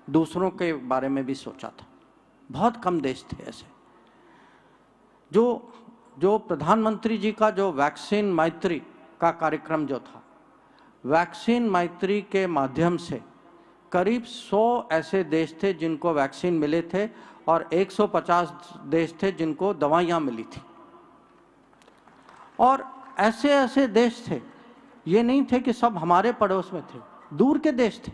दूसरों के बारे में भी सोचा था। बहुत कम देश थे ऐसे। जो प्रधानमंत्री जी का जो वैक्सीन मैत्री का कार्यक्रम जो था, वैक्सीन मैत्री के माध्यम से करीब 100 ऐसे देश थे जिनको वैक्सीन मिले थे और 150 देश थे जिनको दवाइयाँ मिली थी। और ऐसे ऐसे देश थे, ये नहीं थे कि सब हमारे पड़ोस में थे, दूर के देश थे।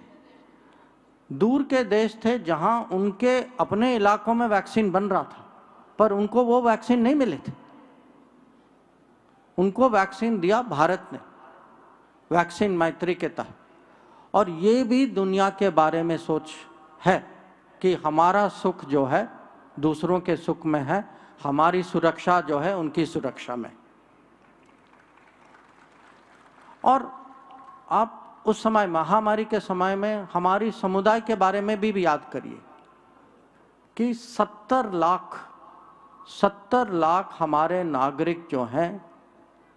दूर के देश थे जहां उनके अपने इलाकों में वैक्सीन बन रहा था, पर उनको वो वैक्सीन नहीं मिले थे। उनको वैक्सीन दिया भारत ने, वैक्सीन मैत्री के तहत। और ये भी दुनिया के बारे में सोच है कि हमारा सुख जो है दूसरों के सुख में है, हमारी सुरक्षा जो है उनकी सुरक्षा में। और आप उस समय महामारी के समय में हमारी समुदाय के बारे में भी याद करिए कि 70 लाख हमारे नागरिक जो हैं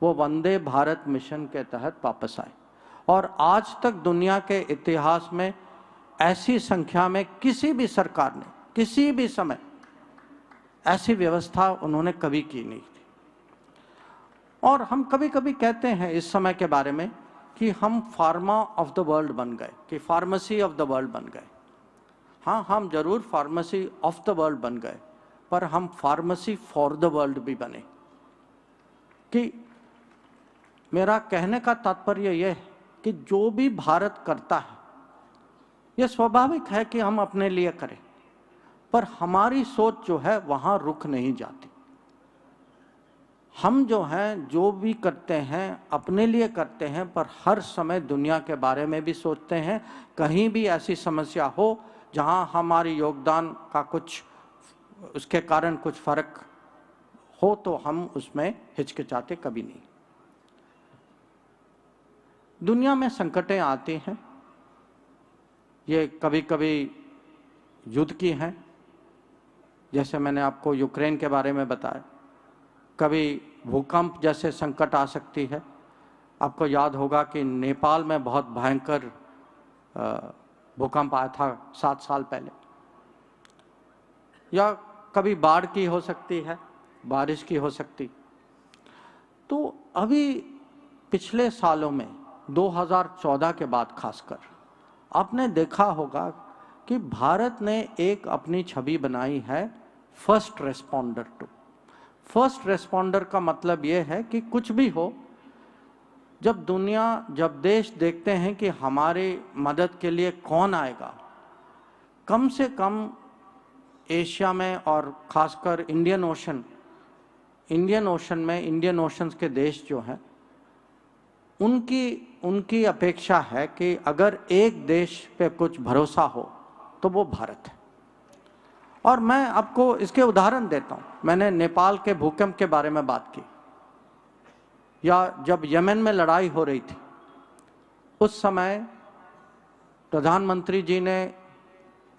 वो वंदे भारत मिशन के तहत वापस आए। और आज तक दुनिया के इतिहास में ऐसी संख्या में किसी भी सरकार ने किसी भी समय ऐसी व्यवस्था उन्होंने कभी की नहीं थी। और हम कभी कभी कहते हैं इस समय के बारे में कि हम फार्मा ऑफ द वर्ल्ड बन गए, कि फार्मेसी ऑफ द वर्ल्ड बन गए। हाँ, हम जरूर फार्मेसी ऑफ द वर्ल्ड बन गए, पर हम फार्मेसी फॉर द वर्ल्ड भी बने। कि मेरा कहने का तात्पर्य यह है कि जो भी भारत करता है यह स्वाभाविक है कि हम अपने लिए करें, पर हमारी सोच जो है वहाँ रुक नहीं जाती। हम जो हैं जो भी करते हैं अपने लिए करते हैं, पर हर समय दुनिया के बारे में भी सोचते हैं। कहीं भी ऐसी समस्या हो जहाँ हमारी योगदान का कुछ उसके कारण कुछ फर्क हो तो हम उसमें हिचकिचाते कभी नहीं। दुनिया में संकटें आती हैं, ये कभी कभी युद्ध की हैं, जैसे मैंने आपको यूक्रेन के बारे में बताया। कभी भूकंप जैसे संकट आ सकती है। आपको याद होगा कि नेपाल में बहुत भयंकर भूकंप आया था 7 साल पहले। या कभी बाढ़ की हो सकती है, बारिश की हो सकती। तो अभी पिछले सालों में 2014 के बाद खासकर आपने देखा होगा कि भारत ने एक अपनी छवि बनाई है first responder too. First responder का मतलब ये है कि कुछ भी हो, जब देश देखते हैं कि हमारी मदद के लिए कौन आएगा, कम से कम एशिया में और खासकर इंडियन ओशन के देश जो हैं उनकी अपेक्षा है कि अगर एक देश पे कुछ भरोसा हो तो वो भारत है। और मैं आपको इसके उदाहरण देता हूँ। मैंने नेपाल के भूकंप के बारे में बात की, या जब यमन में लड़ाई हो रही थी उस समय प्रधानमंत्री जी ने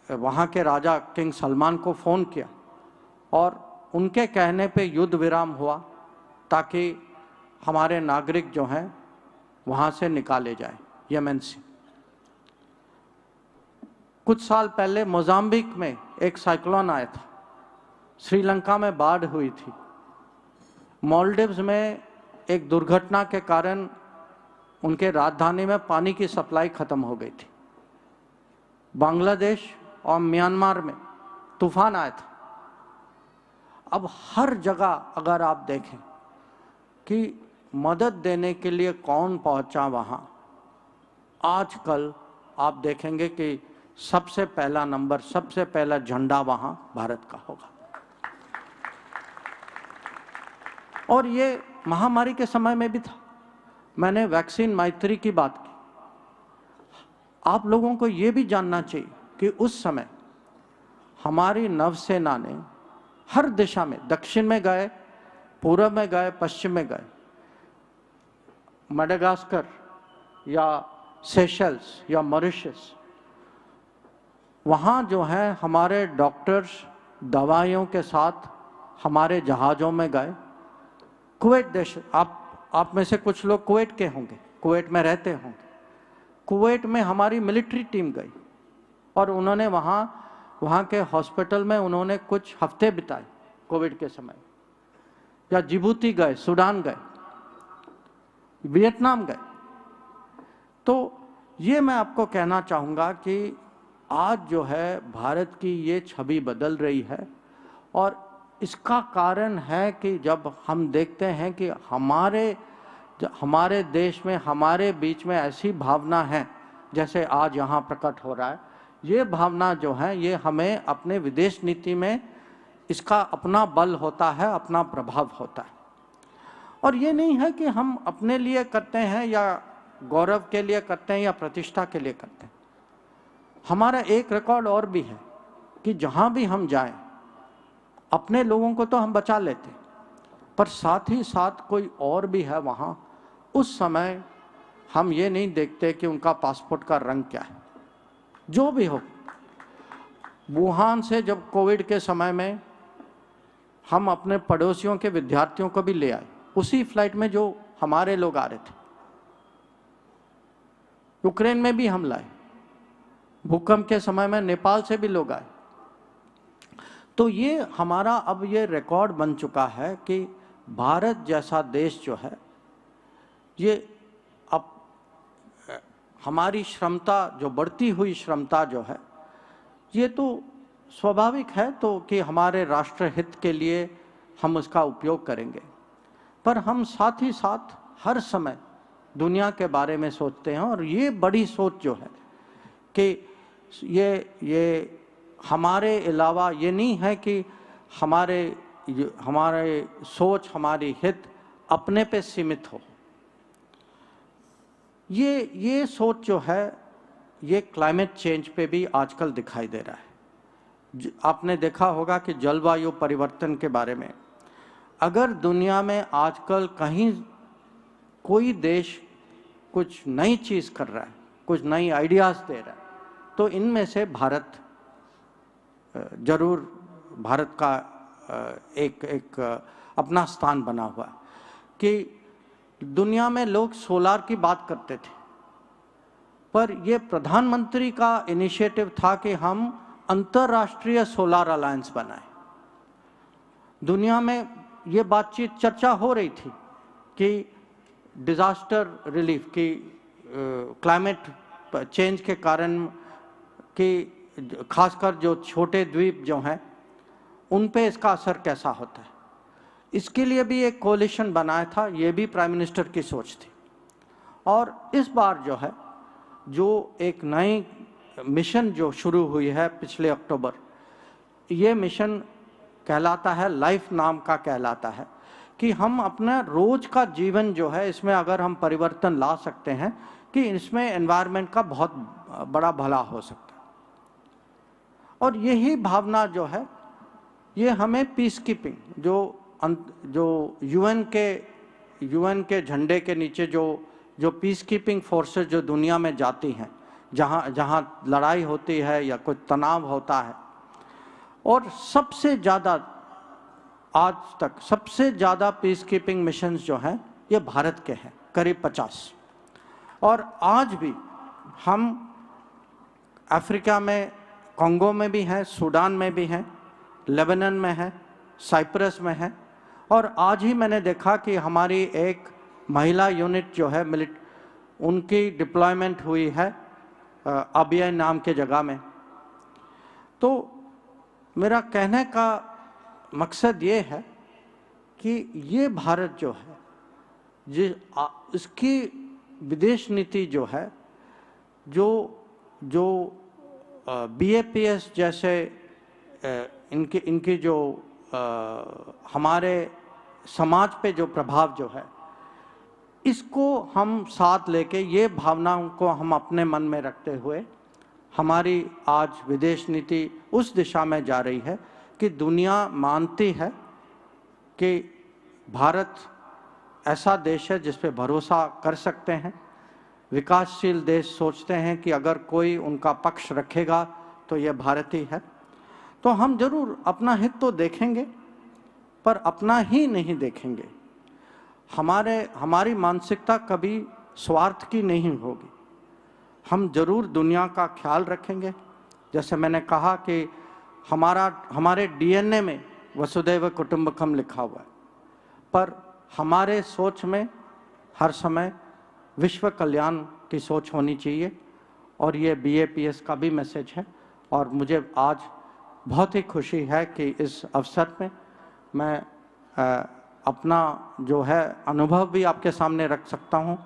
वहाँ के राजा किंग सलमान को फ़ोन किया और उनके कहने पे युद्ध विराम हुआ ताकि हमारे नागरिक जो हैं वहाँ से निकाले जाए यमन से। कुछ साल पहले मोजाम्बिक में एक साइक्लोन आया था, श्रीलंका में बाढ़ हुई थी, मालदीव्स में एक दुर्घटना के कारण उनके राजधानी में पानी की सप्लाई खत्म हो गई थी। बांग्लादेश और म्यांमार में तूफान आया था, अब हर जगह अगर आप देखें कि मदद देने के लिए कौन पहुंचा वहाँ, आजकल आप देखेंगे कि सबसे पहला नंबर, सबसे पहला झंडा वहाँ भारत का होगा। और ये महामारी के समय में भी था। मैंने वैक्सीन मैत्री की बात की। आप लोगों को ये भी जानना चाहिए कि उस समय हमारी नौसेना ने हर दिशा में, दक्षिण में गए, पूर्व में गए, पश्चिम में गए, मेडागास्कर या सेशल्स या मॉरिशस, वहाँ जो है हमारे डॉक्टर्स दवाइयों के साथ हमारे जहाज़ों में गए। कुवैत देश, आप में से कुछ लोग कुवैत के होंगे, कुवैत में रहते होंगे। कुवैत में हमारी मिलिट्री टीम गई और उन्होंने वहाँ के हॉस्पिटल में उन्होंने कुछ हफ्ते बिताए कोविड के समय। या जिबूती गए, सूडान गए, वियतनाम गए। तो ये मैं आपको कहना चाहूँगा कि आज जो है भारत की ये छवि बदल रही है और इसका कारण है कि जब हम देखते हैं कि हमारे देश में, हमारे बीच में ऐसी भावना है जैसे आज यहाँ प्रकट हो रहा है। ये भावना जो है ये हमें अपने विदेश नीति में इसका अपना बल होता है, अपना प्रभाव होता है। और ये नहीं है कि हम अपने लिए करते हैं या गौरव के लिए करते हैं या प्रतिष्ठा के लिए करते हैं। हमारा एक रिकॉर्ड और भी है कि जहाँ भी हम जाएं, अपने लोगों को तो हम बचा लेते, पर साथ ही साथ कोई और भी है वहाँ, उस समय हम ये नहीं देखते कि उनका पासपोर्ट का रंग क्या है। जो भी हो, वुहान से जब कोविड के समय में हम अपने पड़ोसियों के विद्यार्थियों को भी ले आए, उसी फ्लाइट में जो हमारे लोग आ रहे थे। यूक्रेन में भी हम लाए, भूकंप के समय में नेपाल से भी लोग आए। तो ये हमारा अब ये रिकॉर्ड बन चुका है कि भारत जैसा देश जो है, ये अब हमारी क्षमता, जो बढ़ती हुई क्षमता जो है, ये तो स्वाभाविक है तो कि हमारे राष्ट्र हित के लिए हम उसका उपयोग करेंगे, पर हम साथ ही साथ हर समय दुनिया के बारे में सोचते हैं। और ये बड़ी सोच जो है कि ये हमारे अलावा ये नहीं है कि हमारे सोच, हमारी हित अपने पे सीमित हो। ये सोच जो है ये क्लाइमेट चेंज पे भी आजकल दिखाई दे रहा है। आपने देखा होगा कि जलवायु परिवर्तन के बारे में अगर दुनिया में आजकल कहीं कोई देश कुछ नई चीज़ कर रहा है, कुछ नई आइडियाज़ दे रहा है, तो इनमें से भारत जरूर, भारत का एक अपना स्थान बना हुआ है। कि दुनिया में लोग सोलार की बात करते थे, पर यह प्रधानमंत्री का इनिशिएटिव था कि हम अंतर्राष्ट्रीय सोलार अलायंस बनाएं। दुनिया में ये बातचीत, चर्चा हो रही थी कि डिज़ास्टर रिलीफ की, क्लाइमेट चेंज के कारण कि खासकर जो छोटे द्वीप जो हैं उन पे इसका असर कैसा होता है। इसके लिए भी एक कोलिशन बनाया था, ये भी प्राइम मिनिस्टर की सोच थी। और इस बार जो है, जो एक नई मिशन जो शुरू हुई है पिछले अक्टूबर, ये मिशन कहलाता है, लाइफ नाम का कहलाता है, कि हम अपना रोज का जीवन जो है इसमें अगर हम परिवर्तन ला सकते हैं कि इसमें एनवायरनमेंट का बहुत बड़ा भला हो सकता है। और यही भावना जो है ये हमें पीस कीपिंग, जो यूएन के झंडे के नीचे जो पीस कीपिंग फोर्सेस जो दुनिया में जाती हैं, जहाँ लड़ाई होती है या कोई तनाव होता है, और सबसे ज़्यादा आज तक सबसे ज़्यादा पीस कीपिंग मिशंस जो हैं ये भारत के हैं, करीब 50। और आज भी हम अफ्रीका में, कॉन्गो में भी हैं, सूडान में भी हैं, लेबनान में हैं, साइप्रस में हैं। और आज ही मैंने देखा कि हमारी एक महिला यूनिट जो है उनकी डिप्लॉयमेंट हुई है अबिया नाम के जगह में। तो मेरा कहने का मकसद ये है कि ये भारत जो है इसकी विदेश नीति जो है जो BAPS जैसे इनकी जो हमारे समाज पे जो प्रभाव जो है, इसको हम साथ लेके ये भावनाओं को हम अपने मन में रखते हुए हमारी आज विदेश नीति उस दिशा में जा रही है कि दुनिया मानती है कि भारत ऐसा देश है जिस पे भरोसा कर सकते हैं। विकासशील देश सोचते हैं कि अगर कोई उनका पक्ष रखेगा तो ये भारत ही है। तो हम जरूर अपना हित तो देखेंगे, पर अपना ही नहीं देखेंगे। हमारी मानसिकता कभी स्वार्थ की नहीं होगी। हम जरूर दुनिया का ख्याल रखेंगे। जैसे मैंने कहा कि हमारे DNA में वसुदैव कुटुंबकम लिखा हुआ है, पर हमारे सोच में हर समय विश्व कल्याण की सोच होनी चाहिए, और ये BAPS का भी मैसेज है। और मुझे आज बहुत ही खुशी है कि इस अवसर में मैं अपना जो है अनुभव भी आपके सामने रख सकता हूँ,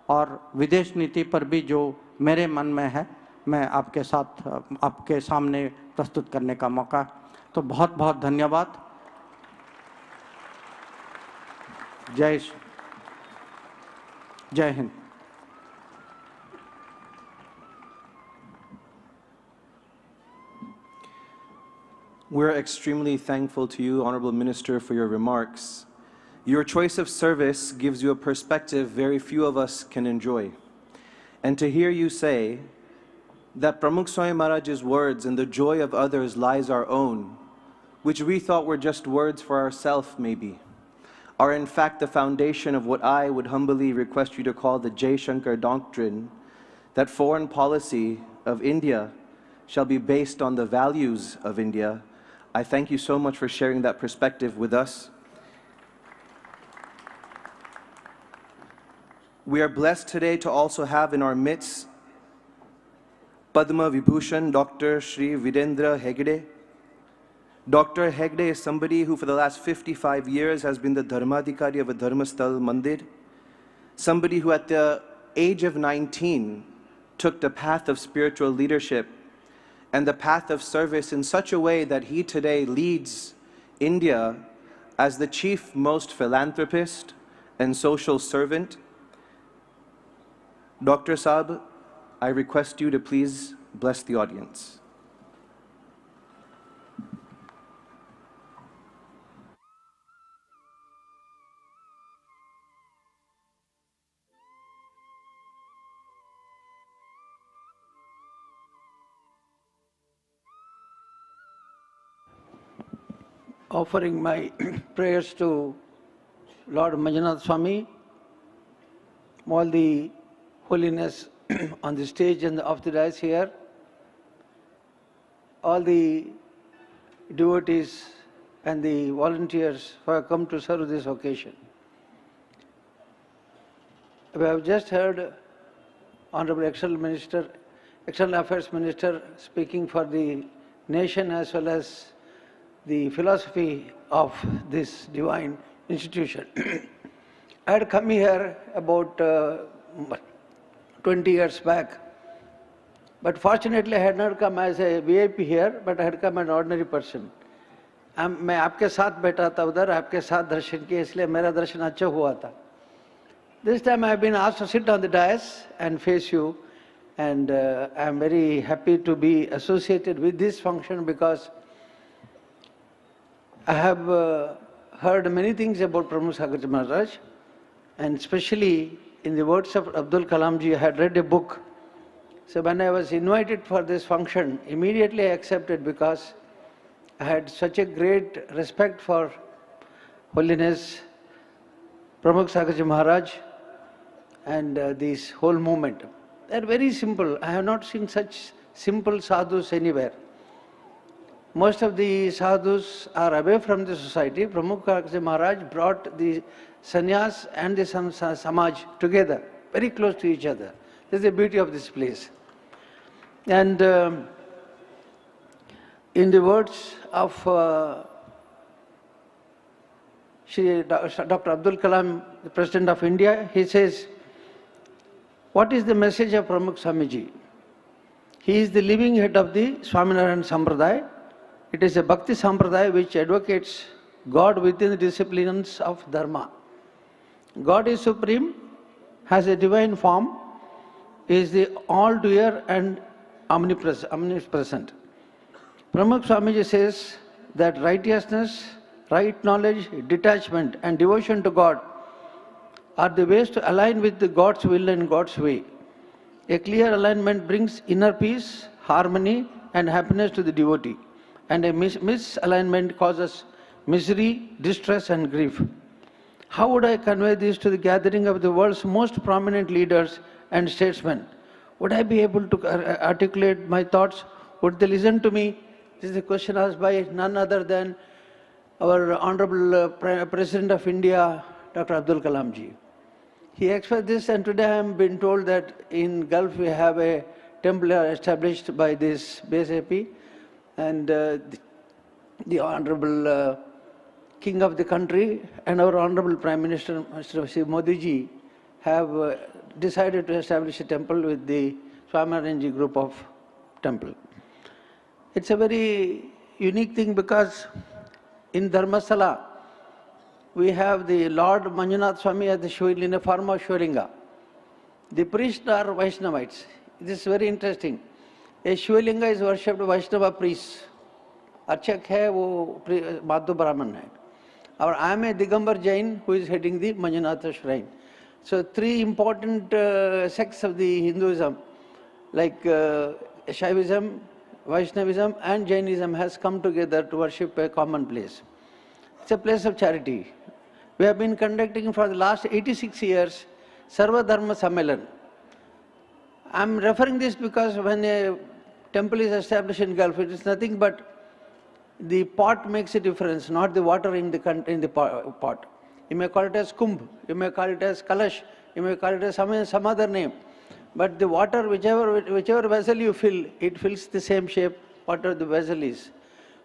और विदेश नीति पर भी जो मेरे मन में है मैं आपके सामने प्रस्तुत करने का मौका। तो बहुत बहुत धन्यवाद। जय Hind. We're extremely thankful to you, Honorable Minister, for your remarks. Your choice of service gives you a perspective very few of us can enjoy. And to hear you say that Pramukh Swami Maharaj's words and the joy of others lies our own, which we thought were just words for ourselves maybe, are in fact the foundation of what I would humbly request you to call the JaishankarMinister doctrine, that foreign policy of India shall be based on the values of India. I thank you so much for sharing that perspective with us. We are blessed today to also have in our midst Padma Vibhushan, Dr. Shri Virendra Hegde. Dr. Hegde is somebody who for the last 55 years has been the Dharmadhikari of a Dharmasthal Mandir. Somebody who at the age of 19 took the path of spiritual leadership and the path of service in such a way that he today leads India as the chief most philanthropist and social servant. Dr. Sabha, I request you to please bless the audience. Offering my prayers to Lord Manjunath Swami, all the holiness on the stage and off the dais here, all the devotees and the volunteers who have come to serve this occasion. We have just heard Honorable External Affairs Minister speaking for the nation as well as the philosophy of this divine institution. I had come here about 20 years back, but fortunately I had not come as a VIP here, but I had come as an ordinary person. मैं आपके साथ बैठा था उधर, आपके साथ दर्शन किए, इसलिए मेरा दर्शन अच्छा हुआ था. This time I have been asked to sit on the dais and face you, and I am very happy to be associated with this function because I have heard many things about Pramukh Sagarji Maharaj, and especially in the words of Abdul Kalam ji, I had read a book. So when I was invited for this function, immediately I accepted because I had such a great respect for Holiness Pramukh Sagarji Maharaj and this whole movement. They are very simple. I have not seen such simple sadhus anywhere. Most of the sadhus are away from the society. Pramukh Sagarji Maharaj brought the sannyas and the samaj together, very close to each other. This is the beauty of this place. And in the words of Dr. Abdul Kalam, the President of India, he says, what is the message of Pramukh Swamiji? He is the living head of the Swaminarayan Sampradaya. It is a Bhakti Sampradaya which advocates God within the disciplines of Dharma. God is supreme, has a divine form, is the all-doer and omnipresent. Pramukh Swamiji says that righteousness, right knowledge, detachment and devotion to God are the ways to align with the God's will and God's way. A clear alignment brings inner peace, harmony and happiness to the devotee, and a misalignment causes misery, distress and grief. How would I convey this to the gathering of the world's most prominent leaders and statesmen? Would I be able to articulate my thoughts? Would they listen to me? This is a question asked by none other than our Honorable President of India, Dr. Abdul Kalam ji. He expressed this, and today I am being told that in Gulf we have a temple established by this BSAP, and the Honorable King of the country and our Honorable Prime Minister, Mr. Modi ji, have decided to establish a temple with the Swaminarayan group of temple. It's a very unique thing because in Dharmasala, we have the Lord Manjunath Swami as the Shivalinga, in a form of Shivalinga. The priests are Vaishnavites. This is very interesting. A Shivalinga is worshipped by Vaishnava priests. Archak hai, wo Madhu Brahman hai. Or I am a Digambar Jain who is heading the Manjunatha shrine. So three important sects of the Hinduism, like Shaivism, Vaishnavism and Jainism has come together to worship a common place. It's a place of charity. We have been conducting for the last 86 years Sarva Dharma Sammelan. I am referring this because when a temple is established in Gulf, it is nothing but the pot makes a difference, not the water in the pot. You may call it as Kumbh, you may call it as Kalash, you may call it as some other name. But the water, whichever vessel you fill, it fills the same shape, whatever the vessel is.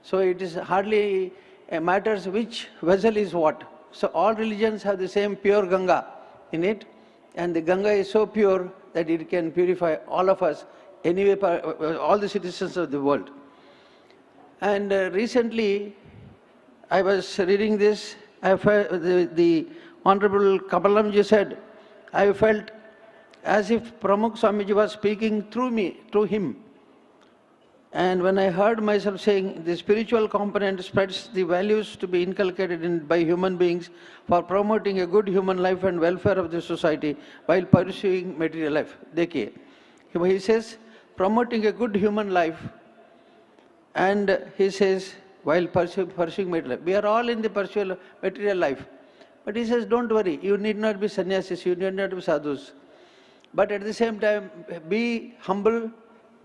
So it is hardly matters which vessel is what. So all religions have the same pure Ganga in it, and the Ganga is so pure that it can purify all of us, anyway, all the citizens of the world. And recently, I was reading this, the Honorable Kapalamji said, I felt as if Pramukh Swamiji was speaking through me, through him. And when I heard myself saying the spiritual component spreads the values to be inculcated by human beings for promoting a good human life and welfare of the society while pursuing material life. Dekhiye, he says promoting a good human life, and he says while pursuing material life. We are all in the pursuit of material life. But he says, don't worry, you need not be sannyasis, you need not be sadhus. But at the same time, be humble,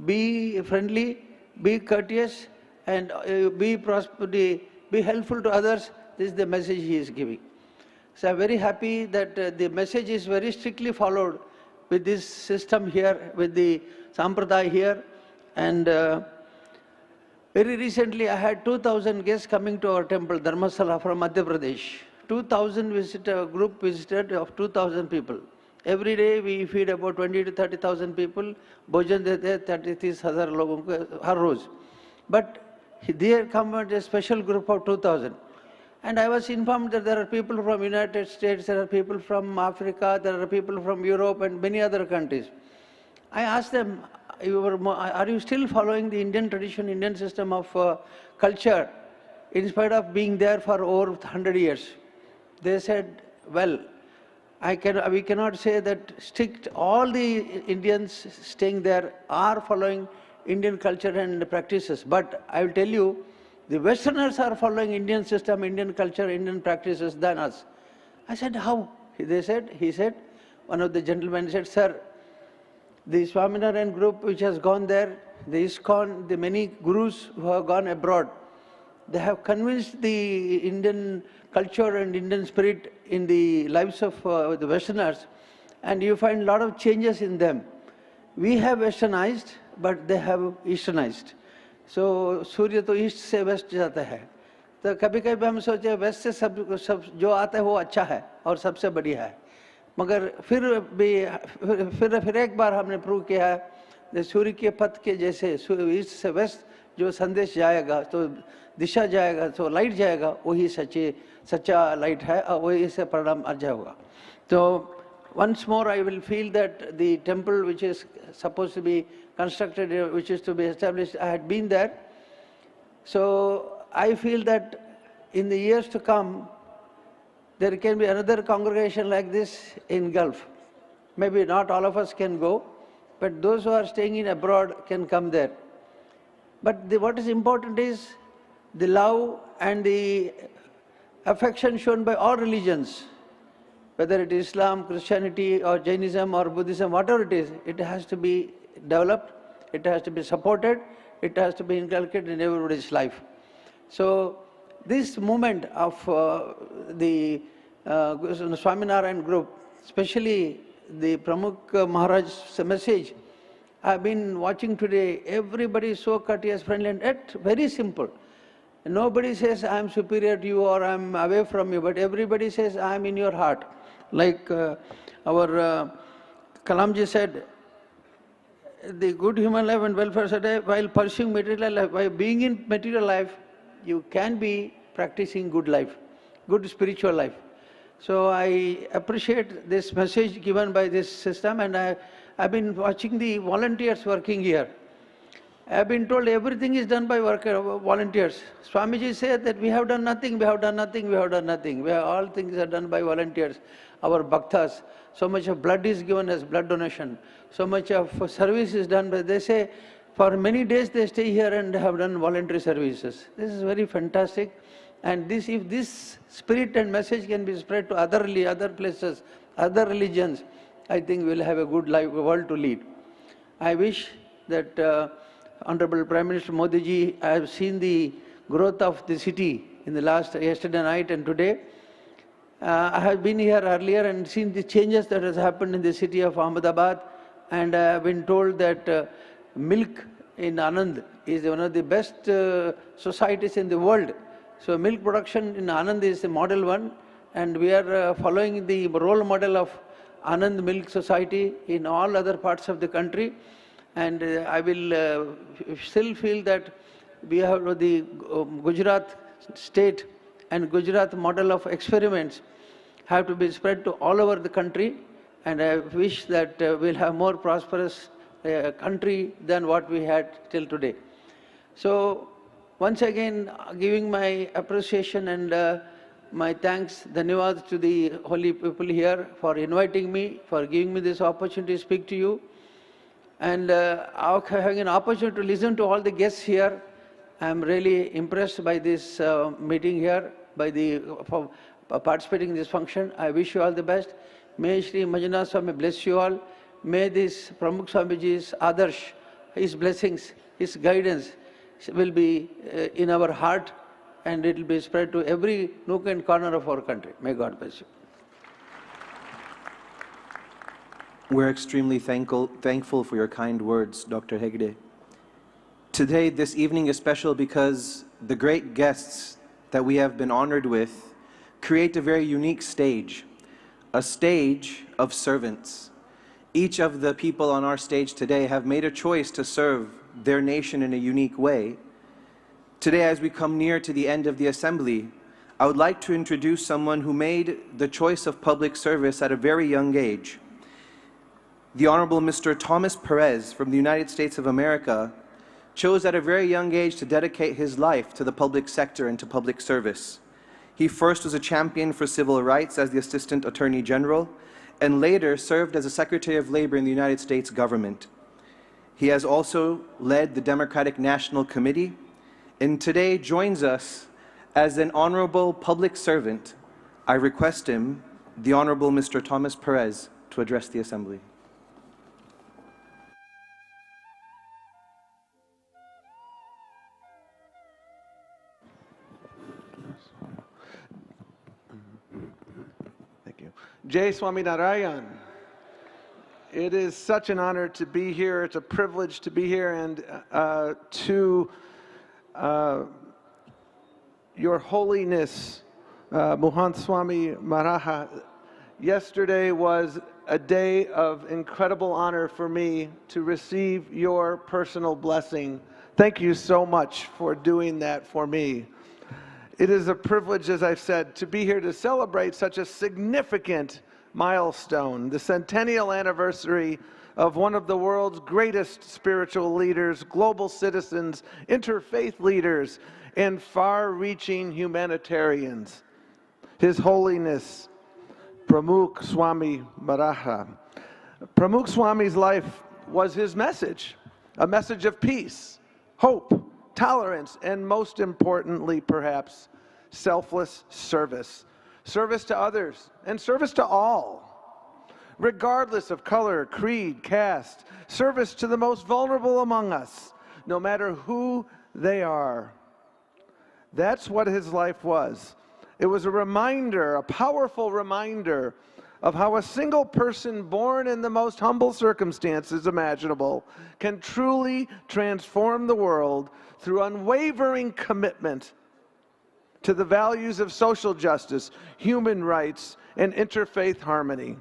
be friendly, be courteous, and be helpful to others. This is the message he is giving. So I'm very happy that the message is very strictly followed with this system here, with the Sampradaya here. And very recently I had 2,000 guests coming to our temple, Dharmasala from Madhya Pradesh. 2,000 group visited of 2,000 people. Every day we feed about 20 to 30,000 people. Bhojan dete 30,000 logon ko har roz. But there come a special group of 2,000. And I was informed that there are people from United States, there are people from Africa, there are people from Europe and many other countries. I asked them, are you still following the Indian tradition, Indian system of culture, in spite of being there for over 100 years? They said, well, we cannot say that all the Indians staying there are following Indian culture and practices. But I will tell you, the Westerners are following Indian system, Indian culture, Indian practices than us. I said, how? He said, one of the gentlemen said, sir, the Swaminarayan group which has gone there, the ISKCON, the many gurus who have gone abroad, they have convinced the Indian culture and Indian spirit in the lives of the Westerners, and you find a lot of changes in them. We have Westernized, but they have Easternized. So Surya to East se West jata hai. तो कभी कभी हम सोचे waste से सब जो आता है वो अच्छा है और सबसे बढ़िया है, मगर फिर एक बार हमने प्रूव किया है सूर्य के पथ के जैसे ईस्ट से वेस्ट जो संदेश जाएगा तो दिशा जाएगा तो लाइट जाएगा, वही सच्चा लाइट है और वही से परिणाम अच्छा होगा. तो once more I will feel that the temple which is supposed to be constructed, which is to be established, I had been there. So I feel that in the years to come, there can be another congregation like this in Gulf. Maybe not all of us can go, but those who are staying in abroad can come there. But what is important is the love and the affection shown by all religions, whether it is Islam, Christianity or Jainism or Buddhism, whatever it is, it has to be developed, it has to be supported, it has to be inculcated in everybody's life. So this movement of the Swaminarayan group, especially the Pramukh Maharaj's message, I've been watching today, everybody is so courteous, friendly, and yet very simple. Nobody says, I'm superior to you or I'm away from you, but everybody says, I'm in your heart. Like our Kalamji said, the good human life and welfare said, while pursuing material life, by being in material life, you can be practicing good life, good spiritual life. So I appreciate this message given by this system, and I've been watching the volunteers working here. I've been told everything is done by volunteers. Swamiji said that we have done nothing, we have done nothing, we have done nothing. All things are done by volunteers, our bhaktas. So much of blood is given as blood donation. So much of service is done by, they say, for many days they stay here and have done voluntary services. This is very fantastic. And this, if this spirit and message can be spread to other places, other religions, I think we'll have a good life, world to lead. I wish that Honorable Prime Minister Modi ji, I have seen the growth of the city in the yesterday night and today. I have been here earlier and seen the changes that has happened in the city of Ahmedabad, and I have been told that milk in Anand is one of the best societies in the world. So milk production in Anand is the model one, and we are following the role model of Anand Milk Society in all other parts of the country. And I will still feel that we have the Gujarat state and Gujarat model of experiments have to be spread to all over the country, and I wish that we'll have more prosperous country than what we had till today. So once again, giving my appreciation and my thanks, dhanyawad to the holy people here for inviting me, for giving me this opportunity to speak to you. And having an opportunity to listen to all the guests here, I am really impressed by this meeting here, for participating in this function. I wish you all the best. May Shri Manjunath Swami bless you all. May this Pramukh Swamiji's Adarsh, his blessings, his guidance will be in our heart, and it will be spread to every nook and corner of our country. May God bless you. We're extremely thankful for your kind words, Dr. Hegde. Today, this evening is special because the great guests that we have been honored with create a very unique stage, a stage of servants. Each of the people on our stage today have made a choice to serve their nation in a unique way. Today, as we come near to the end of the assembly, I would like to introduce someone who made the choice of public service at a very young age. The Honorable Mr. Thomas Perez from the United States of America chose at a very young age to dedicate his life to the public sector and to public service. He first was a champion for civil rights as the Assistant Attorney General, and later served as a Secretary of Labor in the United States government. He has also led the Democratic National Committee, and today joins us as an honorable public servant. I request him, the Honorable Mr. Thomas Perez, to address the Assembly. Jai Swaminarayan. It is such an honor to be here. It's a privilege to be here and to Your Holiness, Mahant Swami Maharaja, yesterday was a day of incredible honor for me to receive your personal blessing. Thank you so much for doing that for me. It is a privilege, as I've said, to be here to celebrate such a significant milestone, the centennial anniversary of one of the world's greatest spiritual leaders, global citizens, interfaith leaders, and far-reaching humanitarians, His Holiness Pramukh Swami Maharaja. Pramukh Swami's life was his message, a message of peace, hope, tolerance, and most importantly, perhaps, selfless service. Service to others and service to all, regardless of color, creed, caste, service to the most vulnerable among us, no matter who they are. That's what his life was. It was a reminder, a powerful reminder of how a single person born in the most humble circumstances imaginable can truly transform the world through unwavering commitment to the values of social justice, human rights, and interfaith harmony.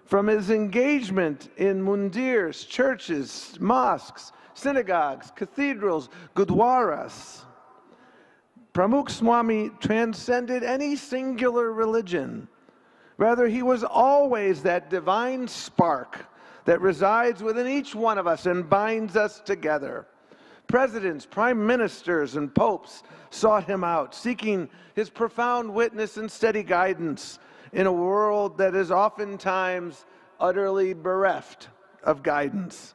From his engagement in mundirs, churches, mosques, synagogues, cathedrals, gurdwaras, Pramukh Swami transcended any singular religion. Rather, he was always that divine spark that resides within each one of us and binds us together. Presidents, prime ministers, and popes sought him out, seeking his profound witness and steady guidance in a world that is oftentimes utterly bereft of guidance.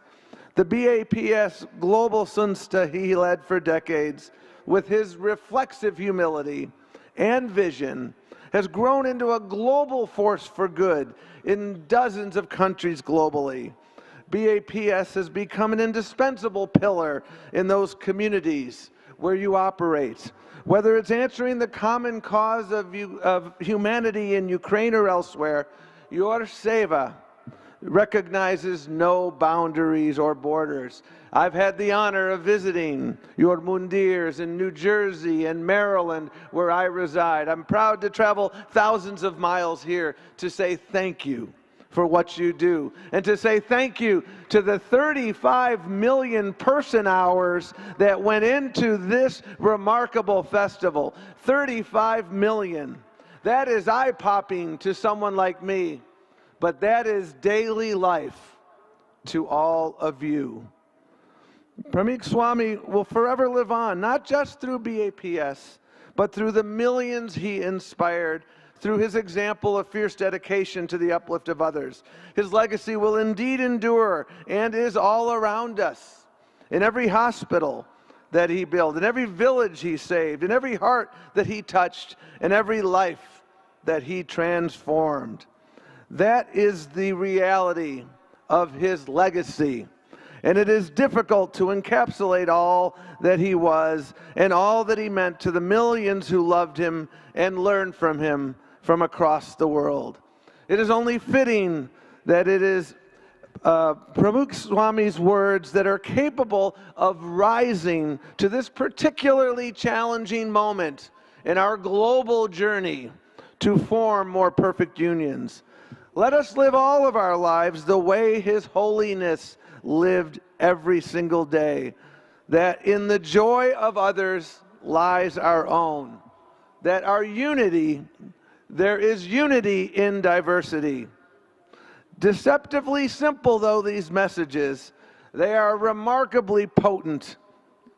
The BAPS Global Sunsta he led for decades, with his reflexive humility and vision, has grown into a global force for good in dozens of countries globally. BAPS has become an indispensable pillar in those communities where you operate. Whether it's answering the common cause of humanity in Ukraine or elsewhere, your Sabha recognizes no boundaries or borders. I've had the honor of visiting your mundirs in New Jersey and Maryland, where I reside. I'm proud to travel thousands of miles here to say thank you for what you do, and to say thank you to the 35 million person hours that went into this remarkable festival. 35 million. That is eye-popping to someone like me, but that is daily life to all of you. Pramukh Swami will forever live on, not just through BAPS, but through the millions he inspired, through his example of fierce dedication to the uplift of others. His legacy will indeed endure and is all around us, in every hospital that he built, in every village he saved, in every heart that he touched, in every life that he transformed. That is the reality of his legacy. And it is difficult to encapsulate all that he was and all that he meant to the millions who loved him and learned from him from across the world. It is only fitting that it is Pramukh Swami's words that are capable of rising to this particularly challenging moment in our global journey to form more perfect unions. Let us live all of our lives the way His Holiness lived every single day, that in the joy of others lies our own, that our unity, there is unity in diversity. Deceptively simple though these messages, they are remarkably potent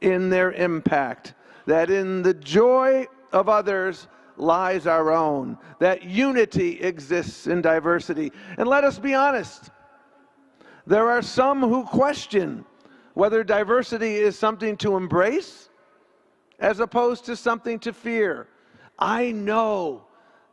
in their impact, that in the joy of others lies our own, that unity exists in diversity. And let us be honest, there are some who question whether diversity is something to embrace as opposed to something to fear. I know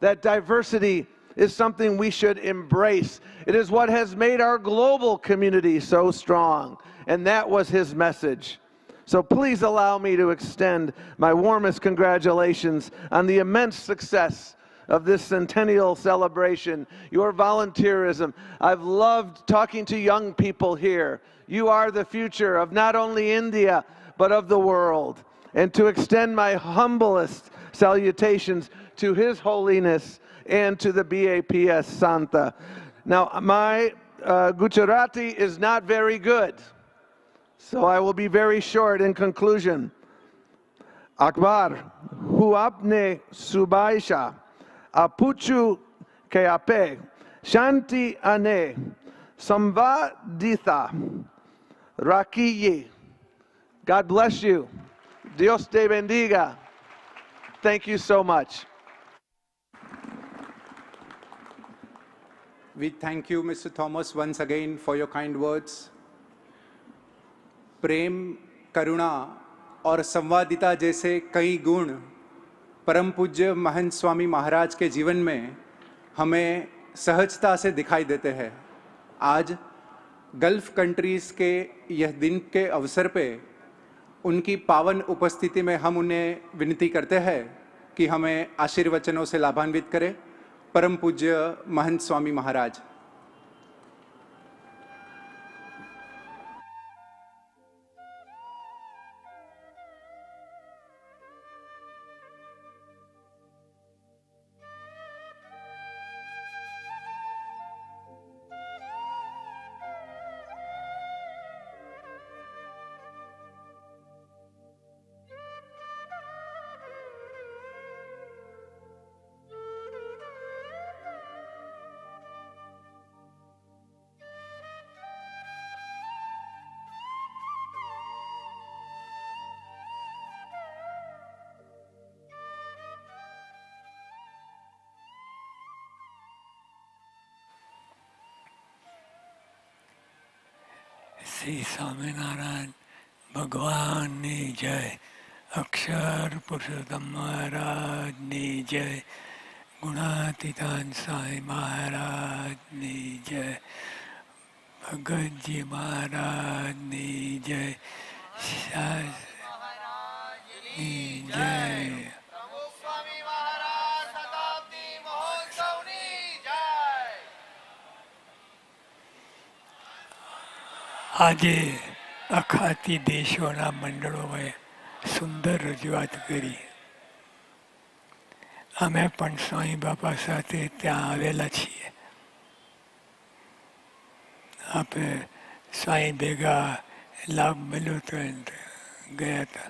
that diversity is something we should embrace. It is what has made our global community so strong, and that was his message. So please allow me to extend my warmest congratulations on the immense success of this centennial celebration, your volunteerism. I've loved talking to young people here. You are the future of not only India, but of the world. And to extend my humblest salutations to His Holiness and to the BAPS Santa. Now, my Gujarati is not very good, so I will be very short in conclusion. Akbar, hu apne subaisha, apuchu ke ape, shanti ane, samvaditha, rakiye. God bless you. Dios te bendiga. Thank you so much. We thank you, Mr. Thomas, once again for your kind words. प्रेम, करुणा और संवादिता जैसे कई गुण परम पूज्य महंत स्वामी महाराज के जीवन में हमें सहजता से दिखाई देते हैं। आज गल्फ कंट्रीज़ के यह दिन के अवसर पे उनकी पावन उपस्थिति में हम उन्हें विनती करते हैं कि हमें आशीर्वचनों से लाभान्वित करें। परम पूज्य महंत स्वामी महाराज। श्री स्वामीनारायण भगवान ने जय, अक्षर पुरुषोत्तम महाराज ने जय, गुणातीतान साई महाराज ने जय, भगत जी महाराज ने जय, जय। આજે અખાતી દેશોના મંડળોએ સુંદર રજૂઆત કરી. અમે પણ સ્વામી બાપા સાથે ત્યાં આવેલા છીએ. આપણે સ્વામી ભેગા લાભ મળ્યો તો ગયા હતા.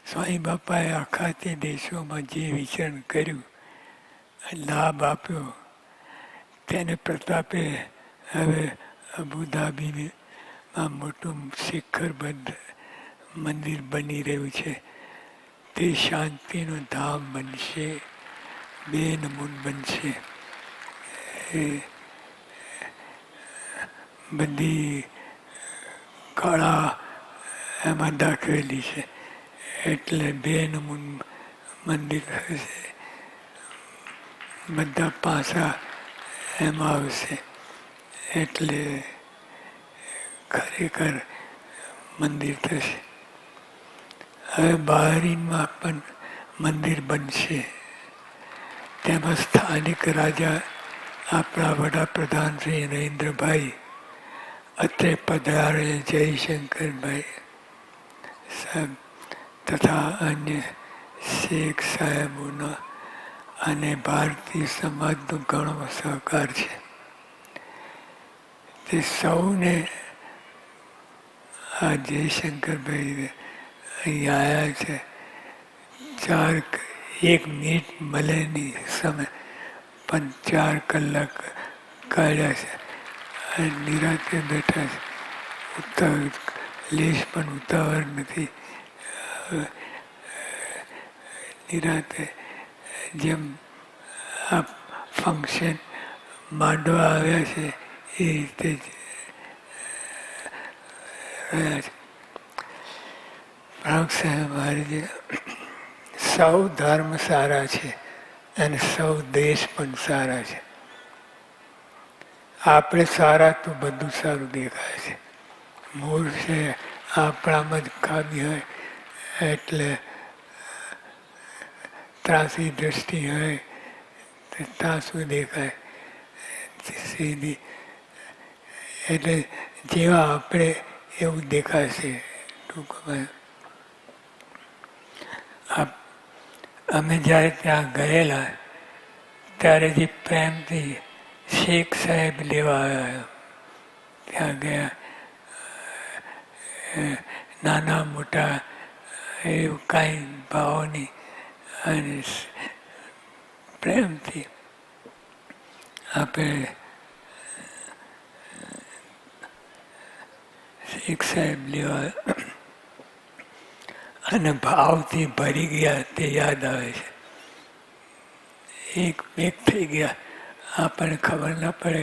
સ્વામી બાપાએ અખાતી દેશોમાં જે વિચરણ કર્યું, લાભ આપ્યો, તેને પ્રતાપે હવે અબુધાબીમાં મોટું શિખરબદ્ધ મંદિર બની રહ્યું છે. તે શાંતિનું ધામ બનશે, બેનમૂન બનશે. એ બધી કળા એમાં દાખવેલી છે, એટલે બેનમૂન મંદિર હશે. બધા પાસા એમાં આવશે, એટલે ખરેખર મંદિર થશે. હવે બહારીનમાં પણ મંદિર બનશે. તેમાં સ્થાનિક રાજા આપણા વડાપ્રધાન શ્રી નરેન્દ્રભાઈ, અત્રે પધારે જયશંકરભાઈ સાહેબ તથા અન્ય શેખ સાહેબોના અને ભારતીય સમાજનો ઘણો સહકાર છે. તે સૌને આ જયશંકરભાઈ અહીં આવ્યા છે. 1 મિનિટ મળે નહીં સમય, પણ 4 કલાક કાઢ્યા છે અને નિરાતે બેઠા છે. ઉતાવળ લેશ પણ ઉતાવળ નથી. નિરાતે જેમ આ ફંક્શન માંડવા આવ્યા છે એ રીતે જ રહ્યા છે. પ્રમુખ સાહેબ મહારાજે સૌ ધર્મ સારા છે અને સૌ દેશ પણ સારા છે. આપણે સારા તો બધું સારું દેખાય છે. મૂળ છે આપણામાં જ ખામી હોય એટલે ત્રાસી દ્રષ્ટિ હોય તો ત્રાસું દેખાય સીધી. એટલે જેવા આપણે એવું દેખાશે ટૂંકમાં. અમે જ્યારે ત્યાં ગયેલા ત્યારે જે પ્રેમથી શેખ સાહેબ લેવા આવ્યા ત્યાં ગયા નાના મોટા એવું કાંઈ ભાવ નહીં અને પ્રેમથી આપણે શેખ સાહેબ લેવા અને ભાવથી ભરી ગયા તે યાદ આવે છે. એક થઈ ગયા આપણને ખબર ના પડે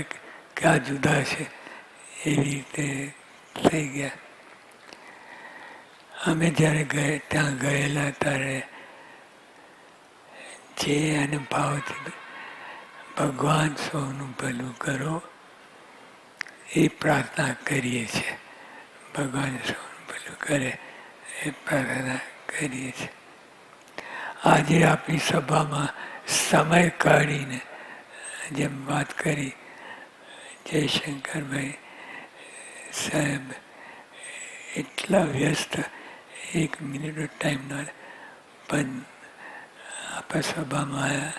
કે આ જુદા છે એવી રીતે થઈ ગયા. અમે જ્યારે ત્યાં ગયેલા ત્યારે જે અને ભાવથી ભગવાન સૌનું ભલું કરો એ પ્રાર્થના કરીએ છીએ. ભગવાન સૌનું ભલું કરે એ પ્રાર્થના કરીએ છીએ. આજે આપણી સભામાં સમય કાઢીને જેમ વાત કરી જયશંકરભાઈ સાહેબ એટલા વ્યસ્ત એક મિનિટનો ટાઈમ ન પણ આપણા સભામાં આવ્યા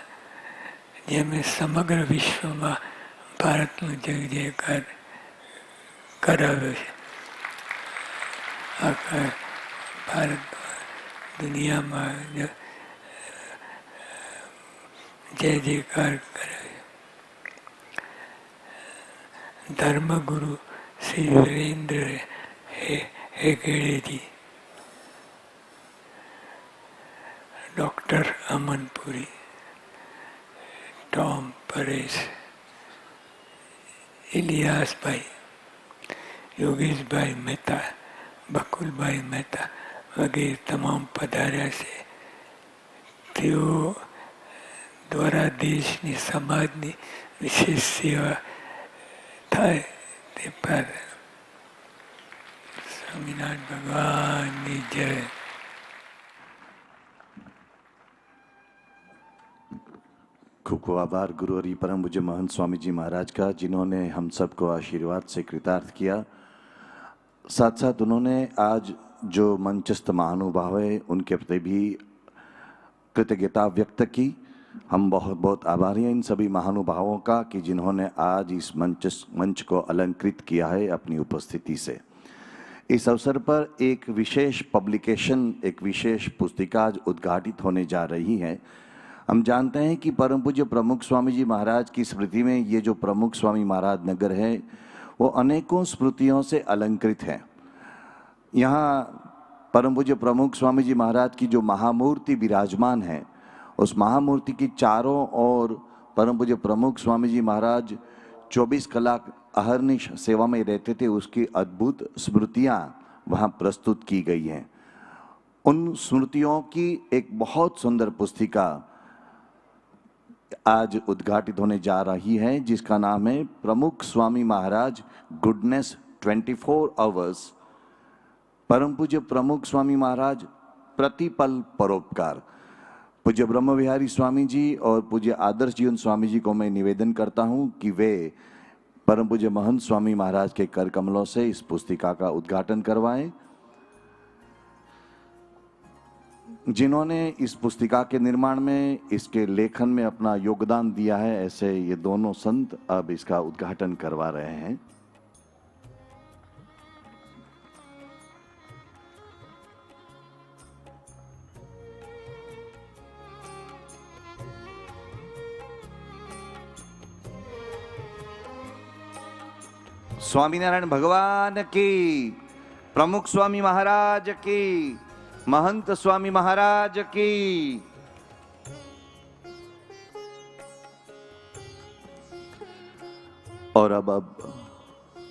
જેમણે સમગ્ર વિશ્વમાં ભારતનું જય જયકાર કરાવ્યો છે. આખા ભારત દુનિયામાં જય જયકાર કરાવ્યો. ધર્મગુરુ શ્રી વીરેન્દ્ર હેગડેજી, ડૉક્ટર અમનપુરી, ટોમ પરેશ, ઇલિયાસભાઈ, યોગેશભાઈ મહેતા, બકુલભાઈ મહેતા વગેરે તમામ પધાર્યા છે. તેઓ દ્વારા દેશની સમાજની વિશેષ સેવા થાય તે પ્રાર્થના. સ્વામિનારાયણ ભગવાનની જય. खूब खूब आभार गुरु हरि परम पूज्य महंत स्वामी जी महाराज का, जिन्होंने हम सबको आशीर्वाद से कृतार्थ किया. साथ साथ उन्होंने आज जो मंचस्थ महानुभाव है उनके प्रति भी कृतज्ञता व्यक्त की. हम बहुत बहुत आभारी हैं इन सभी महानुभावों का कि जिन्होंने आज इस मंच को अलंकृत किया है अपनी उपस्थिति से. इस अवसर पर एक विशेष पब्लिकेशन, एक विशेष पुस्तिका आज उद्घाटित होने जा रही है. हम जानते हैं कि परम पूज्य प्रमुख स्वामी जी महाराज की स्मृति में ये जो प्रमुख स्वामी महाराज नगर है वो अनेकों स्मृतियों से अलंकृत है. यहाँ परम पूज्य प्रमुख स्वामी जी महाराज की जो महामूर्ति विराजमान है, उस महामूर्ति की चारों ओर परम पूज्य प्रमुख स्वामी जी महाराज 24 कलाक अहर्निश सेवा में रहते थे. उसकी अद्भुत स्मृतियाँ वहाँ प्रस्तुत की गई हैं. उन स्मृतियों की एक बहुत सुंदर पुस्तिका आज उद्घाटित होने जा रही है, जिसका नाम है प्रमुख स्वामी महाराज गुडनेस 24 आवर्स. परम पूज्य प्रमुख स्वामी महाराज प्रतिपल परोपकार. पूज्य ब्रह्म विहारी स्वामी जी और पूज्य आदर्श जीवन स्वामी जी को मैं निवेदन करता हूं कि वे परम पूज्य महंत स्वामी महाराज के कर कमलों से इस पुस्तिका का उद्घाटन करवाएं. जिन्होंने इस पुस्तिका के निर्माण में, इसके लेखन में अपना योगदान दिया है, ऐसे ये दोनों संत अब इसका उद्घाटन करवा रहे हैं. स्वामीनारायण भगवान की, प्रमुख स्वामी महाराज की, महंत स्वामी महाराज की. और अब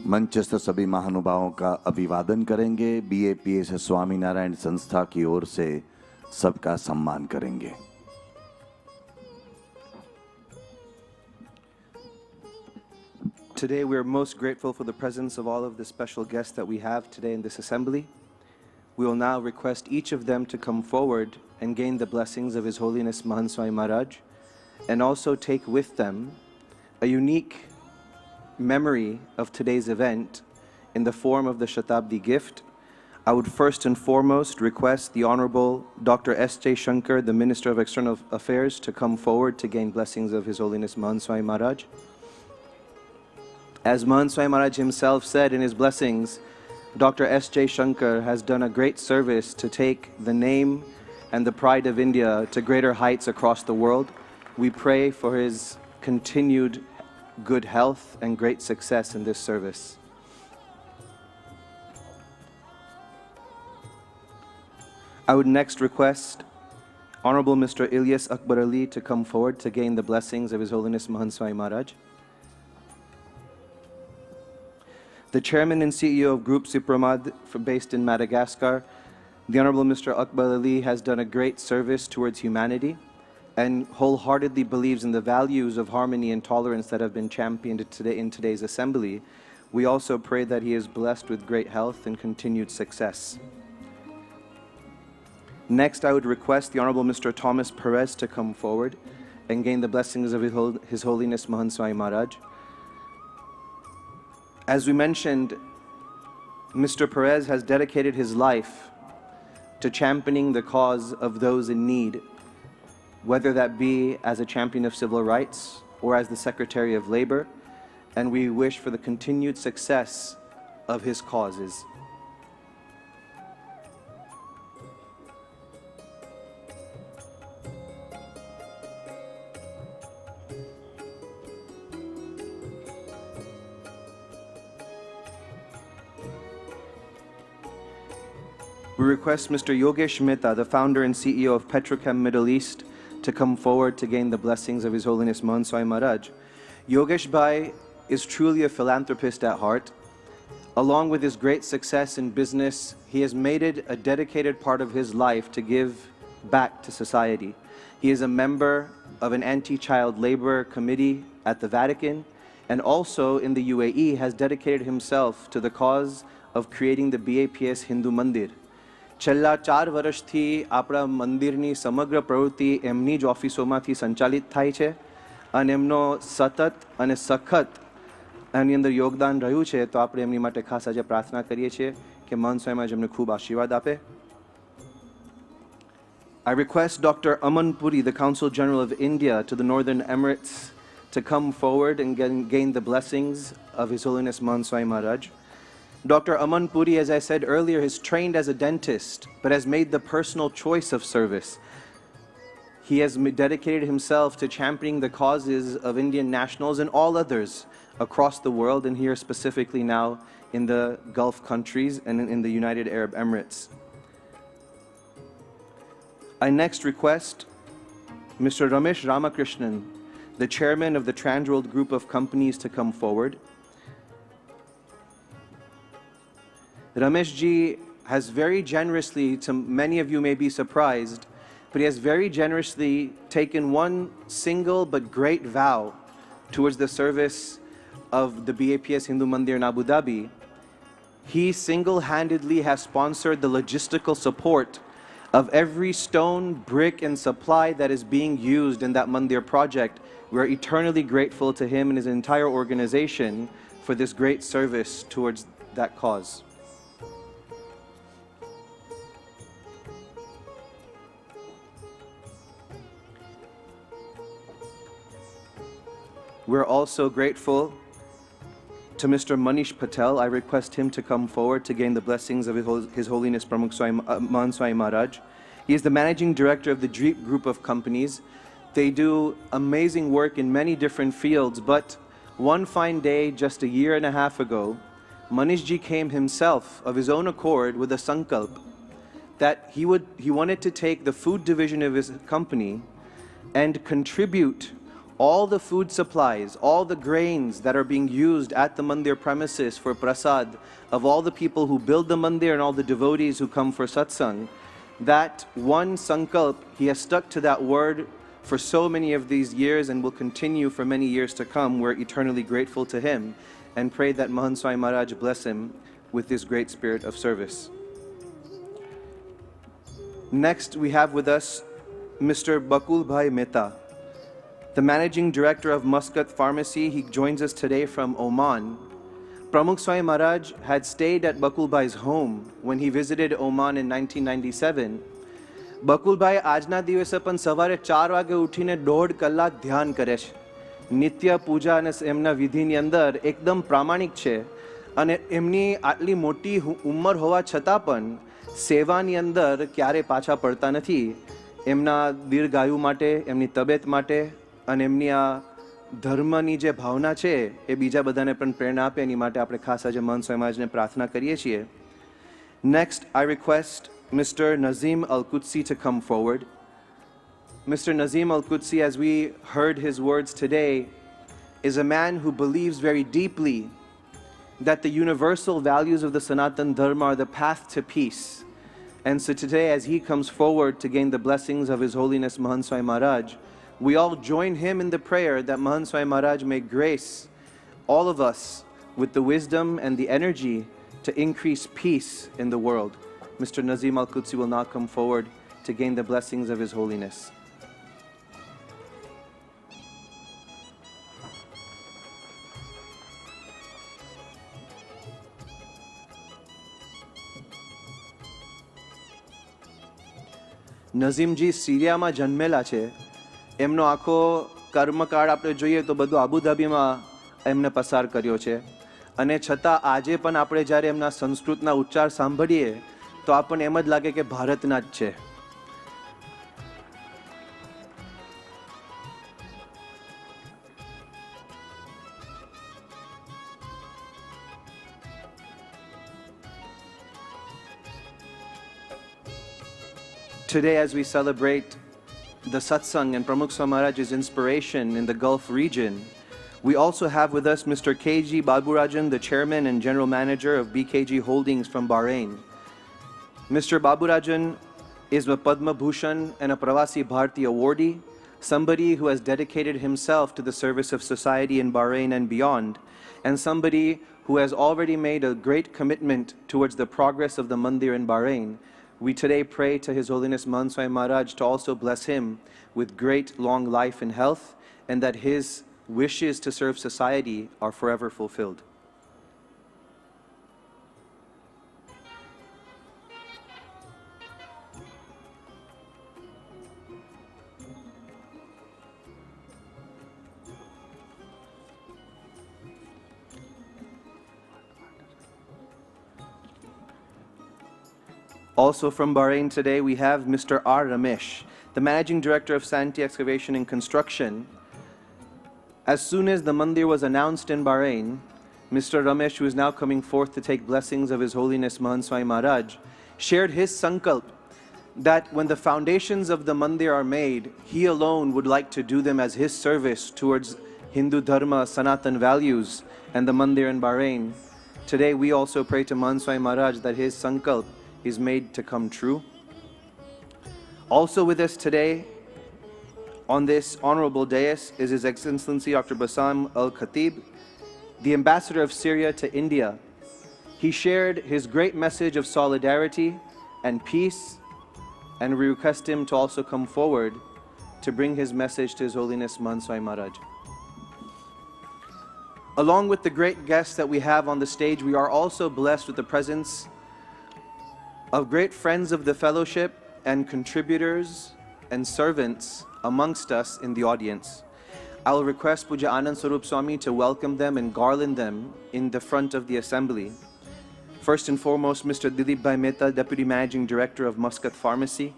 मंचस्थ सभी महानुभावों का अभिवादन करेंगे. BAPS स्वामीनारायण संस्था की ओर से सबका सम्मान करेंगे. Today we are most grateful for the presence of all of the special guests that we have today in this assembly. We will now request each of them to come forward and gain the blessings of His Holiness Mahant Swami Maharaj, and also take with them a unique memory of today's event in the form of the Shatabdi gift. I would first and foremost request the Honorable Dr. S. Jaishankar, the Minister of External Affairs, to come forward to gain blessings of His Holiness Mahant Swami Maharaj. As Mahant Swami Maharaj himself said in his blessings, Dr. S. Jaishankar has done a great service to take the name and the pride of India to greater heights across the world. We pray for his continued good health and great success in this service. I would next request Honorable Mr. Ilyas Akbar Ali to come forward to gain the blessings of His Holiness Mahant Swami Maharaj. The Chairman and CEO of Group Supramad based in Madagascar, the Honorable Mr. Akbar Ali has done a great service towards humanity and wholeheartedly believes in the values of harmony and tolerance that have been championed today in today's assembly. We also pray that he is blessed with great health and continued success. Next, I would request the Honorable Mr. Thomas Perez to come forward and gain the blessings of His Holiness Mahant Swami Maharaj. As we mentioned, Mr. Perez has dedicated his life to championing the cause of those in need, whether that be as a champion of civil rights or as the Secretary of Labor, and we wish for the continued success of his causes. We request Mr. Yogesh Mehta, the founder and CEO of Petrochem Middle East, to come forward to gain the blessings of His Holiness Mahant Swami Maharaj. Yogesh Bhai is truly a philanthropist at heart. Along with his great success in business, he has made it a dedicated part of his life to give back to society. He is a member of an anti-child labor committee at the Vatican, and also in the UAE has dedicated himself to the cause of creating the BAPS Hindu Mandir. છેલ્લા 4 વર્ષથી આપણા મંદિરની સમગ્ર પ્રવૃત્તિ એમની જ ઓફિસોમાંથી સંચાલિત થાય છે અને એમનો સતત અને સખત એની અંદર યોગદાન રહ્યું છે. તો આપણે એમની માટે ખાસ આજે પ્રાર્થના કરીએ છીએ કે મહાન સ્વામી એમને ખૂબ આશીર્વાદ આપે. I request Dr. Aman Puri, the Consul General of India to the Northern Emirates, to come forward and gain the blessings of His Holiness Mahant Swami Maharaj. Dr. Aman Puri, as I said earlier, is trained as a dentist, but has made the personal choice of service. He has dedicated himself to championing the causes of Indian nationals and all others across the world, and here specifically now in the Gulf countries and in the United Arab Emirates. I next request Mr. Ramesh Ramakrishnan, the chairman of the Transworld Group of Companies, to come forward. Ramesh ji has very generously, to many of you may be surprised, but he has very generously taken one single but great vow towards the service of the BAPS Hindu Mandir in Abu Dhabi. He single-handedly has sponsored the logistical support of every stone, brick, and supply that is being used in that Mandir project. We're eternally grateful to him and his entire organization for this great service towards that cause. We're also grateful to Mr. Manish Patel. I request him to come forward to gain the blessings of His Holiness Mahant Swami Maharaj. He is the Managing Director of the Dreep Group of Companies. They do amazing work in many different fields, but one fine day, just a year and a half ago, Manish ji came himself of his own accord with a sankalp that he wanted to take the food division of his company and contribute all the food supplies, all the grains that are being used at the mandir premises for prasad of all the people who build the mandir and all the devotees who come for satsang. That one sankalp, he has stuck to that word for so many of these years and will continue for many years to come. We're eternally grateful to him and pray that Mahant Swami Maharaj bless him with this great spirit of service. Next, we have with us Mr. Bakul Bhai Mehta, the Managing Director of Muscat Pharmacy. He joins us today from Oman. Pramukh Swami Maharaj had stayed at Bakulbhai's home when he visited Oman in 1997. Bakulbhai આજના દિવસે પણ સવારે 4 વાગે ઉઠીને 1.5 કલાક ધ્યાન કરે છે. નિત્ય પૂજા અને એમના વિધિની અંદર એકદમ પ્રામાણિક છે અને એમની આટલી મોટી ઉંમર હોવા છતાં પણ સેવાની અંદર ક્યારે પાછા પડતા નથી. એમના દીર્ઘાયુ માટે, એમની તબિયત માટે અને એમની આ ધર્મની જે ભાવના છે એ બીજા બધાને પણ પ્રેરણા આપે, એની માટે આપણે ખાસ આજે મહંત સ્વામી મહારાજને પ્રાર્થના કરીએ છીએ. Next I request Mr. Nazim Al-Qudsi to come forward. Mr. Nazim Al-Qudsi, as we heard his words today, is a man who believes very deeply that the universal values of the Sanatan Dharma are the path to peace. And so today, as he comes forward to gain the blessings of His Holiness Mahant Swami Maharaj, we all join him in the prayer that Mahant Swami Maharaj may grace all of us with the wisdom and the energy to increase peace in the world. Mr. Nazim Al-Qudsi will now come forward to gain the blessings of His Holiness. નઝીમજી સિરિયામાં જન્મેલા છે. એમનો આખો કર્મકાળ આપણે જોઈએ તો બધું આબુધાબીમાં એમને પસાર કર્યો છે અને છતાં આજે પણ આપણે જ્યારે એમના સંસ્કૃતના ઉચ્ચાર સાંભળીએ તો આપણને એમ જ લાગે કે ભારતના જ છે. Today, as we celebrate the satsang and Pramukh Swami Maharaj's inspiration in the Gulf region, we also have with us Mr. K.G. Baburajan, the chairman and general manager of BKG Holdings from Bahrain. Mr. Baburajan is a Padma Bhushan and a Pravasi Bharti awardee, somebody who has dedicated himself to the service of society in Bahrain and beyond, and somebody who has already made a great commitment towards the progress of the mandir in Bahrain. We today pray to His Holiness Mahant Swami Maharaj to also bless him with great long life and health, and that his wishes to serve society are forever fulfilled. Also from Bahrain today, we have Mr. R. Ramesh, the Managing Director of Santi Excavation and Construction. As soon as the mandir was announced in Bahrain, Mr. Ramesh, who is now coming forth to take blessings of His Holiness Mahant Swami Maharaj, shared his sankalp that when the foundations of the mandir are made, he alone would like to do them as his service towards Hindu Dharma, Sanatan values, and the mandir in Bahrain. Today, we also pray to Mahant Swami Maharaj that his sankalp is made to come true. Also with us today on this honorable dais is His Excellency Dr. Bassam Al-Khatib, the ambassador of Syria to India. He shared his great message of solidarity and peace, and we request him to also come forward to bring his message to His Holiness Mahant Swami Maharaj. Along with the great guests that we have on the stage, we are also blessed with the presence of great friends of the fellowship and contributors and servants amongst us in the audience. I will request Puja Anand Swarup Swami to welcome them and garland them in the front of the assembly. First and foremost, Mr. Dilip Bhai Mehta, Deputy Managing Director of Muscat Pharmacy.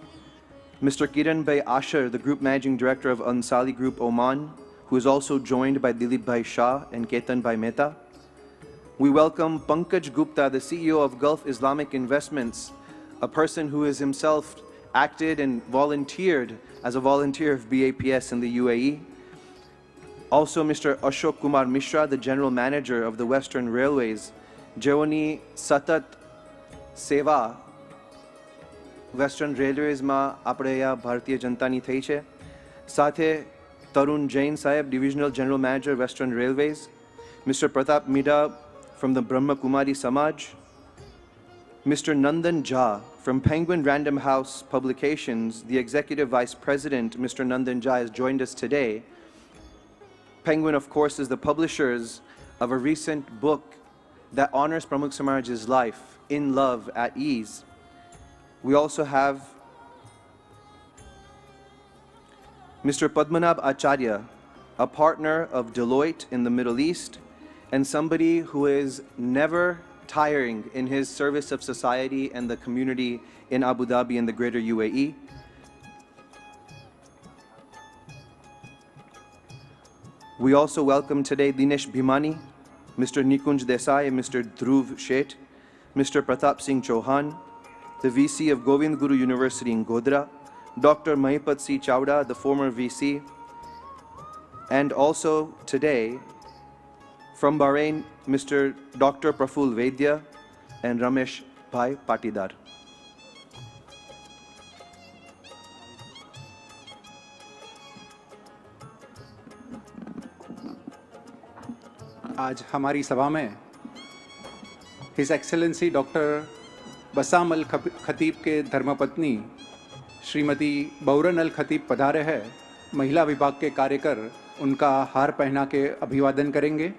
Mr. Kiran Bhai Asher, the Group Managing Director of Ansali Group Oman, who is also joined by Dilip Bhai Shah and Ketan Bhai Mehta. We welcome Pankaj Gupta, the CEO of Gulf Islamic Investments, a person who has himself acted and volunteered as a volunteer of BAPS in the UAE. Also Mr. Ashok Kumar Mishra, the General Manager of the Western Railways, જેઓની સતત સેવા western રેલવેઝમાં આપણે આ ભારતીય જનતાની થઈ છે. સાથે તરુણ જૈન સાહેબ, Divisional General Manager, Western Railways. Mr. Pratap Mida from the Brahma Kumari Samaj. Mr. Nandan Jha from Penguin Random House Publications, the Executive Vice President, Mr. Nandan Jha, has joined us today. Penguin, of course, is the publishers of a recent book that honors Pramukh Samaraj's life in love, at ease. We also have Mr. Padmanabh Acharya, a partner of Deloitte in the Middle East, and somebody who is never tiring in his service of society and the community in Abu Dhabi and the greater UAE. We also welcome today Dinesh Bhimani, Mr. Nikunj Desai and Mr. Dhruv Sheth, Mr. Pratap Singh Chauhan, the VC of Govind Guru University in Godhra, Dr. Mahipat C. Chawda, the former VC, and also today from Bahrain, Mr. Dr. Praful Vaidya and Ramesh Bhai Patidar. आज हमारी सभा में his excellency doctor Bassam अल खतीब के धर्मपत्नी श्रीमती बौरन अल खतीब पधारे हैं। महिला विभाग के कार्यकर उनका हार पहना के अभिवादन करेंगे।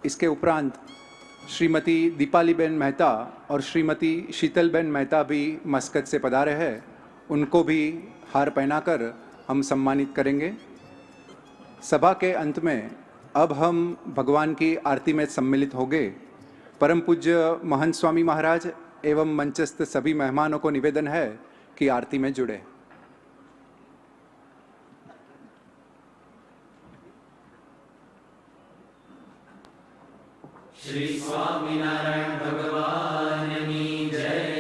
इसके उपरांत श्रीमती दीपालीबेन मेहता और श्रीमती शीतलबेन मेहता भी मस्कत से पधारे हैं। उनको भी हार पहनाकर हम सम्मानित करेंगे। सभा के अंत में अब हम भगवान की आरती में सम्मिलित होंगे। परम पूज्य महंत स्वामी महाराज एवं मंचस्थ सभी मेहमानों को निवेदन है कि आरती में जुड़े। श्री स्वामीनारायण भगवान की जय।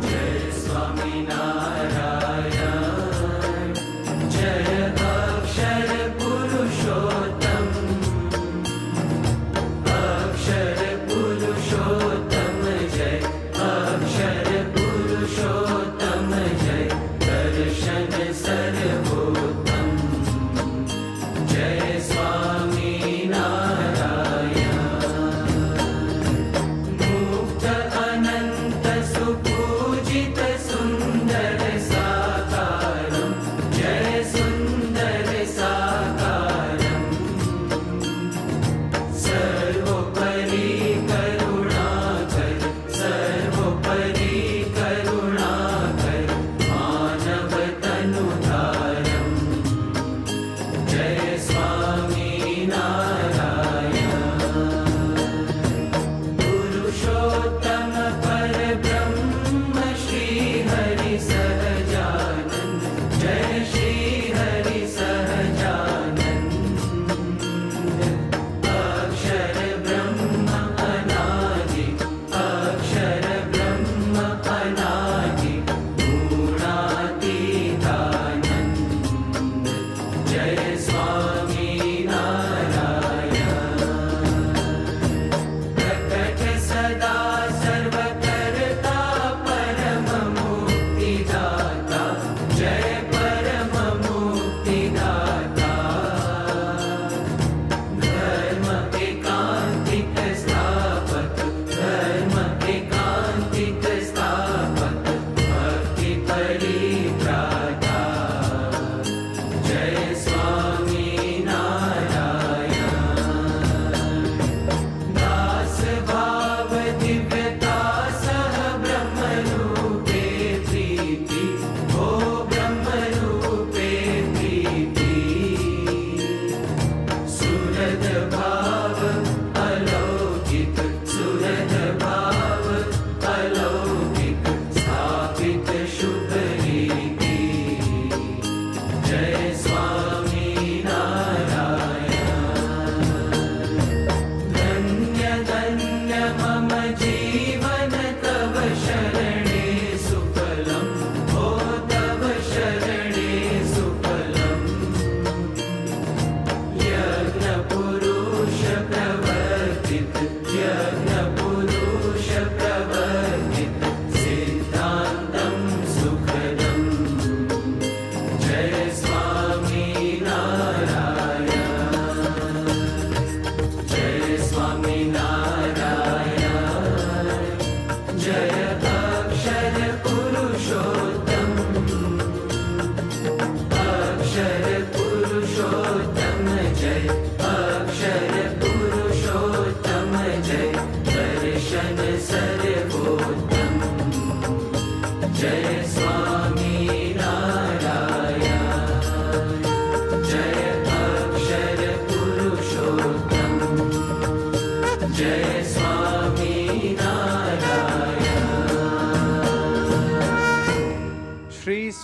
जय स्वामी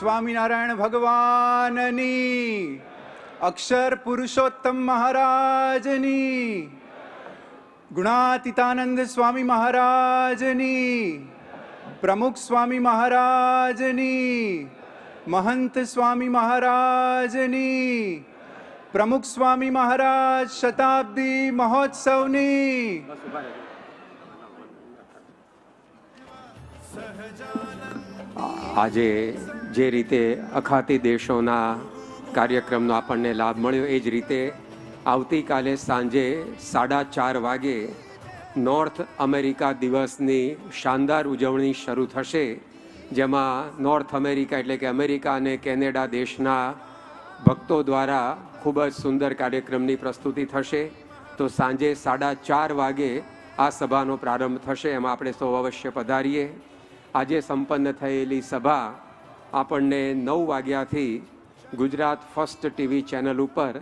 સ્વામિનારાયણ ભગવાનની, અક્ષર પુરુષોત્તમ મહારાજની, ગુણાતીતાનંદ સ્વામી મહારાજની, પ્રમુખ સ્વામી મહારાજની, મહંત સ્વામી મહારાજની, પ્રમુખ સ્વામી મહારાજ શતાબ્દી મહોત્સવની. આજે જે રીતે અખાતી દેશોના કાર્યક્રમનો આપણને લાભ મળ્યો, એ જ રીતે આવતીકાલે સાંજે 4:30 વાગે નોર્થ અમેરિકા દિવસની શાનદાર ઉજવણી શરૂ થશે, જેમાં નોર્થ અમેરિકા એટલે કે અમેરિકા અને કેનેડા દેશના ભક્તો દ્વારા ખૂબ જ સુંદર કાર્યક્રમની પ્રસ્તુતિ થશે. તો સાંજે 4:30 વાગે આ સભાનો પ્રારંભ થશે, એમાં આપણે સૌ અવશ્ય પધારીએ. આજે સંપન્ન થયેલી સભા આપણને 9 વાગ્યાથી ગુજરાત ફર્સ્ટ ટીવી ચેનલ ઉપર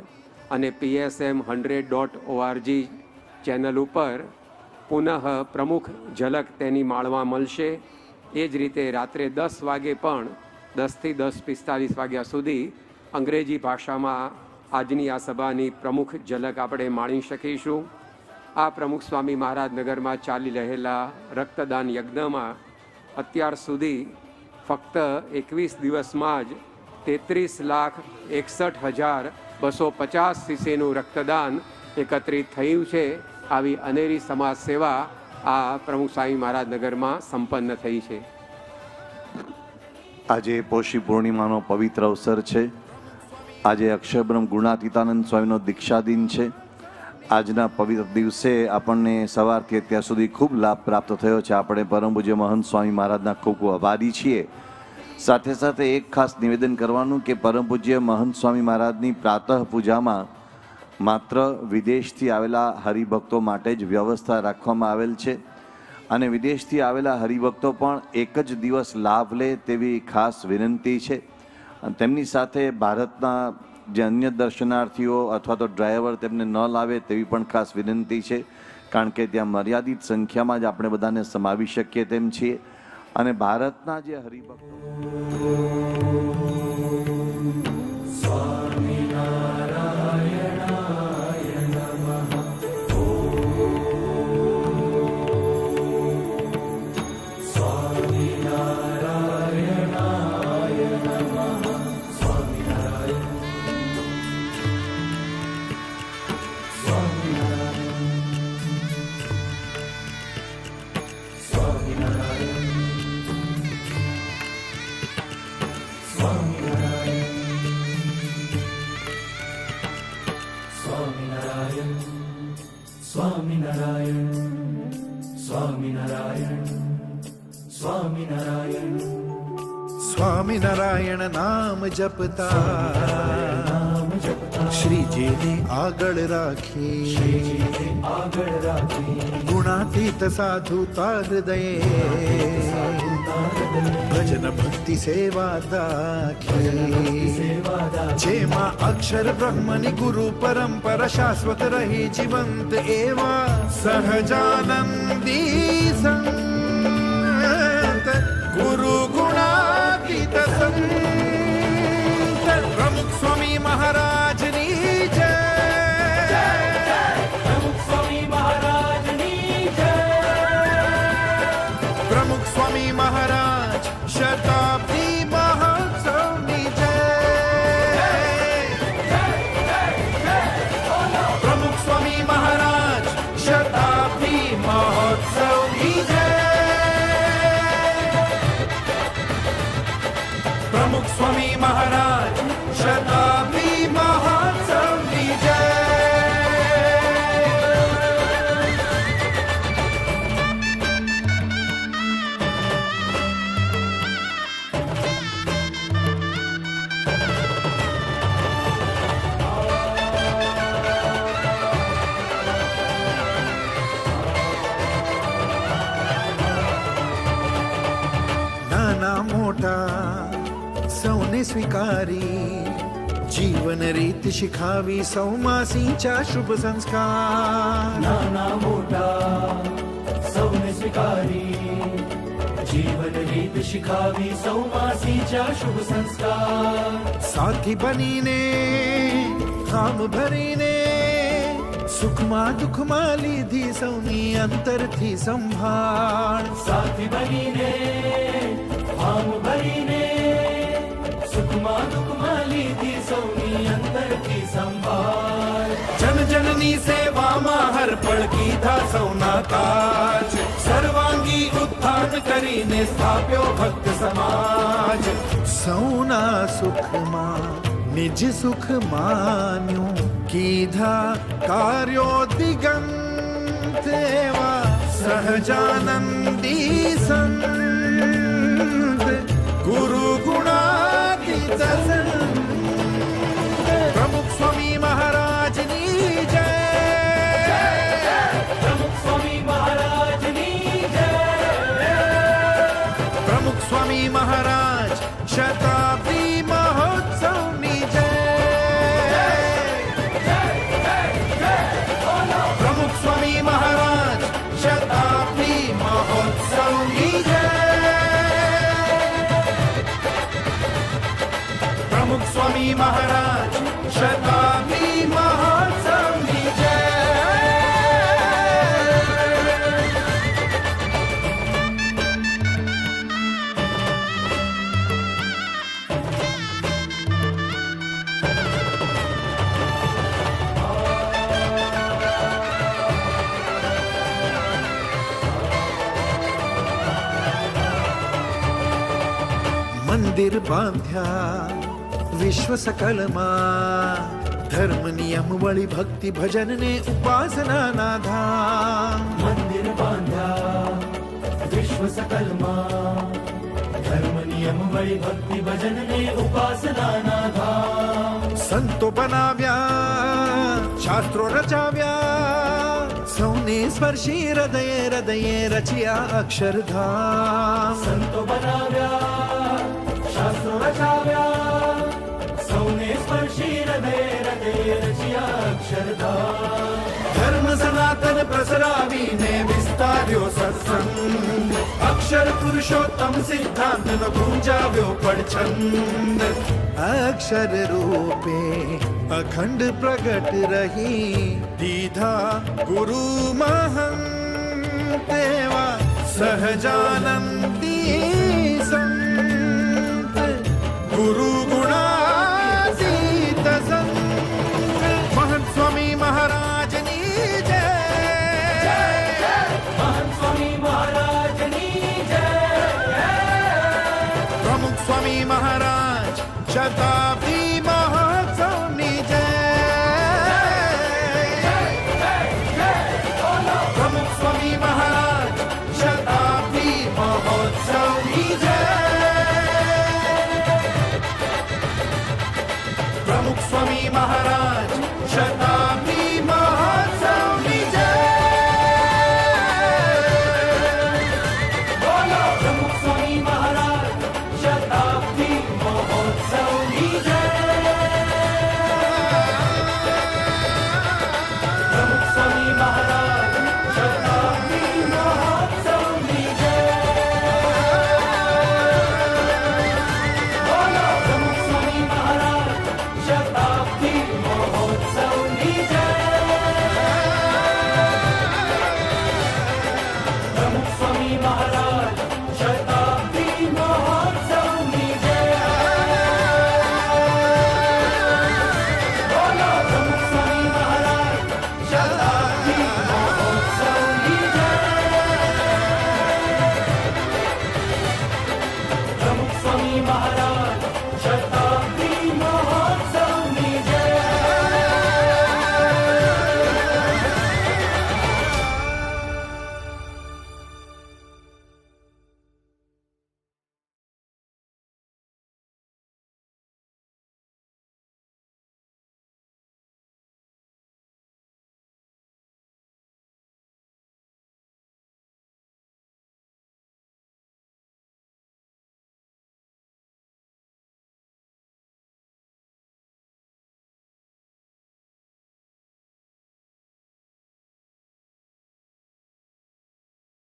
અને PSM100.org ચેનલ ઉપર પુનઃ પ્રમુખ ઝલક તેની માણવા મળશે. એ જ રીતે રાત્રે 10 વાગે પણ 10 થી 10:45 વાગ્યા સુધી અંગ્રેજી ભાષામાં આજની આ સભાની પ્રમુખ ઝલક આપણે માણી શકીશું. આ પ્રમુખ સ્વામી મહારાજ નગરમાં ચાલી રહેલા રક્તદાન યજ્ઞમાં અત્યાર સુધી ફક્ત 21 દિવસમાં જ 33,61,250 સીસીનું રક્તદાન એકત્રિત થયું છે. આવી અનેરી સમાજ સેવા આ પ્રમુખ સ્વામી મહારાજ નગરમાં સંપન્ન થઈ છે. આજે પોષી પૂર્ણિમાનો પવિત્ર અવસર છે. આજે અક્ષરબ્રહ્મ ગુણાતીતાનંદ સ્વામીનો દીક્ષા દિન છે. આજના પવિત્ર દિવસે આપણને સવારથી અત્યાર સુધી ખૂબ લાભ પ્રાપ્ત થયો છે. આપણે પરમ પૂજ્ય મહંત સ્વામી મહારાજના ખૂબ ખૂબ આભારી છીએ. સાથે સાથે એક ખાસ નિવેદન કરવાનું કે પરમ પૂજ્ય મહંત સ્વામી મહારાજની પ્રાતઃ પૂજામાં માત્ર વિદેશથી આવેલા હરિભક્તો માટે જ વ્યવસ્થા રાખવામાં આવેલ છે અને વિદેશથી આવેલા હરિભક્તો પણ એક જ દિવસ લાભ લે તેવી ખાસ વિનંતી છે. અને તેમની સાથે ભારતના જે અન્ય દર્શનાર્થીઓ અથવા તો ડ્રાઈવર તેમને ન લાવે તેવી પણ ખાસ વિનંતી છે, કારણ કે ત્યાં મર્યાદિત સંખ્યામાં જ આપણે બધાને સમાવી શકીએ તેમ છીએ. અને ભારતના જે હરિભક્તો સ્વામિનારાયણ નામ જપતા શ્રીજીને આગળ રાખી, ગુણાતીત સાધુતા હૃદયે ભજન ભક્તિ સેવા દાખી, જેમાં અક્ષર બ્રહ્મની ગુરુ પરંપરા શાશ્વત રહી જીવંત એવા સહજાનંદી સંત ગુરુ ગુણાતીત સંત પ્રમુખ સ્વામી મહારાજની જય. પ્રમુખ સ્વામી મહારાજની જય. પ્રમુખ સ્વામી મહારાજ શતાબ્દી મહોત્સવની જય. પ્રમુખ સ્વામી મહારાજ શતાબ્દી મહોત્સવની જય. પ્રમુખ સ્વામી મહારાજ શતાબ્દી મહોત્સવની જય. નાના મોટા સૌને સ્વીકારી જીવન રીત શીખાવી સૌમાં સિંચા શુભ સંસ્કાર. નાના મોટા સૌને સ્વીકારી जीवन रीत शिखावी सौमासीच्या शुभ संस्कार साथी बनीने खाम भरीने सुखमा दुखमा લીધી સૌની અંતરથી સંભાળ साथी बनीने भाम भरीने सुखमा दुखमा લીધી સૌની અંતરથી સંભાળ જન જનની સેવામાં હર પળ કીધા સૌના કાજ સર્વાંગી ઉત્થાન કરીને સ્થાપ્યો ભક્ત સમાજ સૌના સુખમાં નિજ સુખ માન્યું કીધા કાર્યો દિગંત એવા સહજાનંદી સંત ગુરુ ગુણાતીત સંત પ્રમુખ સ્વામી મહારાજની જય प्रमुख स्वामी महाराजनी जय પ્રમુખ સ્વામી મહારાજ શતાબ્દી મહોત્સવની જય પ્રમુખ સ્વામી મહારાજ શતાબ્દી મહોત્સવની જય પ્રમુખ સ્વામી મહારાજ શતાબ્દી મહોત્સવની જય મંદિર બાંધ્યા વિશ્વ સકલમાં ધર્મ નિયમ વળી ભક્તિ ભજન ને ઉપાસના ધામ મંદિર બાંધ્યા વિશ્વ સકલમાં ધર્મ નિયમ વળી ભક્તિ ભજન ને ઉપાસના ધામ સંતો બનાવ્યા શાસ્ત્રો રચાવ્યા સૌને સ્પર્શી હૃદયે હૃદયે રચ્યા અક્ષરધામ સંતો બનાવ્યા શાસ્ત્રો રચાવ્યા સૌને સ્પર્શી હૃદય હૃદય રચ્યા અક્ષરધામ ધર્મ સનાતન પ્રસરાવીને વિસ્તાર્યો સત્સંગ અક્ષર પુરુષોત્તમ સિદ્ધાંતનો ગુંજાવ્યો પડછંદ અક્ષર રૂપે અખંડ પ્રગટ રહી દીધા ગુરુ મહંત એવા સહજાનંદી સંત ગુરુ ગુણાતીત સંત મહંત સ્વામી મહારાજની જય મહંત સ્વામી મહારાજની જય પ્રમુખ સ્વામી મહારાજ શતા